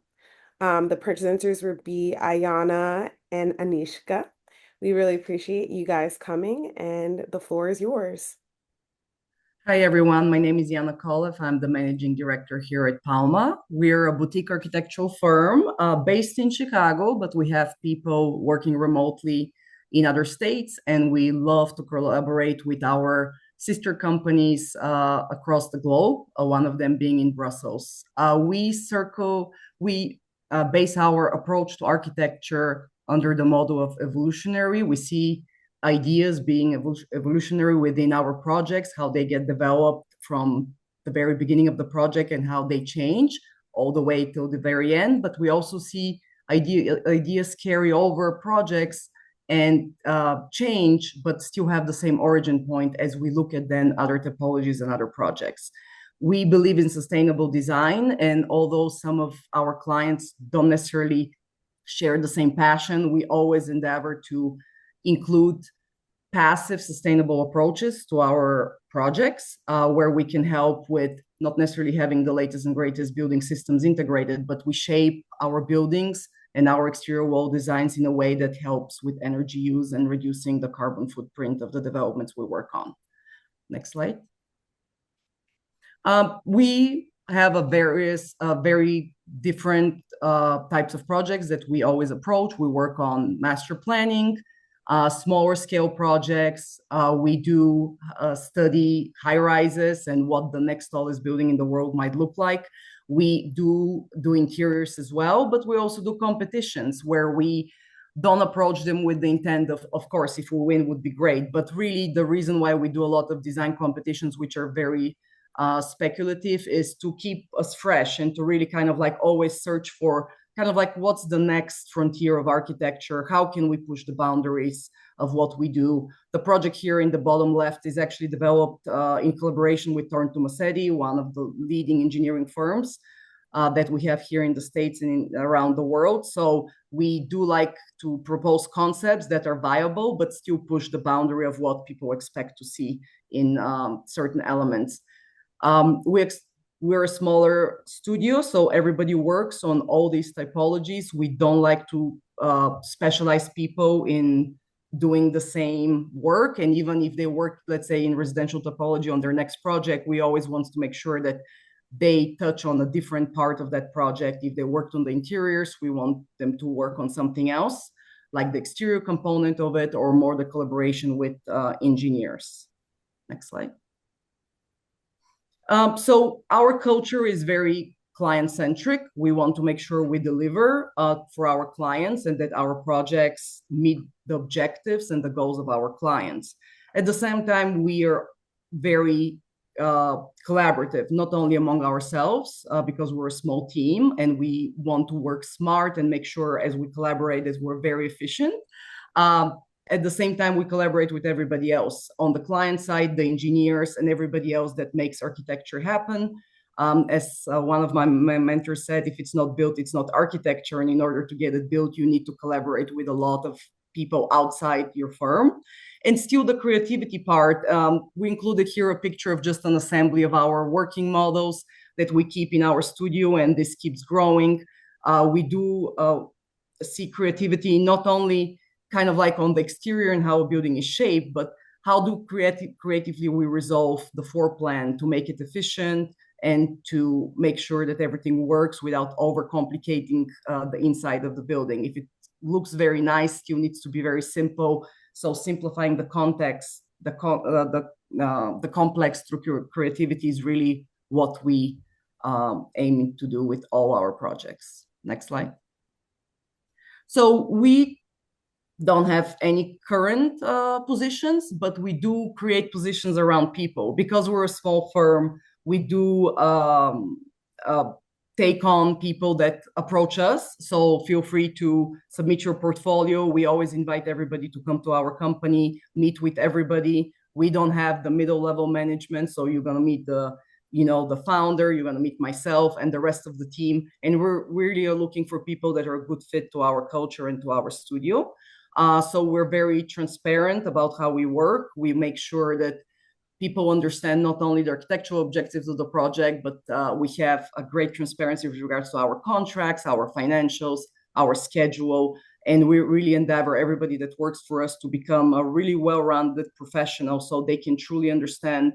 The presenters would be Ayana and Anishka. We really appreciate you guys coming, and the floor is yours. Hi, everyone. My name is Yana Kolev. I'm the managing director here at Palma. We're a boutique architectural firm based in Chicago, but we have people working remotely in other states, and we love to collaborate with our sister companies across the globe, one of them being in Brussels. We base our approach to architecture under the model of evolutionary. We see ideas being evolutionary within our projects, how they get developed from the very beginning of the project and how they change all the way till the very end. But we also see ideas carry over projects and change, but still have the same origin point as we look at then other typologies and other projects. We believe in sustainable design, and although some of our clients don't necessarily share the same passion, we always endeavor to include passive sustainable approaches to our projects where we can help with not necessarily having the latest and greatest building systems integrated, but we shape our buildings and our exterior wall designs in a way that helps with energy use and reducing the carbon footprint of the developments we work on. Next slide. We have very different types of projects that we always approach. We work on master planning, smaller scale projects. We do study high rises and what the next tallest building in the world might look like. We do interiors as well, but we also do competitions where we don't approach them with the intent of course, if we win would be great. But really the reason why we do a lot of design competitions, which are very speculative, is to keep us fresh and to really kind of like always search for kind of like what's the next frontier of architecture, how can we push the boundaries of what we do. The project here in the bottom left is actually developed in collaboration with Moseley, one of the leading engineering firms that we have here in the States and around the world. So we do like to propose concepts that are viable, but still push the boundary of what people expect to see in certain elements. We're a smaller studio, so everybody works on all these typologies. We don't like to specialize people in doing the same work. And even if they work, let's say, in residential topology on their next project, we always want to make sure that they touch on a different part of that project. If they worked on the interiors, we want them to work on something else, like the exterior component of it, or more the collaboration with engineers. Next slide. So our culture is very client-centric. We want to make sure we deliver for our clients and that our projects meet the objectives and the goals of our clients. At the same time, we are very collaborative, not only among ourselves, because we're a small team and we want to work smart and make sure as we collaborate that we're very efficient. At the same time, we collaborate with everybody else on the client side, the engineers and everybody else that makes architecture happen. As one of my mentors said, if it's not built, it's not architecture. And in order to get it built, you need to collaborate with a lot of people outside your firm. And still the creativity part, we included here a picture of just an assembly of our working models that we keep in our studio, and this keeps growing. We do see creativity not only kind of like on the exterior and how a building is shaped, but how do creatively we resolve the floor plan to make it efficient and to make sure that everything works without overcomplicating the inside of the building. If it looks very nice, still needs to be very simple. So simplifying the context, the complex through creativity is really what we aim to do with all our projects. Next slide. So we don't have any current positions, but we do create positions around people. Because we're a small firm, we do take on people that approach us. So feel free to submit your portfolio. We always invite everybody to come to our company, meet with everybody. We don't have the middle level management. So you're going to meet the founder, you're going to meet myself and the rest of the team. And we're really looking for people that are a good fit to our culture and to our studio. So we're very transparent about how we work. We make sure that people understand not only the architectural objectives of the project, but we have a great transparency with regards to our contracts, our financials, our schedule. And we really endeavor everybody that works for us to become a really well-rounded professional so they can truly understand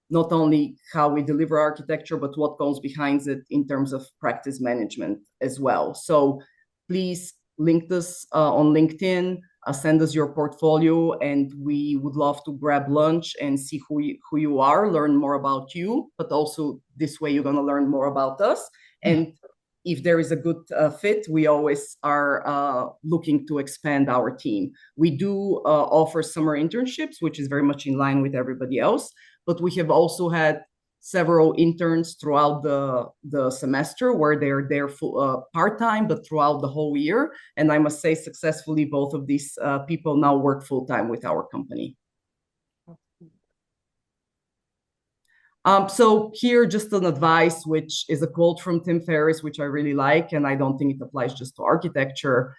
not only how we deliver architecture, but what goes behind it in terms of practice management as well. So please link us on LinkedIn, send us your portfolio, and we would love to grab lunch and see who you are, learn more about you, but also this way you're going to learn more about us. And if there is a good fit, we always are looking to expand our team. We do offer summer internships, which is very much in line with everybody else, but we have also had several interns throughout the semester where they're there part-time, but throughout the whole year. And I must say successfully, both of these people now work full-time with our company. So here, just an advice, which is a quote from Tim Ferriss, which I really like, and I don't think it applies just to architecture.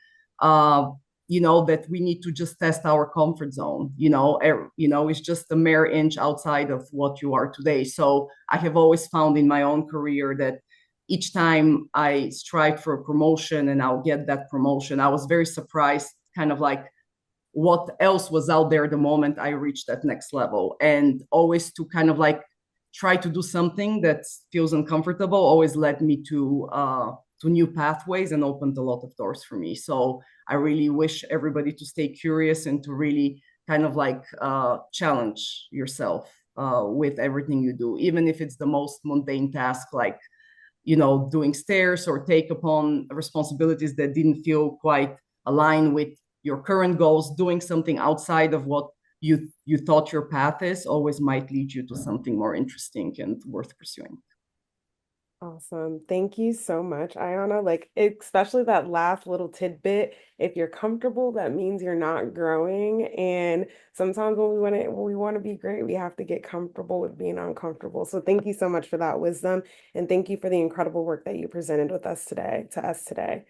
That we need to just test our comfort zone. It's just a mere inch outside of what you are today. So I have always found in my own career that each time I strive for a promotion and I'll get that promotion, I was very surprised, kind of like what else was out there the moment I reached that next level. And always to kind of like try to do something that feels uncomfortable always led me to new pathways and opened a lot of doors for me. So I really wish everybody to stay curious and to really kind of like challenge yourself with everything you do, even if it's the most mundane task, like, doing stairs or take upon responsibilities that didn't feel quite aligned with your current goals. Doing something outside of what you thought your path is always might lead you to something more interesting and worth pursuing. Awesome. Thank you so much, Ayana. Like, especially that last little tidbit, if you're comfortable, that means you're not growing. And sometimes when we want to be great, we have to get comfortable with being uncomfortable. So thank you so much for that wisdom. And thank you for the incredible work that you presented to us today.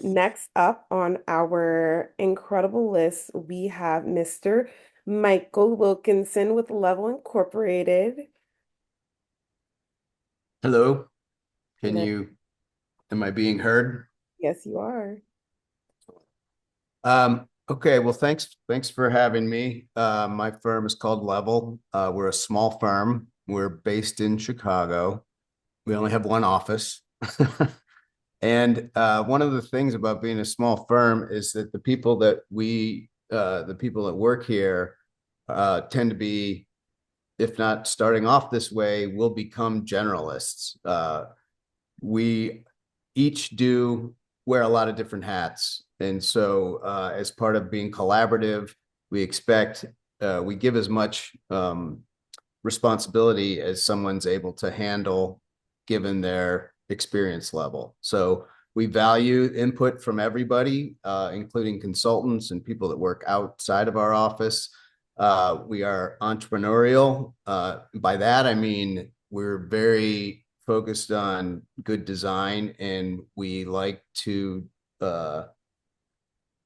Next up on our incredible list, we have Mr. Michael Wilkinson with Level Incorporated. Hello. Hello. Am I being heard? Yes, you are. Okay, well, thanks for having me. My firm is called Level. We're a small firm. We're based in Chicago. We only have one office. And one of the things about being a small firm is that the people that work here tend to be, if not starting off this way, will become generalists. we each do wear a lot of different hats. And so as part of being collaborative, we expect we give as much responsibility as someone's able to handle given their experience level. So we value input from everybody, including consultants and people that work outside of our office. We are entrepreneurial. By that, I mean, we're very focused on good design, and we like to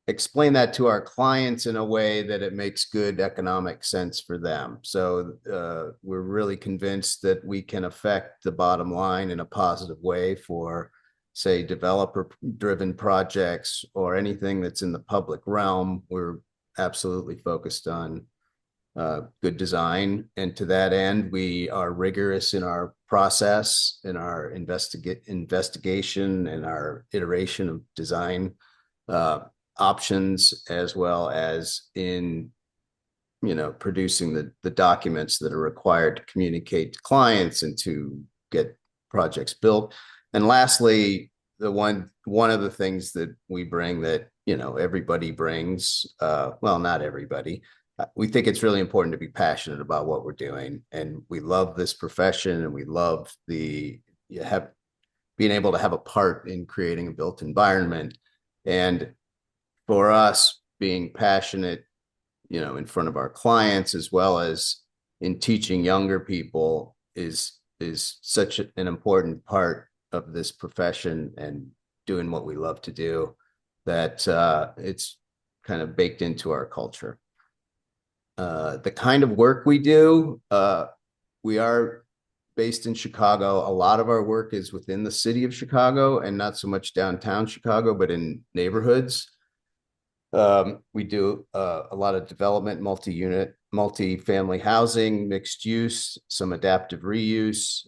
explain that to our clients in a way that it makes good economic sense for them. So we're really convinced that we can affect the bottom line in a positive way for, say, developer-driven projects or anything that's in the public realm. We're absolutely focused on good design. And to that end, we are rigorous in our process, in our investigation, and our iteration of design options, as well as in, producing the documents that are required to communicate to clients and to get projects built. And lastly, one of the things that we bring that, everybody brings, well, not everybody, we think it's really important to be passionate about what we're doing. And we love this profession, and we love being able to have a part in creating a built environment. And for us, being passionate, in front of our clients, as well as in teaching younger people, is such an important part of this profession and doing what we love to do, that it's kind of baked into our culture. The kind of work we do, we are based in Chicago. A lot of our work is within the city of Chicago, and not so much downtown Chicago, but in neighborhoods. We do a lot of development, multi-unit, multi-family housing, mixed use, some adaptive reuse.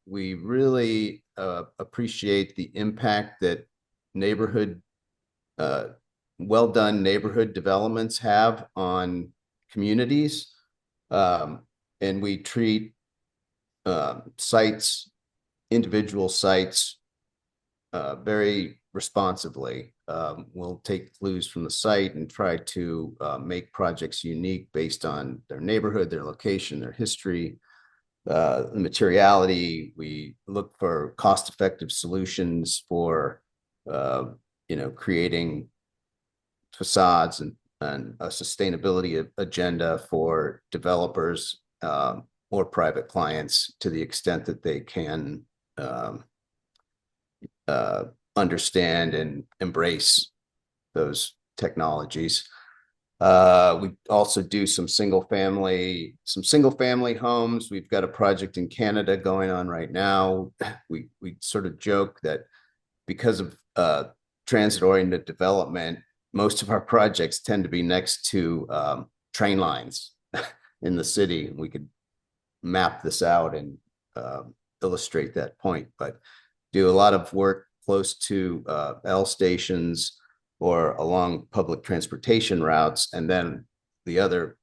We really appreciate the impact that well-done neighborhood developments have on communities. And we treat individual sites, very responsively. We'll take clues from the site and try to make projects unique based on their neighborhood, their location, their history, the materiality. We look for cost-effective solutions for, creating facades and a sustainability agenda for developers or private clients, to the extent that they can understand and embrace those technologies. We also do some single family homes. We've got a project in Canada going on right now. We sort of joke that because of transit-oriented development, most of our projects tend to be next to train lines in the city. We could map this out and illustrate that point, but do a lot of work close to L stations or along public transportation routes. And then the other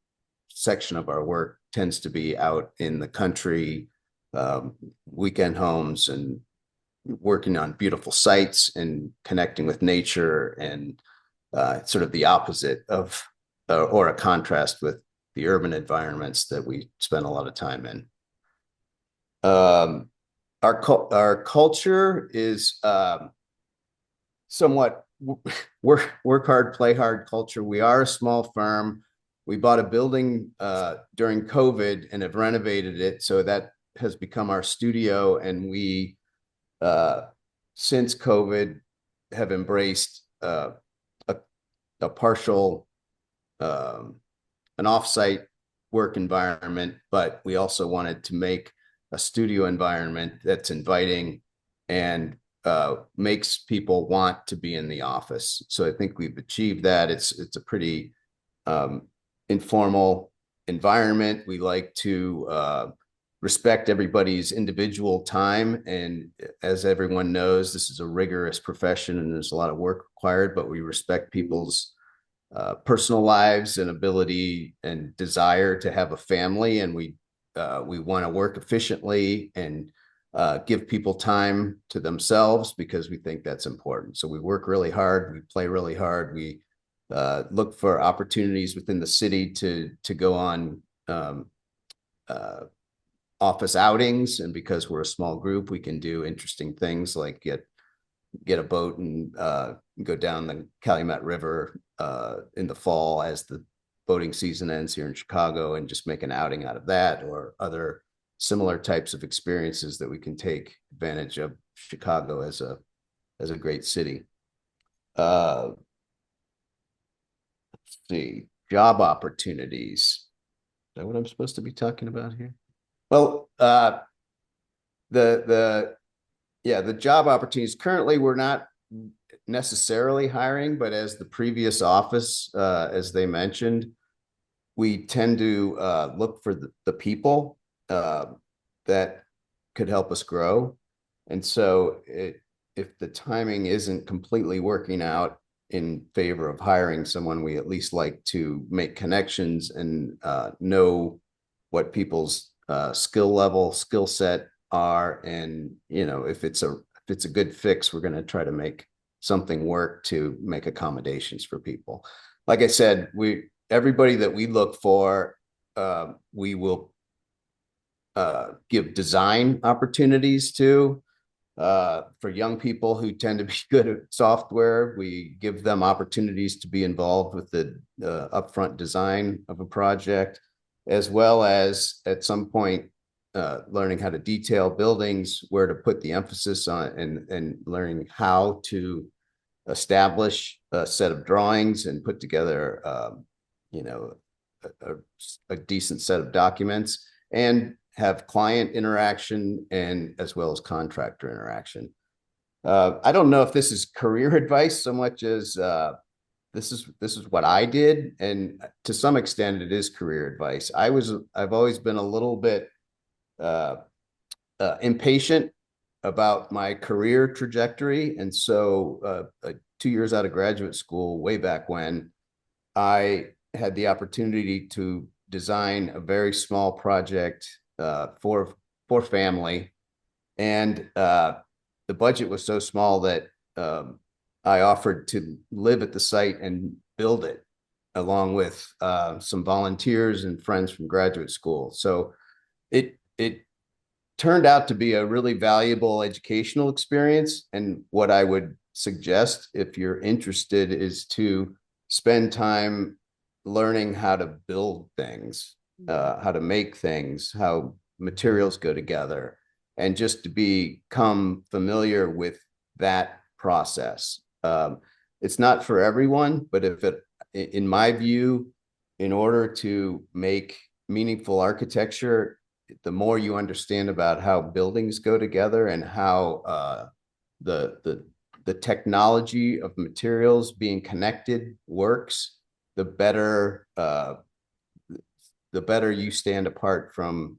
section of our work tends to be out in the country, weekend homes, and working on beautiful sites and connecting with nature, and sort of the opposite of, or a contrast with, the urban environments that we spend a lot of time in. Our culture is somewhat work hard, play hard culture. We are a small firm. We bought a building during COVID and have renovated it, so that has become our studio. And we, since COVID, have embraced a partial, an offsite work environment, but we also wanted to make a studio environment that's inviting and makes people want to be in the office. So I think we've achieved that. It's a pretty informal environment. We like to respect everybody's individual time. And as everyone knows, this is a rigorous profession and there's a lot of work required, but we respect people's personal lives and ability and desire to have a family. And we want to work efficiently and give people time to themselves because we think that's important. So we work really hard, we play really hard, we look for opportunities within the city to go on office outings, and because we're a small group, we can do interesting things like get a boat and go down the Calumet River in the fall as the boating season ends here in Chicago, and just make an outing out of that, or other similar types of experiences that we can take advantage of Chicago as a great city. Let's see, job opportunities. Is that what I'm supposed to be talking about here? Well, the job opportunities, currently we're not necessarily hiring, but as the previous office, as they mentioned, we tend to look for the people that could help us grow. And so if the timing isn't completely working out in favor of hiring someone, we at least like to make connections and know what people's skill set are. And, if it's a good fix, we're going to try to make something work to make accommodations for people. Like I said, everybody that we look for, we will give design opportunities to. For young people who tend to be good at software, we give them opportunities to be involved with the upfront design of a project, as well as at some point learning how to detail buildings, where to put the emphasis on, and learning how to establish a set of drawings and put together a decent set of documents, and have client interaction and as well as contractor interaction. I don't know if this is career advice so much as this is what I did, and to some extent it is career advice. I've always been a little bit impatient about my career trajectory, and so 2 years out of graduate school, way back when, I had the opportunity to design a very small project for family, and the budget was so small that I offered to live at the site and build it, along with some volunteers and friends from graduate school. So it turned out to be a really valuable educational experience. And what I would suggest, if you're interested, is to spend time learning how to build things, how to make things, how materials go together, and just to become familiar with that process. It's not for everyone, but in my view, in order to make meaningful architecture, the more you understand about how buildings go together and how the technology of materials being connected works, the better you stand apart from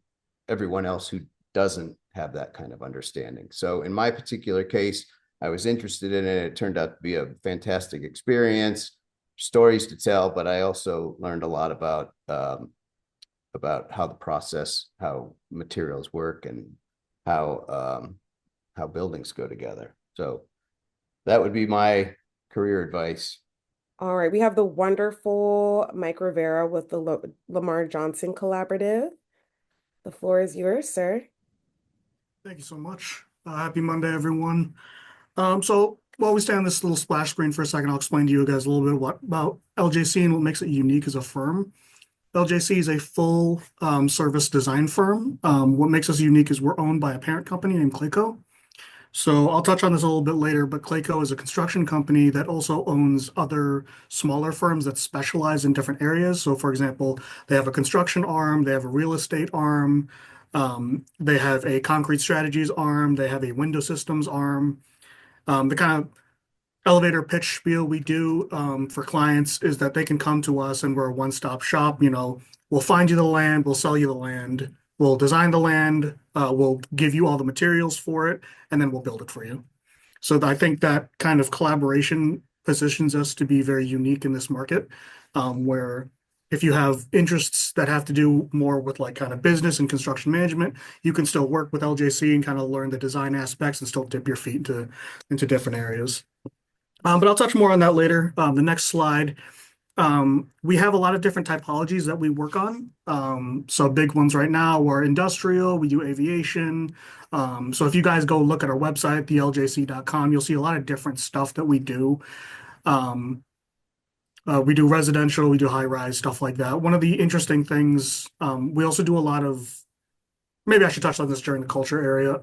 everyone else who doesn't have that kind of understanding. So in my particular case, I was interested in it. It turned out to be a fantastic experience, stories to tell, but I also learned a lot about how the process, how materials work, and how buildings go together. So that would be my career advice. All right, we have the wonderful Mike Rivera with the Lamar Johnson Collaborative. The floor is yours, sir. Thank you so much. Happy Monday, everyone. So while we stay on this little splash screen for a second, I'll explain to you guys a little bit about LJC and what makes it unique as a firm. LJC is a full service design firm. What makes us unique is we're owned by a parent company named Clayco. So I'll touch on this a little bit later, but Clayco is a construction company that also owns other smaller firms that specialize in different areas. So for example, they have a construction arm, they have a real estate arm, they have a concrete strategies arm, they have a window systems arm. The kind of elevator pitch spiel we do for clients is that they can come to us and we're a one-stop shop. We'll find you the land, we'll sell you the land, we'll design the land, we'll give you all the materials for it, and then we'll build it for you. So I think that kind of collaboration positions us to be very unique in this market, where if you have interests that have to do more with like kind of business and construction management, you can still work with LJC and kind of learn the design aspects and still dip your feet into different areas. But I'll touch more on that later. The next slide. We have a lot of different typologies that we work on. So big ones right now are industrial, we do aviation. So if you guys go look at our website, theljc.com, you'll see a lot of different stuff that we do. We do residential, we do high rise, stuff like that. One of the interesting things, we also do a lot of, maybe I should touch on this during the culture area.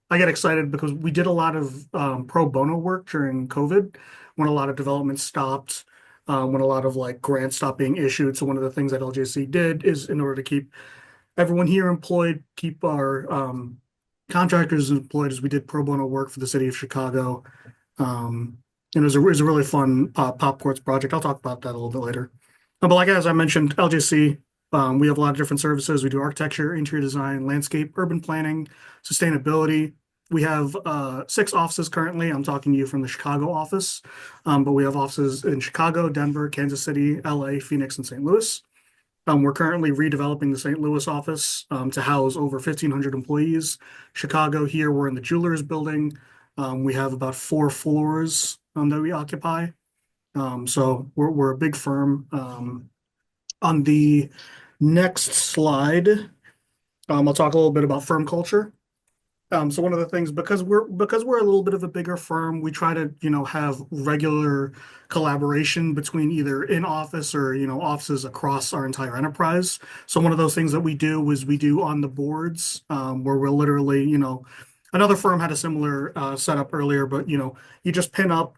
I get excited because we did a lot of pro bono work during COVID when a lot of development stopped, when a lot of like grants stopped being issued. So one of the things that LJC did is in order to keep everyone here employed, keep our contractors employed, as we did pro bono work for the city of Chicago. And it was a really fun pop quartz project. I'll talk about that a little bit later. But like as I mentioned, LJC, we have a lot of different services. We do architecture, interior design, landscape, urban planning, sustainability. We have 6 offices currently. I'm talking to you from the Chicago office, but we have offices in Chicago, Denver, Kansas City, LA, Phoenix, and St. Louis. We're currently redeveloping the St. Louis office to house over 1,500 employees. Chicago, here we're in the Jewelers building. We have about 4 floors that we occupy. So we're a big firm. On the next slide, I'll talk a little bit about firm culture. So one of the things, because we're a little bit of a bigger firm, we try to, have regular collaboration between either in office or, offices across our entire enterprise. So one of those things that we do is we do on the boards, where we're literally, another firm had a similar setup earlier, but you just pin up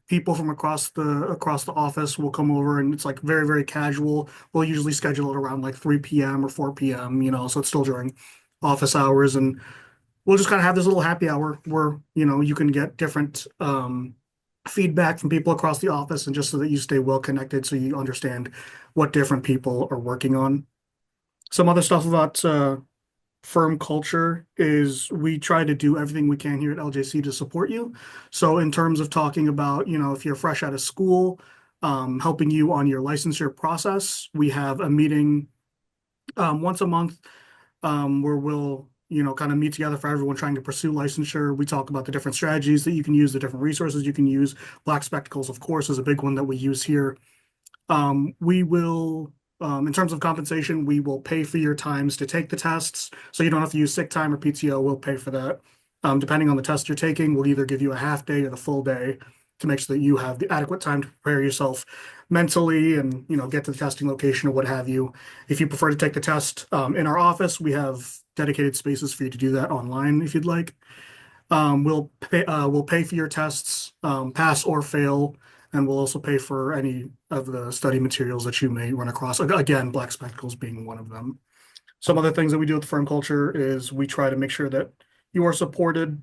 people from across the office will come over, and it's like very, very casual. We'll usually schedule it around like 3 p.m. or 4 p.m., so it's still during office hours, and we'll just kind of have this little happy hour where, you can get different feedback from people across the office, and just so that you stay well connected, so you understand what different people are working on. Some other stuff about firm culture is we try to do everything we can here at LJC to support you. So in terms of talking about, if you're fresh out of school, helping you on your licensure process, we have a meeting once a month where we'll, kind of meet together for everyone trying to pursue licensure. We talk about the different strategies that you can use, the different resources you can use. Black Spectacles, of course, is a big one that we use here. We will in terms of compensation, we will pay for your times to take the tests. So you don't have to use sick time or PTO. We'll pay for that. Depending on the test you're taking, we'll either give you a half day or the full day to make sure that you have the adequate time to prepare yourself mentally and, get to the testing location or what have you. If you prefer to take the test in our office, we have dedicated spaces for you to do that online if you'd like. We'll pay for your tests, pass or fail, and we'll also pay for any of the study materials that you may run across. Again, Black Spectacles being one of them. Some other things that we do with the firm culture is we try to make sure that you are supported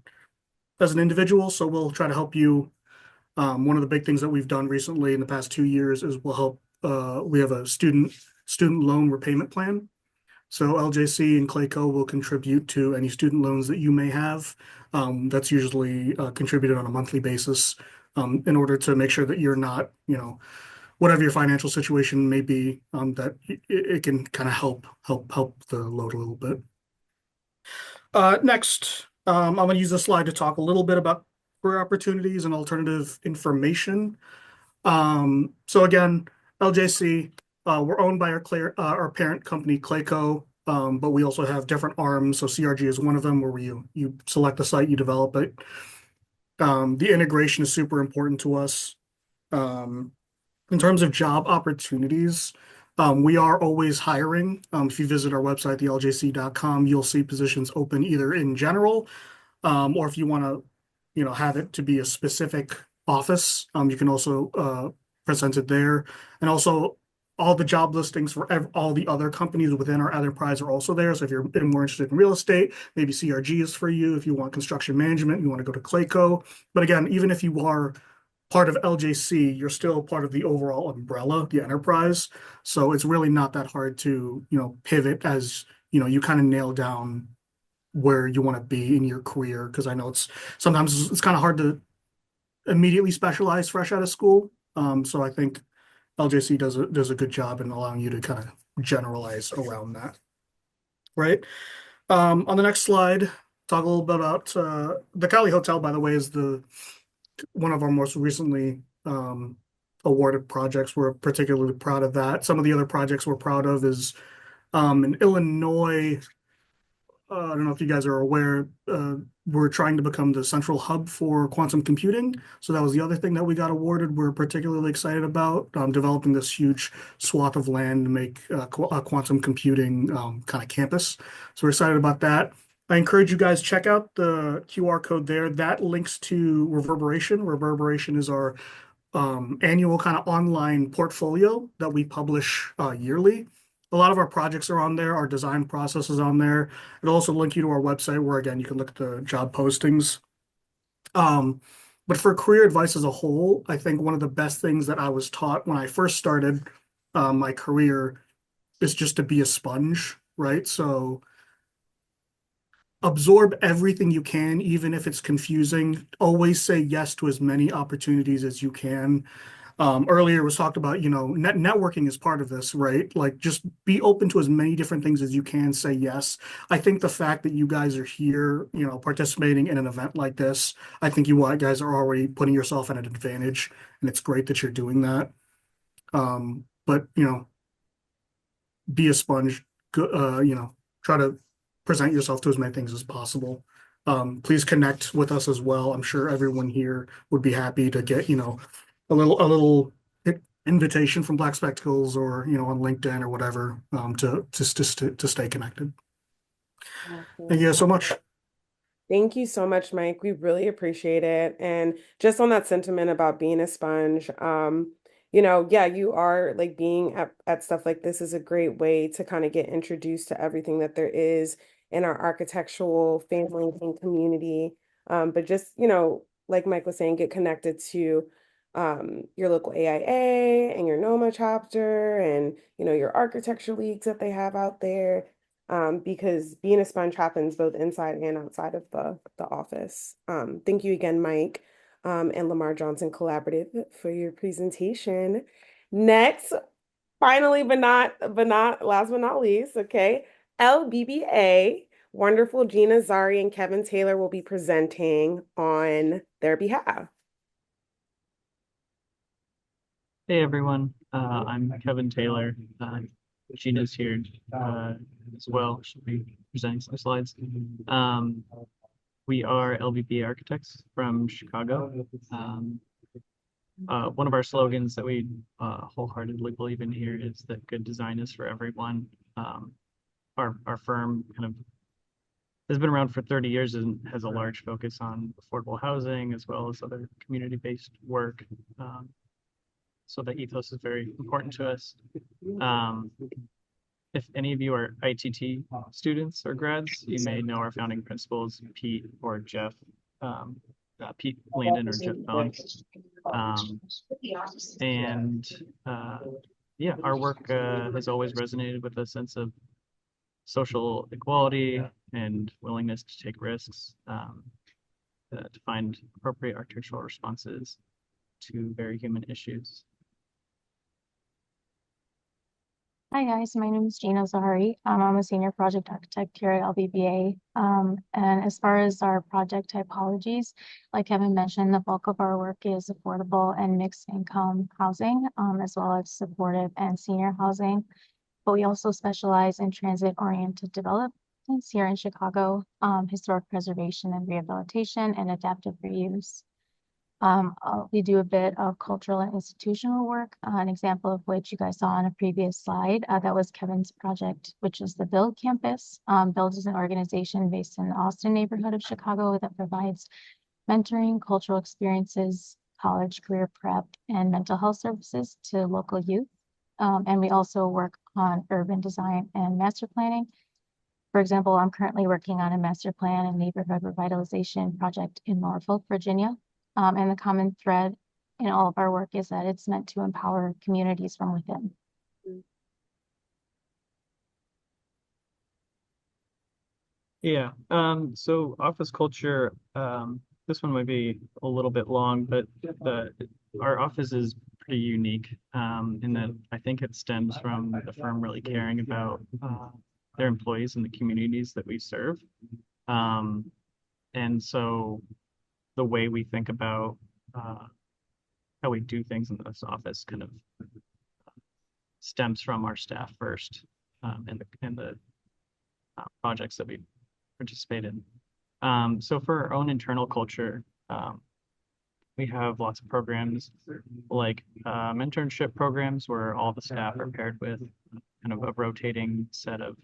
as an individual. So we'll try to help you. One of the big things that we've done recently in the past 2 years is we'll help. We have a student loan repayment plan. So LJC and Clayco will contribute to any student loans that you may have. That's usually contributed on a monthly basis in order to make sure that you're not, whatever your financial situation may be, that it can kind of help the load a little bit. Next, I'm going to use this slide to talk a little bit about career opportunities and alternative information. So again, LJC, we're owned by our parent company, Clayco, but we also have different arms. So CRG is one of them where you select the site, you develop it. The integration is super important to us. In terms of job opportunities, we are always hiring. If you visit our website, theljc.com, you'll see positions open either in general, or if you want to, have it to be a specific office, you can also present it there. And also, all the job listings for all the other companies within our enterprise are also there. So if you're more interested in real estate, maybe CRG is for you. If you want construction management, you want to go to Clayco. But again, even if you are part of LJC, you're still part of the overall umbrella, the enterprise. So it's really not that hard to, pivot as, you kind of nail down where you want to be in your career. Because I know sometimes it's kind of hard to immediately specialize fresh out of school. So I think LJC does a good job in allowing you to kind of generalize around that, right? On the next slide, talk a little bit about the Cali Hotel, by the way, is one of our most recently awarded projects. We're particularly proud of that. Some of the other projects we're proud of is in Illinois. I don't know if you guys are aware, we're trying to become the central hub for quantum computing. So that was the other thing that we got awarded. We're particularly excited about developing this huge swath of land to make a quantum computing kind of campus. So we're excited about that. I encourage you guys check out the QR code there. That links to Reverberation. Reverberation is our annual kind of online portfolio that we publish yearly. A lot of our projects are on there. Our design process is on there. It'll also link you to our website where, again, you can look at the job postings. But for career advice as a whole, I think one of the best things that I was taught when I first started my career is just to be a sponge, right? So absorb everything you can, even if it's confusing. Always say yes to as many opportunities as you can. Earlier was talked about, networking is part of this, right? Like just be open to as many different things as you can, say yes. I think the fact that you guys are here, participating in an event like this, I think you guys are already putting yourself at an advantage, and it's great that you're doing that. But be a sponge, try to present yourself to as many things as possible. Please connect with us as well. I'm sure everyone here would be happy to get, a little invitation from Black Spectacles or, on LinkedIn or whatever, to stay connected. Thank you guys so much. Thank you so much, Mike. We really appreciate it. And just on that sentiment about being a sponge, yeah, you are like being at stuff like this is a great way to kind of get introduced to everything that there is in our architectural family and community. But just, like Mike was saying, get connected to your local AIA and your NOMA chapter and, your architecture leagues that they have out there. Because being a sponge happens both inside and outside of the office. Thank you again, Mike, and Lamar Johnson Collaborative for your presentation. Next, finally, but not last but not least, okay, LBBA, wonderful Gina Zari and Kevin Taylor will be presenting on their behalf. Hey everyone, I'm Kevin Taylor. Gina's here as well. She'll be presenting some slides. We are LBBA architects from Chicago. One of our slogans that we wholeheartedly believe in here is that good design is for everyone. Our firm kind of has been around for 30 years and has a large focus on affordable housing as well as other community-based work. So the ethos is very important to us. If any of you are ITT students or grads, you may know our founding principals, Pete or Jeff, Pete Landon or Jeff Bone. Yeah, our work has always resonated with a sense of social equality and willingness to take risks to find appropriate architectural responses to very human issues. Hi guys, my name is Gina Zahari. I'm a senior project architect here at LBBA. And as far as our project typologies, like Kevin mentioned, the bulk of our work is affordable and mixed income housing, as well as supportive and senior housing. But we also specialize in transit-oriented developments here in Chicago, historic preservation and rehabilitation, and adaptive reuse. We do a bit of cultural and institutional work, an example of which you guys saw on a previous slide. That was Kevin's project, which is the Build Campus. Build is an organization based in the Austin neighborhood of Chicago that provides mentoring, cultural experiences, college career prep, and mental health services to local youth. And we also work on urban design and master planning. For example, I'm currently working on a master plan and neighborhood revitalization project in Norfolk, Virginia. And the common thread in all of our work is that it's meant to empower communities from within. Yeah, so office culture, this one might be a little bit long, but our office is pretty unique in that I think it stems from the firm really caring about their employees and the communities that we serve. And so the way we think about how we do things in this office kind of stems from our staff first and the projects that we participate in. So for our own internal culture, we have lots of programs like internship programs where all the staff are paired with kind of a rotating set of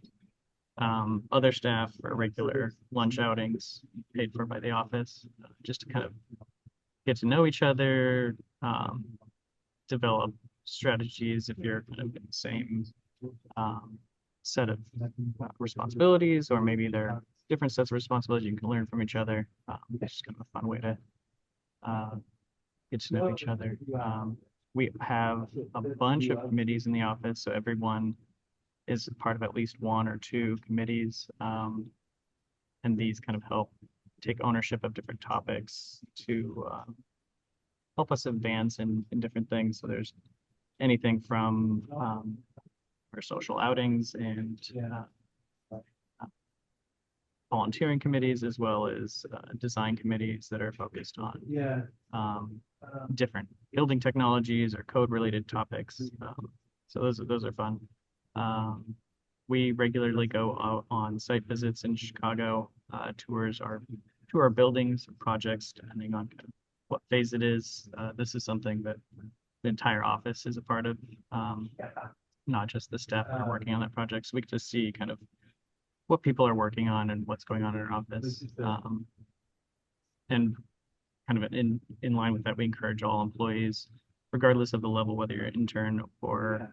other staff or regular lunch outings paid for by the office, just to kind of get to know each other, develop strategies if you're kind of in the same set of responsibilities, or maybe they're different sets of responsibilities. You can learn from each other. It's just kind of a fun way to get to know each other. We have a bunch of committees in the office, so everyone is part of at least one or two committees, and these kind of help take ownership of different topics to help us advance in different things. So there's anything from our social outings and volunteering committees, as well as design committees that are focused on different building technologies or code related topics. So those are fun. We regularly go out on site visits in Chicago, tours to our buildings, projects, depending on kind of what phase it is. This is something that the entire office is a part of, not just the staff that are working on that project. So we get to see kind of what people are working on and what's going on in our office. And kind of in line with that, we encourage all employees, regardless of the level, whether you're an intern or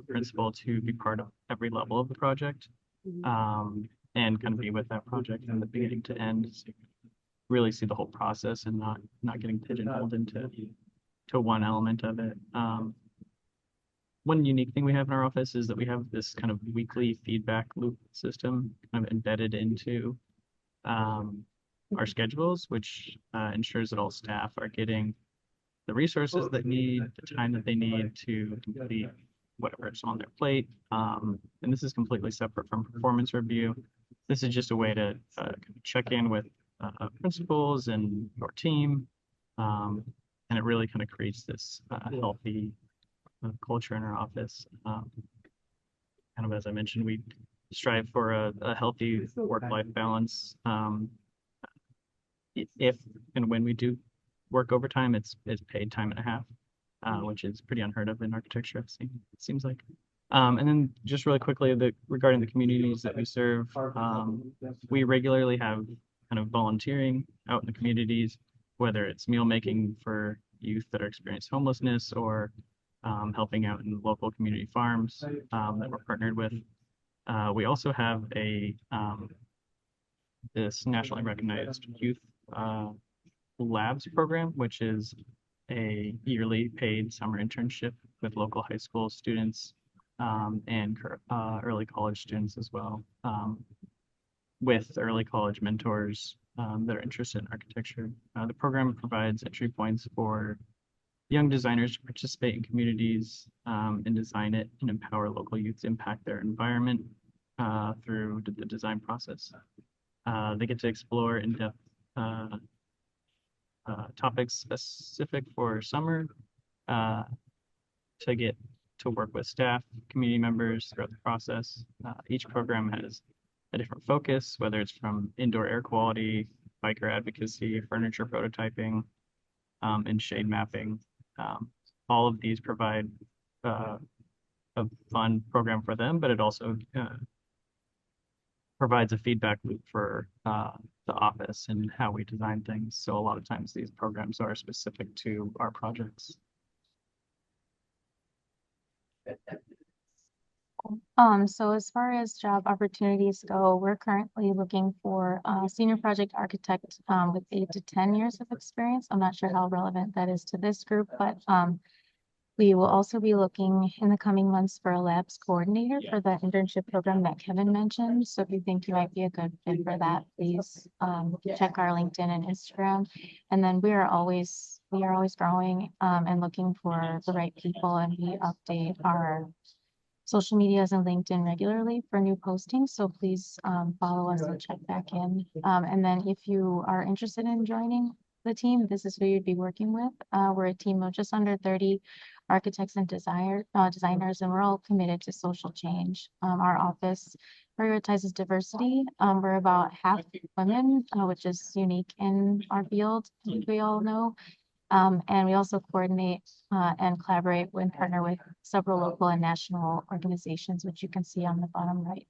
principal, to be part of every level of the project, and kind of be with that project from the beginning to end. So really see the whole process and not getting pigeonholed into one element of it. One unique thing we have in our office is that we have this kind of weekly feedback loop system kind of embedded into our schedules, which ensures that all staff are getting the resources that need, the time that they need to complete whatever's on their plate. And this is completely separate from performance review. This is just a way to check in with principals and your team. And it really kind of creates this healthy culture in our office. Kind of as I mentioned, we strive for a healthy work-life balance. If and when we do work overtime, it's paid time and a half, which is pretty unheard of in architecture, it seems like. And then just really quickly, regarding the communities that we serve, we regularly have kind of volunteering out in the communities, whether it's meal making for youth that are experiencing homelessness, or helping out in local community farms that we're partnered with. We also have this nationally recognized youth labs program, which is a yearly paid summer internship with local high school students and early college students as well, with early college mentors that are interested in architecture. The program provides entry points for young designers to participate in communities and design it and empower local youth to impact their environment through the design process. They get to explore in-depth topics specific for summer, to get to work with staff, community members throughout the process. Each program has a different focus, whether it's from indoor air quality, biker advocacy, furniture prototyping, and shade mapping. All of these provide a fun program for them, but it also provides a feedback loop for the office and how we design things. So a lot of times these programs are specific to our projects. So as far as job opportunities go, we're currently looking for a senior project architect with 8 to 10 years of experience. I'm not sure how relevant that is to this group, but We will also be looking in the coming months for a labs coordinator for the internship program that Kevin mentioned. So if you think you might be a good fit for that, please check our LinkedIn and Instagram. And then we are always growing and looking for the right people, and we update our social medias and LinkedIn regularly for new postings. So please follow us and check back in. And then if you are interested in joining the team, this is who you'd be working with. We're a team of just under 30 architects and designers, and we're all committed to social change. Our office prioritizes diversity. We're about half women, which is unique in our field, I think we all know. And we also coordinate and collaborate and partner with several local and national organizations, which you can see on the bottom right.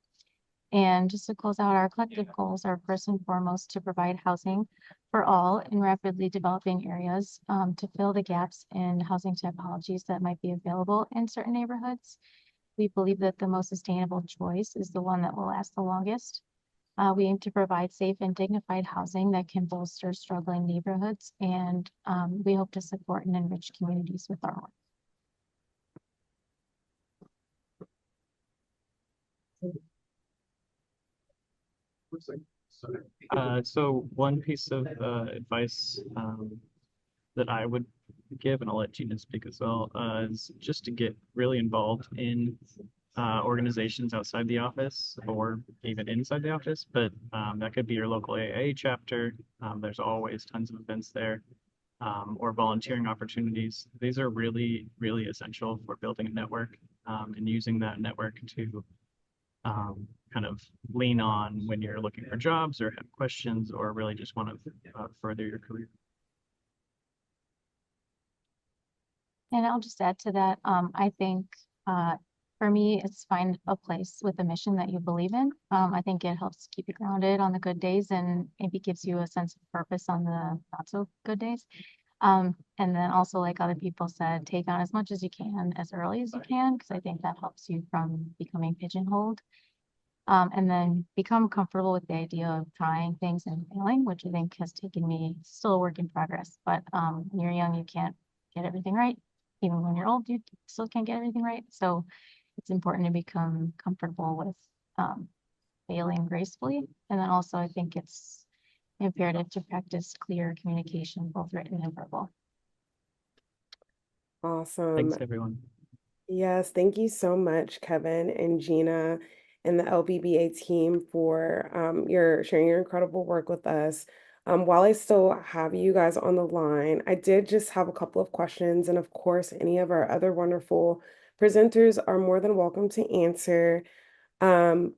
And just to close out, our collective goals are first and foremost to provide housing for all in rapidly developing areas, to fill the gaps in housing typologies that might be available in certain neighborhoods. We believe that the most sustainable choice is the one that will last the longest. We aim to provide safe and dignified housing that can bolster struggling neighborhoods, and we hope to support and enrich communities with our work. So one piece of advice that I would give, and I'll let Gina speak as well, is just to get really involved in organizations outside the office or even inside the office, but that could be your local AA chapter. There's always tons of events there, or volunteering opportunities. These are really, really essential for building a network and using that network to kind of lean on when you're looking for jobs or have questions or really just want to further your career. And I'll just add to that, I think for me, it's find a place with a mission that you believe in. I think it helps keep you grounded on the good days and maybe gives you a sense of purpose on the not so good days. And then also, like other people said, take on as much as you can as early as you can, because I think that helps you from becoming pigeonholed. And then become comfortable with the idea of trying things and failing, which I think has taken me, still a work in progress. But when you're young, you can't get everything right. Even when you're old, you still can't get everything right. So it's important to become comfortable with failing gracefully. And then also, I think it's imperative to practice clear communication, both written and verbal. Awesome. Thanks, everyone. Yes, thank you so much, Kevin and Gina and the LBBA team for your sharing your incredible work with us. While I still have you guys on the line, I did just have a couple of questions, and of course, any of our other wonderful presenters are more than welcome to answer. But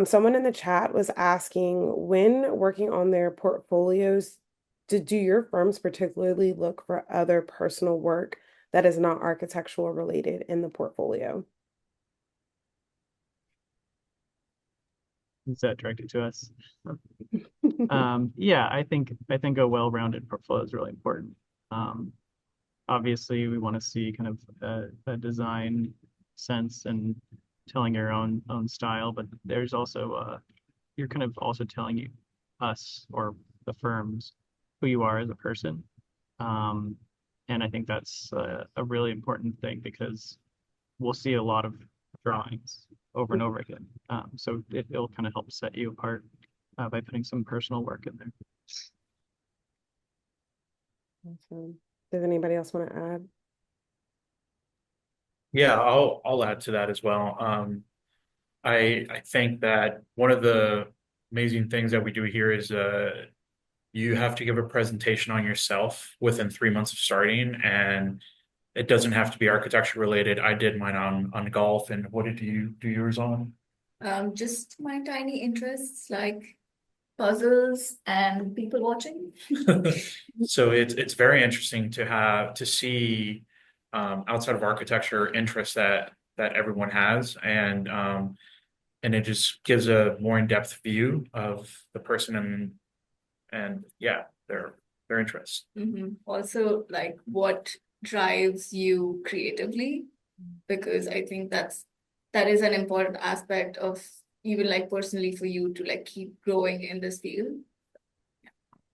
someone in the chat was asking, when working on their portfolios, do your firms particularly look for other personal work that is not architectural related in the portfolio? Is that directed to us? Yeah, I think a well-rounded portfolio is really important. Obviously, we want to see kind of a design sense and telling your own style, but there's also you're kind of also telling us or the firms who you are as a person. And I think that's a really important thing, because we'll see a lot of drawings over and over again. So it'll kind of help set you apart by putting some personal work in there. Awesome. Does anybody else want to add? Yeah, I'll add to that as well. I think that one of the amazing things that we do here is you have to give a presentation on yourself within 3 months of starting, and it doesn't have to be architecture related. I did mine on golf. And what did you do yours on? Just my tiny interests like puzzles and people watching. So it's very interesting to see outside of architecture interests that everyone has, and it just gives a more in-depth view of the person and yeah, their interests. Also, like what drives you creatively, because I think that is an important aspect of even like personally for you to like keep growing in this field.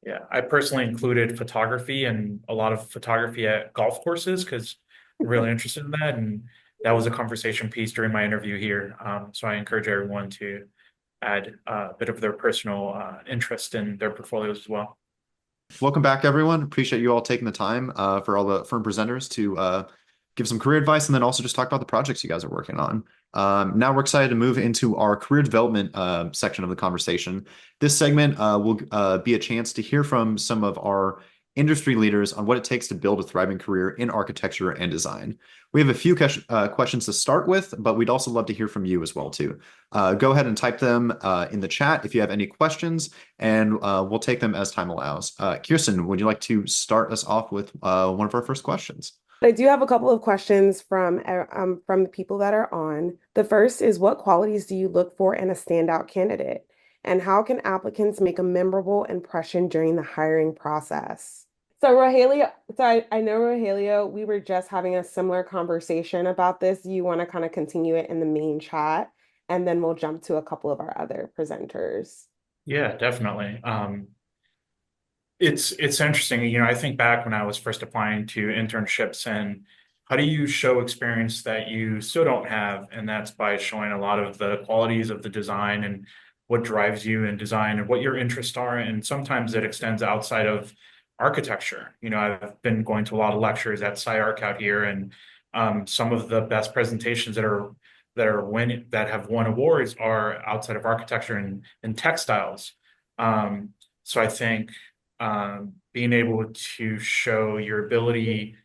Yeah, I personally included photography and a lot of photography at golf courses because I'm really interested in that. And that was a conversation piece during my interview here. So I encourage everyone to add a bit of their personal interest in their portfolios as well. Welcome back, everyone. Appreciate you all taking the time for all the firm presenters to give some career advice and then also just talk about the projects you guys are working on. Now we're excited to move into our career development section of the conversation. This segment will be a chance to hear from some of our industry leaders on what it takes to build a thriving career in architecture and design. We have a few questions to start with, but we'd also love to hear from you as well too. Go ahead and type them in the chat if you have any questions, and we'll take them as time allows. Kirsten, would you like to start us off with one of our first questions? I do have a couple of questions from the people that are on. The first is, what qualities do you look for in a standout candidate? And how can applicants make a memorable impression during the hiring process? So Rogelio, I know Rogelio, we were just having a similar conversation about this. Do you want to kind of continue it in the main chat? And then we'll jump to a couple of our other presenters. Yeah, definitely. It's interesting. You know, I think back when I was first applying to internships and how do you show experience that you still don't have? And that's by showing a lot of the qualities of the design and what drives you in design and what your interests are. And sometimes it extends outside of architecture. You know, I've been going to a lot of lectures at SciArc out here, and some of the best presentations that have won awards are outside of architecture and textiles. So I think being able to show your ability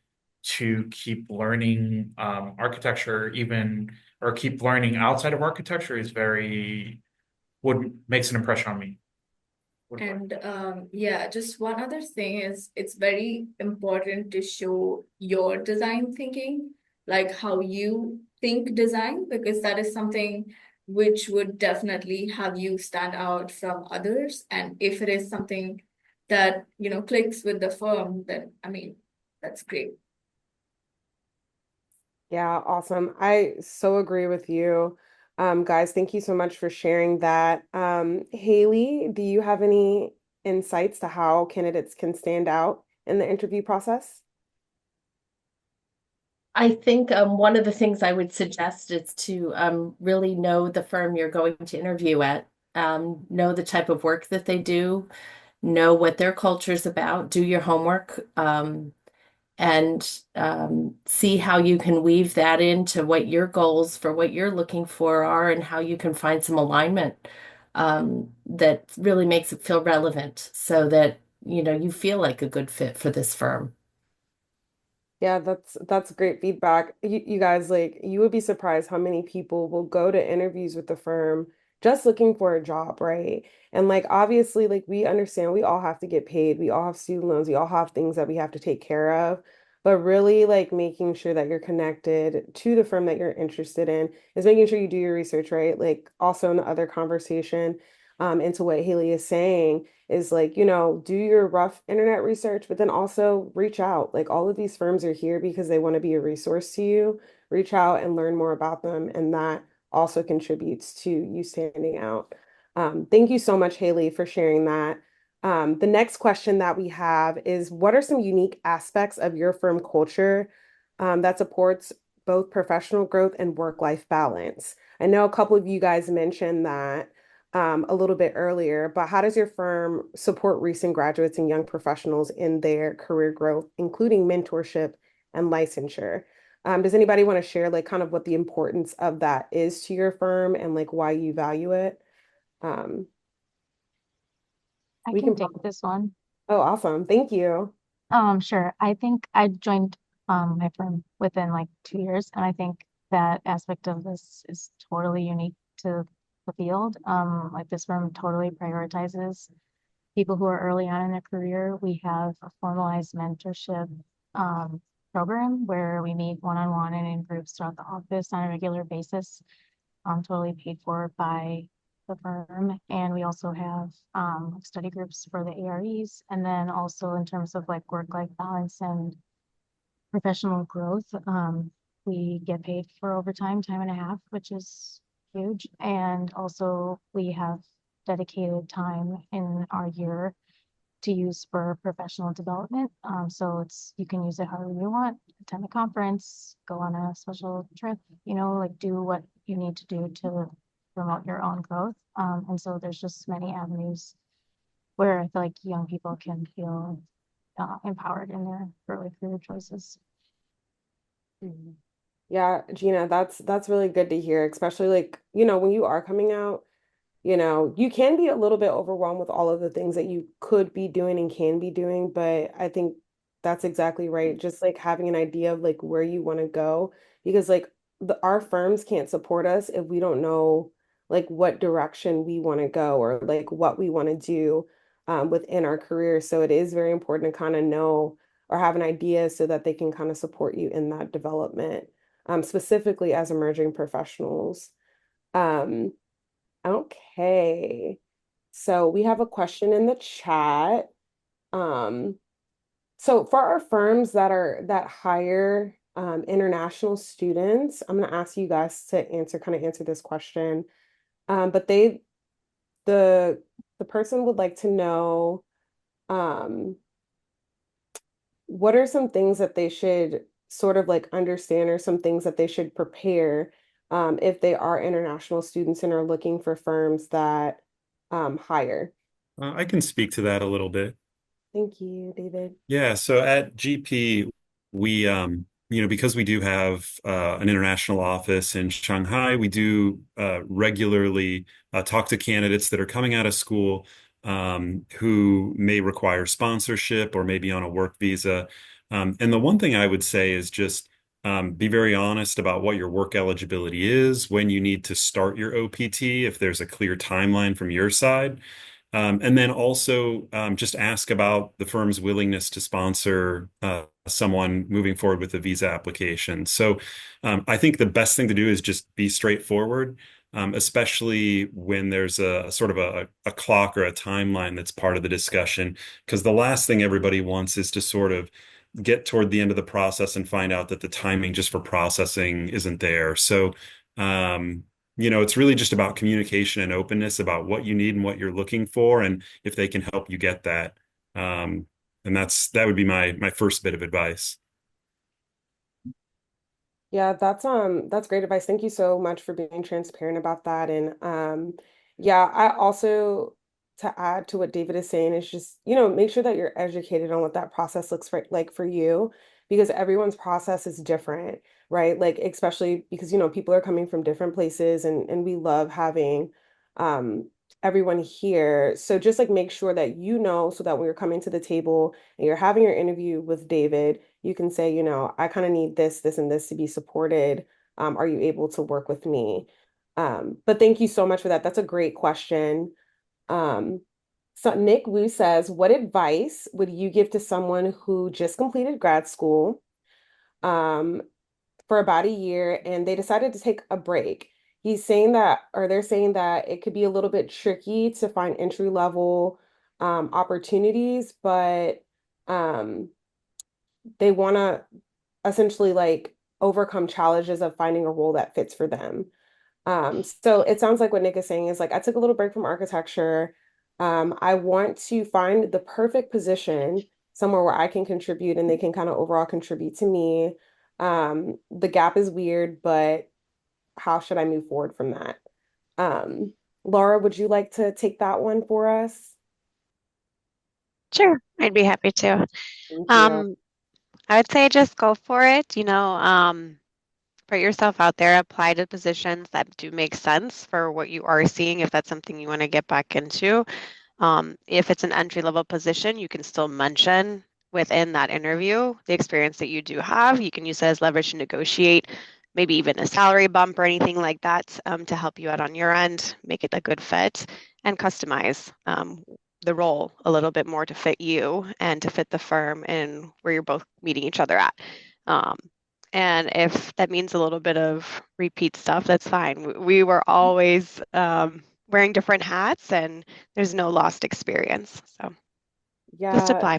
to keep learning architecture or keep learning outside of architecture is makes an impression on me. And yeah, just one other thing is it's very important to show your design thinking, like how you think design, because that is something which would definitely have you stand out from others. And if it is something that, you know, clicks with the firm, then I mean, that's great. Yeah, awesome. I so agree with you. Guys, thank you so much for sharing that. Haley, do you have any insights to how candidates can stand out in the interview process? I think one of the things I would suggest is to really know the firm you're going to interview at, know the type of work that they do, know what their culture is about, do your homework, and see how you can weave that into what your goals for what you're looking for are and how you can find some alignment that really makes it feel relevant so that, you know, you feel like a good fit for this firm. Yeah, that's great feedback. You guys, like, you would be surprised how many people will go to interviews with the firm just looking for a job, right? And like obviously, like we understand we all have to get paid, we all have student loans, we all have things that we have to take care of. But really like making sure that you're connected to the firm that you're interested in is making sure you do your research, right? Like also in the other conversation, into what Haley is saying is like, you know, do your rough internet research, but then also reach out. Like all of these firms are here because they want to be a resource to you. Reach out and learn more about them. And that also contributes to you standing out. Thank you so much, Haley, for sharing that. The next question that we have is, what are some unique aspects of your firm culture that supports both professional growth and work-life balance? I know a couple of you guys mentioned that a little bit earlier, but how does your firm support recent graduates and young professionals in their career growth, including mentorship and licensure? Does anybody want to share like kind of what the importance of that is to your firm and like why you value it? I We can can. take this one. Oh, awesome. Thank you. Sure. I think I joined my firm within like 2 years, and I think that aspect of this is totally unique to the field. Like this firm totally prioritizes people who are early on in their career. We have a formalized mentorship program where we meet one-on-one and in groups throughout the office on a regular basis, totally paid for by the firm. And we also have study groups for the AREs. And then also in terms of like work-life balance and professional growth, we get paid for overtime, time and a half, which is huge. And also we have dedicated time in our year to use for professional development. So you can use it however you want, attend a conference, go on a special trip, like do what you need to do to promote your own growth. And so there's just many avenues where I feel like young people can feel empowered in their early career choices. Yeah, Gina, that's really good to hear, especially like, when you are coming out, you can be a little bit overwhelmed with all of the things that you could be doing and can be doing, but I think that's exactly right. Just like having an idea of like where you want to go, because like our firms can't support us if we don't know like what direction we want to go or like what we want to do within our career. So it is very important to kind of know or have an idea so that they can kind of support you in that development, specifically as emerging professionals. Um, Okay. So we have a question in the chat. Um, so for our firms that hire international students, I'm gonna ask you guys to answer this question. But the the person would like to know um what are some things that they should sort of like understand or some things that they should prepare if they are international students and are looking for firms that hire? I can speak to that a little bit. Thank you, David. Yeah, so at GP, we, because we do have an international office in Shanghai, we do regularly talk to candidates that are coming out of school who may require sponsorship or maybe on a work visa. And the one thing I would say is just be very honest about what your work eligibility is, when you need to start your OPT, if there's a clear timeline from your side. And then also just ask about the firm's willingness to sponsor someone moving forward with the visa application. So I think the best thing to do is just be straightforward, especially when there's a sort of a clock or a timeline that's part of the discussion, because the last thing everybody wants is to sort of get toward the end of the process and find out that the timing just for processing isn't there. So it's really just about communication and openness about what you need and what you're looking for, and if they can help you get that. And that would be my first bit of advice. Yeah, that's great advice. Thank you so much for being transparent about that. And yeah, I also to add to what David is saying is just, make sure that you're educated on what that process looks like for you, because everyone's process is different, right? Like especially because, people are coming from different places and we love having everyone here. So just like make sure that so that when you're coming to the table and you're having your interview with David, you can say, I kind of need this, this, and this to be supported. Are you able to work with me? But thank you so much for that. That's a great question. So Nick Wu says, what advice would you give to someone who just completed grad school for about a year and they decided to take a break? They're saying that it could be a little bit tricky to find entry level opportunities, but they want to essentially like overcome challenges of finding a role that fits for them. So it sounds like what Nick is saying is like, I took a little break from architecture. I want to find the perfect position somewhere where I can contribute and they can kind of overall contribute to me. The gap is weird, but how should I move forward from that? Laura, would you like to take that one for us? Sure, I'd be happy to. Thank you. I would say just go for it, put yourself out there, apply to positions that do make sense for what you are seeing, if that's something you want to get back into. If it's an entry-level position, you can still mention within that interview the experience that you do have. You can use that as leverage to negotiate, maybe even a salary bump or anything like that to help you out on your end, make it a good fit, and customize the role a little bit more to fit you and to fit the firm and where you're both meeting each other at. And if that means a little bit of repeat stuff, that's fine. We were always wearing different hats and there's no lost experience. So just Yeah, apply.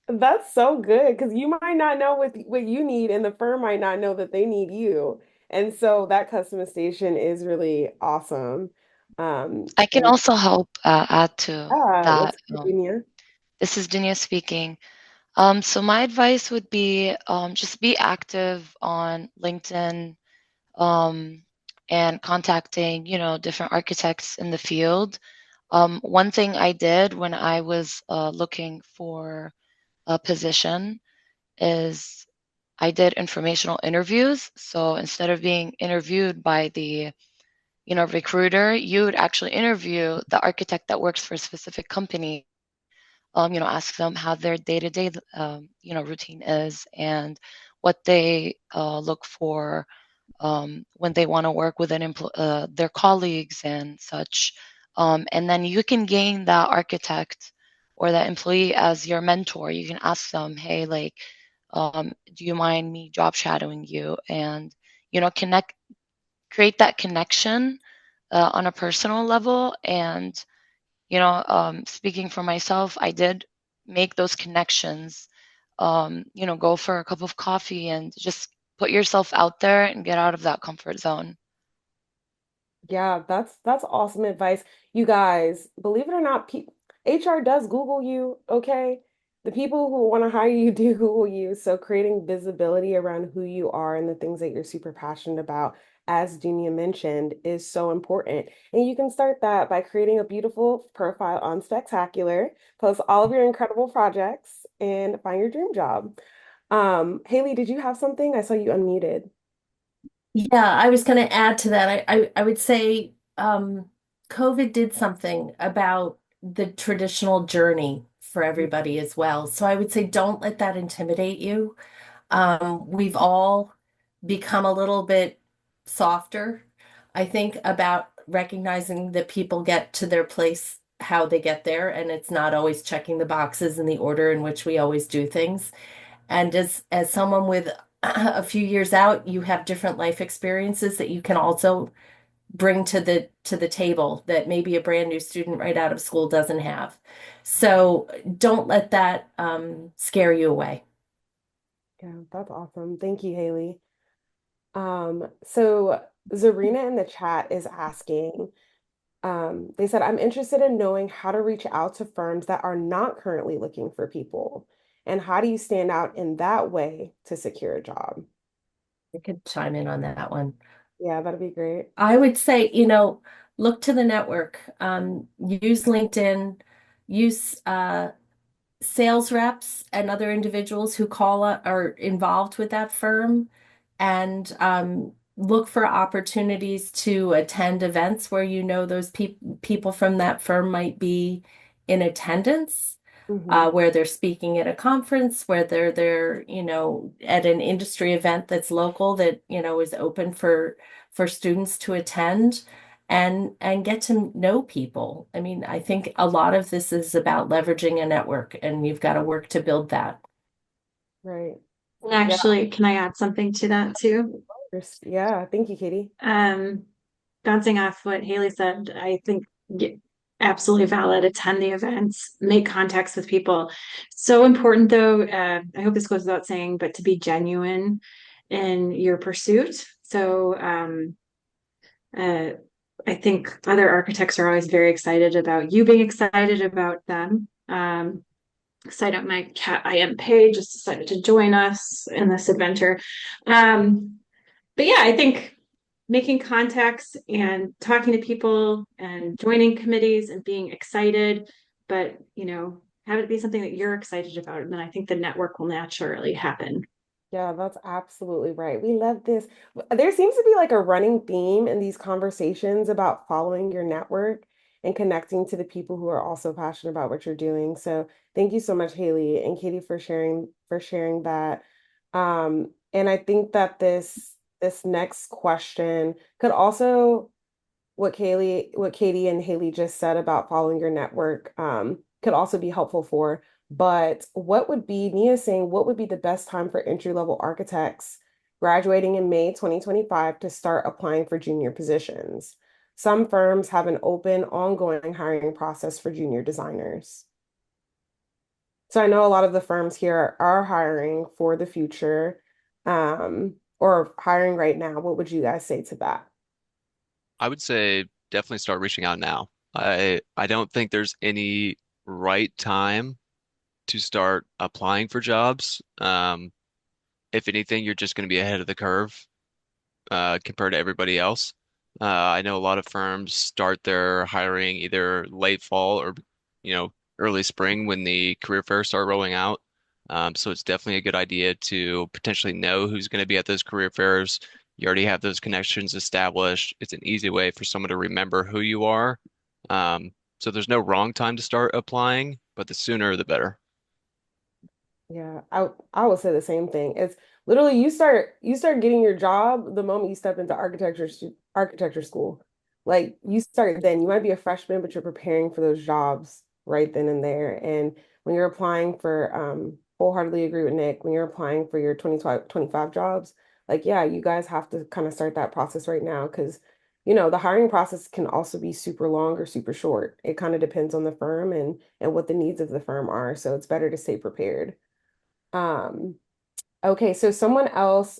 that's so good because you might not know what you need, and the firm might not know that they need you. And so that customization is really awesome. I can And also help add to yeah, let's that. continue. This is Dunya speaking. So my advice would be just be active on LinkedIn and contacting, different architects in the field. One thing I did when I was looking for a position is I did informational interviews. So instead of being interviewed by the, recruiter, you would actually interview the architect that works for a specific company. Ask them how their day-to-day, routine is and what they look for when they want to work with their colleagues and such. And then you can gain that architect or that employee as your mentor. You can ask them, hey, like, do you mind me job shadowing you? And, create that connection on a personal level. And, speaking for myself, I did make those connections. Go for a cup of coffee and just put yourself out there and get out of that comfort zone. Yeah, that's awesome advice. You guys, believe it or not, pe HR does Google you, okay? The people who want to hire you do Google you. So creating visibility around who you are and the things that you're super passionate about, as Dunia mentioned, is so important. And you can start that by creating a beautiful profile on Spectacular, post all of your incredible projects, and find your dream job. Haley, did you have something? I saw you unmuted. Yeah, I was going to add to that. I would say COVID did something about the traditional journey for everybody as well. So I would say don't let that intimidate you. We've all become a little bit softer, I think, about recognizing that people get to their place how they get there, and it's not always checking the boxes in the order in which we always do things. And as someone with a few years out, you have different life experiences that you can also bring to the table that maybe a brand new student right out of school doesn't have. So don't let that scare you away. Yeah, that's awesome. Thank you, Haley. So Zarina in the chat is asking, they said, I'm interested in knowing how to reach out to firms that are not currently looking for people. And how do you stand out in that way to secure a job? I could chime in on that one. Yeah, that'd be great. I would say, look to the network. Use LinkedIn, use sales reps and other individuals who are involved with that firm, and look for opportunities to attend events where those people from that firm might be in attendance. Where they're speaking at a conference, where they're there, at an industry event that's local that, is open for students to attend and get to know people. I mean, I think a lot of this is about leveraging a network, and you've got to work to build that. Right. And actually, can I add something to that too? Yeah, thank you, Katie. Bouncing off what Haley said, I think absolutely valid. Attend the events, make contacts with people. So important though, I hope this goes without saying, but to be genuine in your pursuit. So I think other architects are always very excited about you being excited about them. Side out my cat IM page just decided to join us in this adventure. But yeah, I think making contacts and talking to people and joining committees and being excited, but have it be something that you're excited about, and then I think the network will naturally happen. Yeah, that's absolutely right. We love this. There seems to be like a running theme in these conversations about following your network and connecting to the people who are also passionate about what you're doing. So thank you so much, Haley and Katie, for sharing that. And I think that this next question could also what Katie and Haley just said about following your network could also be helpful for. But Nia saying, what would be the best time for entry-level architects graduating in May 2025 to start applying for junior positions? Some firms have an open, ongoing hiring process for junior designers. So I know a lot of the firms here are hiring for the future, or hiring right now. What would you guys say to that? I would say definitely start reaching out now. I don't think there's any right time to start applying for jobs. If anything, you're just going to be ahead of the curve compared to everybody else. I know a lot of firms start their hiring either late fall or, early spring when the career fairs start rolling out. So it's definitely a good idea to potentially know who's going to be at those career fairs. You already have those connections established. It's an easy way for someone to remember who you are. So there's no wrong time to start applying, but the sooner the better. Yeah, I would say the same thing. It's literally you start getting your job the moment you step into architecture school. Like you start then. You might be a freshman, but you're preparing for those jobs right then and there. And when you're applying for wholeheartedly agree with Nick, when you're applying for your 2025 jobs, like yeah, you guys have to kind of start that process right now because the hiring process can also be super long or super short. It kind of depends on the firm and what the needs of the firm are. So it's better to stay prepared. Um, okay, so someone else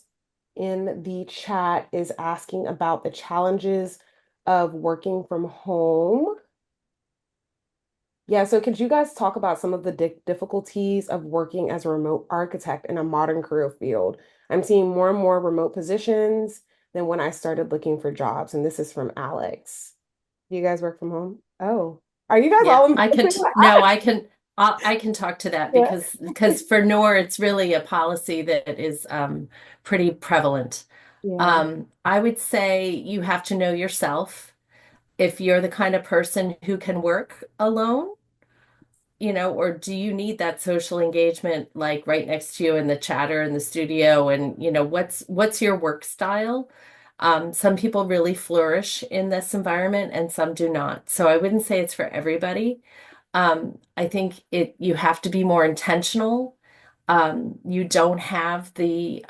in the chat is asking about the challenges of working from home. Yeah, so could you guys talk about some of the difficulties of working as a remote architect in a modern career field? I'm seeing more and more remote positions than when I started looking for jobs, and this is from Alex. Do you guys work from home? Oh, are you guys Yeah, all in I can, no, I can talk to that Yeah. because for NORR, it's really a policy that is pretty prevalent. Yeah. I would say you have to know yourself. If you're the kind of person who can work alone, or do you need that social engagement like right next to you in the chatter in the studio and what's your work style? Some people really flourish in this environment and some do not. So I wouldn't say it's for everybody. I think you have to be more intentional. You don't have the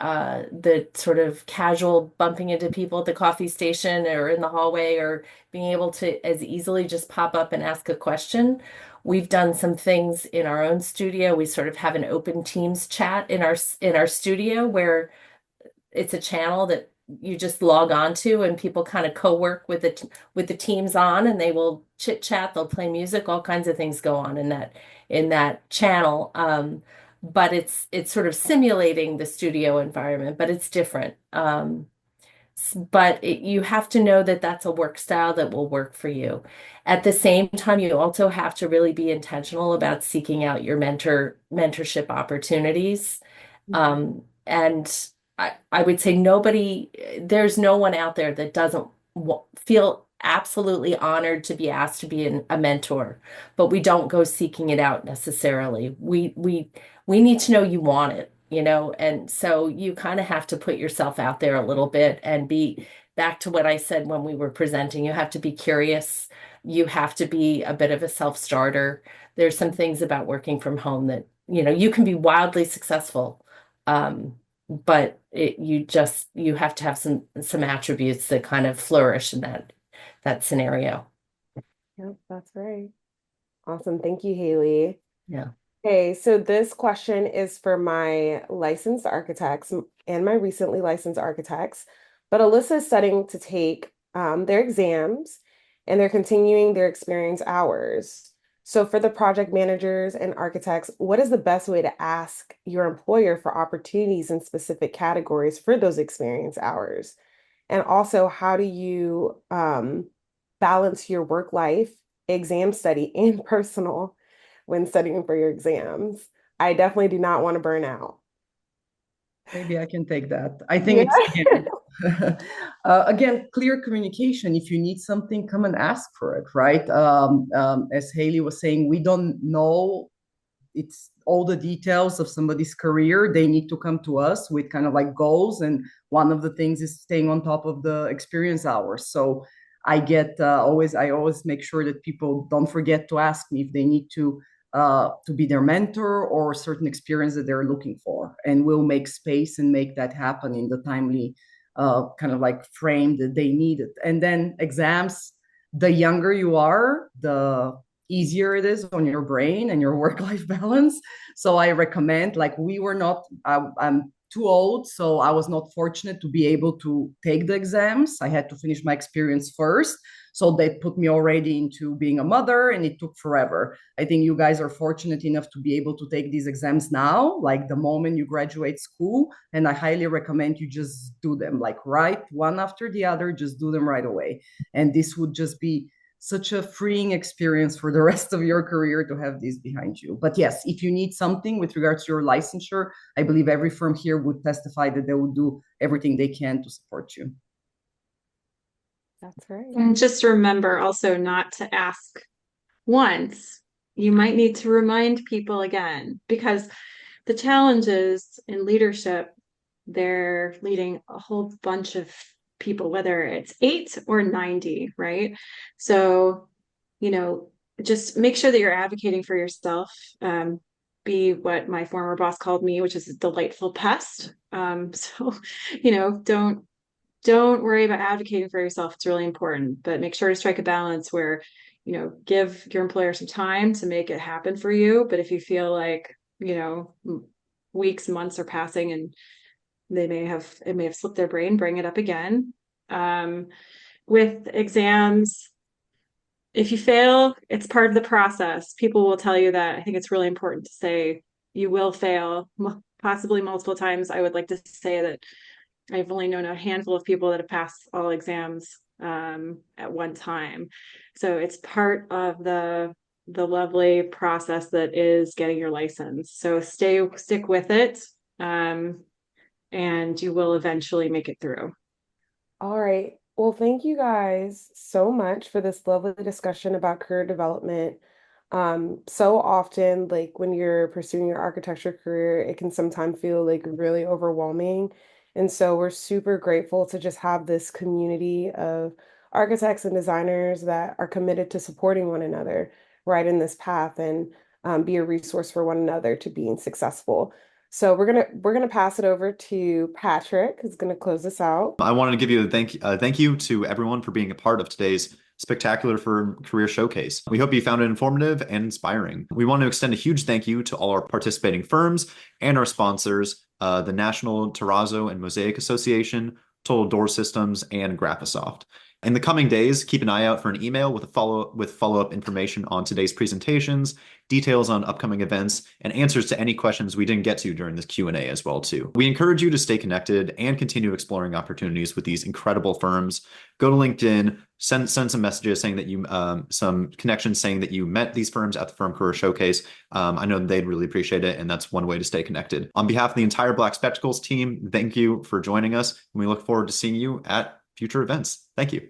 sort of casual bumping into people at the coffee station or in the hallway or being able to as easily just pop up and ask a question. We've done some things in our own studio. We sort of have an open Teams chat in our studio where it's a channel that you just log on to and people kind of co-work with the teams on and they will chit chat, they'll play music, all kinds of things go on in that channel. But it's sort of simulating the studio environment, but it's different. But you have to know that that's a work style that will work for you. At the same time, you also have to really be intentional about seeking out your mentorship opportunities. And I would say there's no one out there that doesn't feel absolutely honored to be asked to be a mentor, but we don't go seeking it out necessarily. We need to know you want it, and so you kind of have to put yourself out there a little bit and be back to what I said when we were presenting. You have to be curious. You have to be a bit of a self-starter. There's some things about working from home that, you can be wildly successful. But you have to have some attributes that kind of flourish in that scenario. Yep, that's right. Awesome. Thank you, Haley. Yeah. Okay, so this question is for my licensed architects and my recently licensed architects, but Alyssa is studying to take their exams and they're continuing their experience hours. So for the project managers and architects, what is the best way to ask your employer for opportunities in specific categories for those experience hours? And also, how do you balance your work life, exam study, and personal when studying for your exams? I definitely do not want to burn out. Maybe I can take that. I think it's again, clear communication. If you need something, come and ask for it, right? As Haley was saying, we don't know it's all the details of somebody's career. They need to come to us with kind of like goals. And one of the things is staying on top of the experience hours. So I always make sure that people don't forget to ask me if they need to be their mentor or a certain experience that they're looking for. And we'll make space and make that happen in the timely kind of like frame that they need it. And then exams, the younger you are, the easier it is on your brain and your work-life balance. So I recommend, like I'm too old, so I was not fortunate to be able to take the exams. I had to finish my experience first. So they put me already into being a mother, and it took forever. I think you guys are fortunate enough to be able to take these exams now, like the moment you graduate school. And I highly recommend you just do them, like right one after the other, just do them right away. And this would just be such a freeing experience for the rest of your career to have this behind you. But yes, if you need something with regards to your licensure, I believe every firm here would testify that they will do everything they can to support you. That's right. And just remember also not to ask once. You might need to remind people again, because the challenges in leadership, they're leading a whole bunch of people, whether it's 8 or 90, right? So, just make sure that you're advocating for yourself. Be what my former boss called me, which is a delightful pest. So, don't worry about advocating for yourself. It's really important, but make sure to strike a balance where, give your employer some time to make it happen for you. But if you feel like, weeks, months are passing and it may have slipped their brain, bring it up again. With exams, if you fail, it's part of the process. People will tell you that. I think it's really important to say you will fail, possibly multiple times. I would like to say that I've only known a handful of people that have passed all exams at one time. So it's part of the lovely process that is getting your license. So stick with it, and you will eventually make it through. All right. Well, thank you guys so much for this lovely discussion about career development. So often, like when you're pursuing your architecture career, it can sometimes feel like really overwhelming. And so we're super grateful to just have this community of architects and designers that are committed to supporting one another right in this path and be a resource for one another to being successful. So we're gonna pass it over to Patrick, who's gonna close this out. I wanted to give you a thank you to everyone for being a part of today's Spectacular Firm Career Showcase. We hope you found it informative and inspiring. We want to extend a huge thank you to all our participating firms and our sponsors, the National Terrazzo and Mosaic Association, Total Door Systems, and Graphisoft. In the coming days, keep an eye out for an email with follow-up information on today's presentations, details on upcoming events, and answers to any questions we didn't get to during this Q&A as well too. We encourage you to stay connected and continue exploring opportunities with these incredible firms. Go to LinkedIn, send some messages saying that you some connections saying that you met these firms at the Firm Career Showcase. I know they'd really appreciate it, and that's one way to stay connected. On behalf of the entire Black Spectacles team, thank you for joining us, and we look forward to seeing you at future events. Thank you.